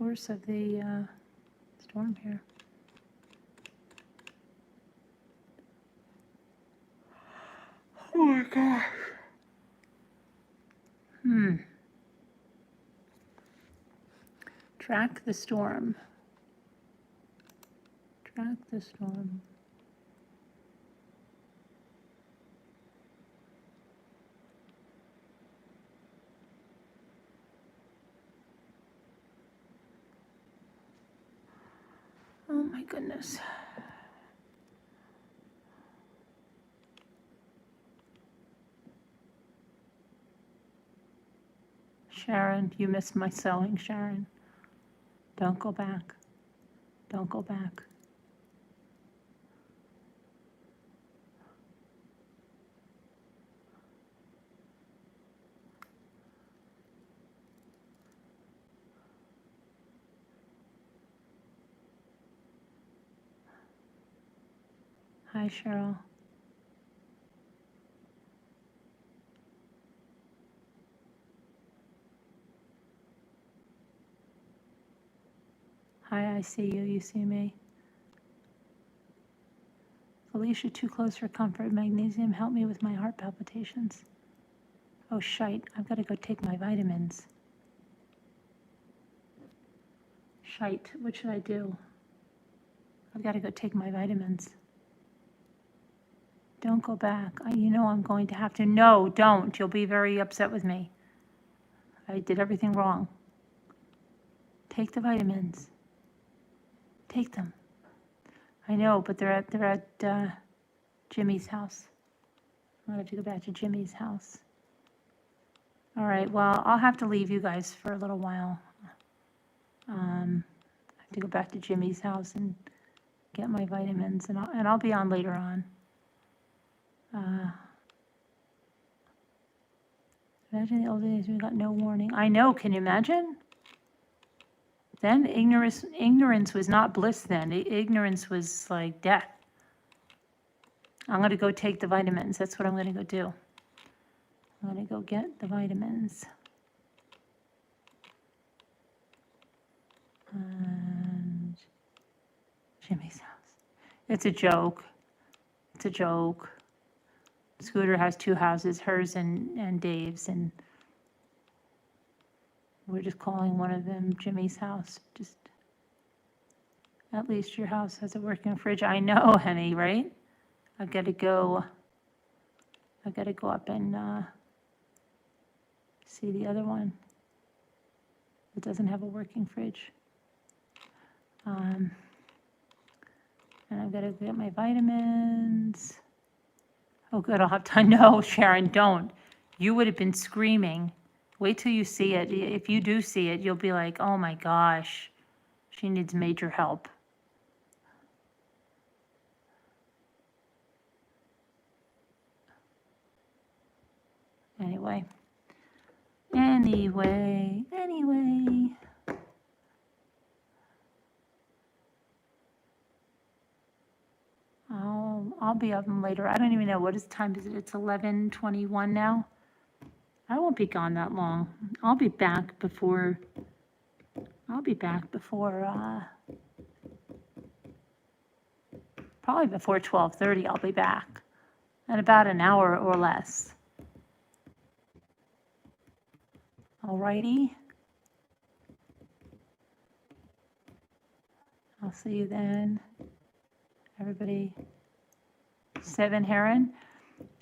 Speaker 1: source of the storm here. Oh my gosh. Track the storm. Track the storm. Oh my goodness. Sharon, you missed my sewing, Sharon. Don't go back. Don't go back. Hi, Cheryl. Hi, I see you. You see me. Felicia, too close for comfort. Magnesium, help me with my heart palpitations. Oh, shite. I've got to go take my vitamins. Shite. What should I do? I've got to go take my vitamins. Don't go back. You know I'm going to have to. No, don't. You'll be very upset with me. I did everything wrong. Take the vitamins. Take them. I know, but they're at Jimmy's house. I'm going to have to go back to Jimmy's house. All right, well, I'll have to leave you guys for a little while. I have to go back to Jimmy's house and get my vitamins, and I'll be on later on. Imagine the old days we got no warning. I know, can you imagine? Then ignorance was not bliss then. Ignorance was like death. I'm going to go take the vitamins. That's what I'm going to go do. I'm going to go get the vitamins. And Jimmy's house. It's a joke. It's a joke. Scooter has 2 houses, hers and Dave's, and we're just calling one of them Jimmy's house. Just, at least your house has a working fridge. I know, honey, right? I've got to go up and see the other one. It doesn't have a working fridge. And I've got to get my vitamins. Oh, good, I'll have time. No, Sharon, don't. You would have been screaming. Wait till you see it. If you do see it, you'll be like, oh my gosh, she needs major help. Anyway. I'll be up later. I don't even know, what time is it? It's 11:21 now. I won't be gone that long. I'll be back before probably before 12:30. I'll be back in about an hour or less. Alrighty. I'll see you then. Everybody, 7 Heron.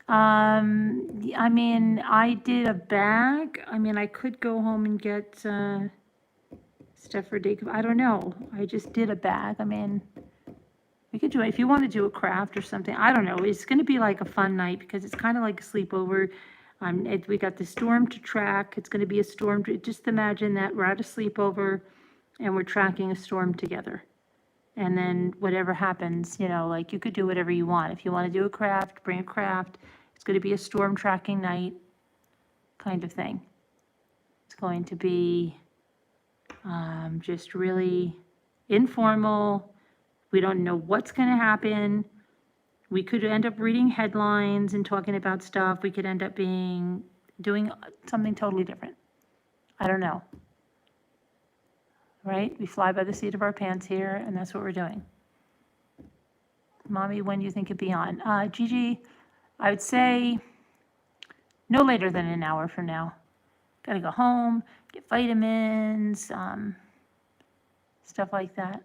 Speaker 1: I mean, I did a bag. I mean, I could go home and get stuff for day. I don't know. I just did a bag. I mean, we could do it if you want to do a craft or something. I don't know. It's going to be like a fun night because it's kind of like a sleepover. We got the storm to track. It's going to be a storm. Just imagine that we're at a sleepover and we're tracking a storm together. And then whatever happens, you know, like you could do whatever you want. If you want to do a craft, bring a craft. It's going to be a storm tracking night kind of thing. It's going to be just really informal. We don't know what's going to happen. We could end up reading headlines and talking about stuff. We could end up doing something totally different. I don't know. right? We fly by the seat of our pants here, and that's what we're doing. Mommy, when do you think it'd be on? Gigi, I would say no later than an hour from now. Gotta go home, get vitamins, stuff like that.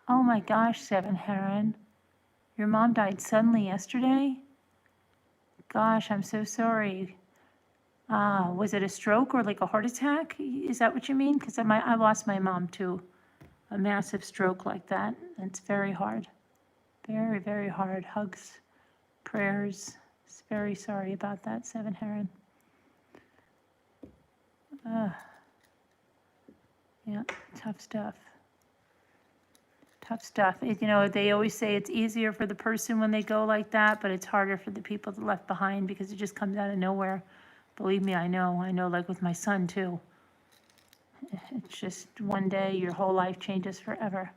Speaker 1: Oh my gosh, Seven Heron. Your mom died suddenly yesterday? Gosh, I'm so sorry. Was it a stroke or like a heart attack? Is that what you mean? Because I lost my mom too. A massive stroke like that. It's very hard. Very, very hard. Hugs, prayers. Very sorry about that, Seven Heron. Yeah, tough stuff. Tough stuff. They always say it's easier for the person when they go like that, but it's harder for the people that left behind because it just comes out of nowhere. Believe me, I know, like with my son too. It's just one day, your whole life changes forever.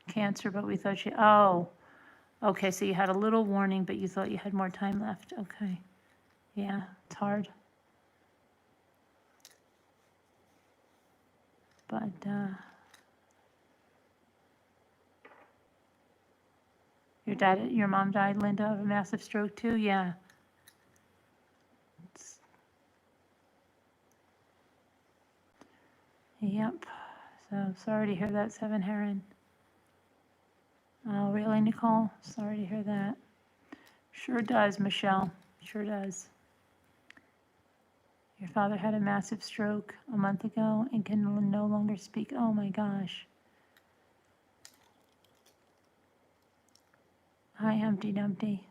Speaker 1: Cancer, but we thought okay, so you had a little warning, but you thought you had more time left. Okay. Yeah, it's hard. But, your mom died, Linda, of a massive stroke too? Yeah. Yep. So sorry to hear that, Seven Heron. Oh, really, Nicole? Sorry to hear that. Sure does, Michelle. Sure does. Your father had a massive stroke a month ago and can no longer speak. Oh my gosh. Hi, Humpty Dumpty.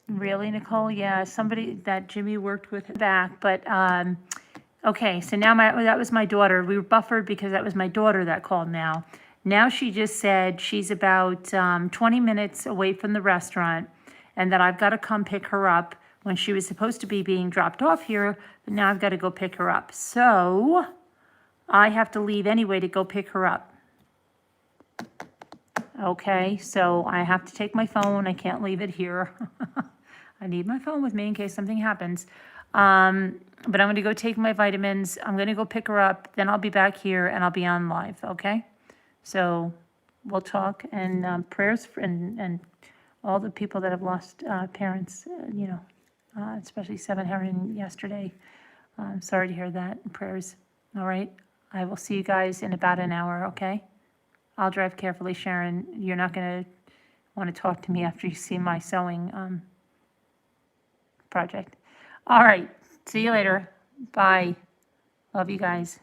Speaker 1: Really, Nicole? Yeah, somebody that Jimmy worked with back, but okay, so now that was my daughter. We were buffered because that was my daughter that called now. Now she just said she's about 20 minutes away from the restaurant and that I've got to come pick her up when she was supposed to be being dropped off here, but now I've got to go pick her up. So I have to leave anyway to go pick her up. Okay, so I have to take my phone. I can't leave it here. I need my phone with me in case something happens. But I'm going to go take my vitamins. I'm going to go pick her up. Then I'll be back here and I'll be on live, okay? So we'll talk, and prayers and all the people that have lost parents, especially Seven Heron yesterday. Sorry to hear that. Prayers. All right. I will see you guys in about an hour, okay? I'll drive carefully, Sharon. You're not going to want to talk to me after you see my sewing project. All right. See you later. Bye. Love you guys.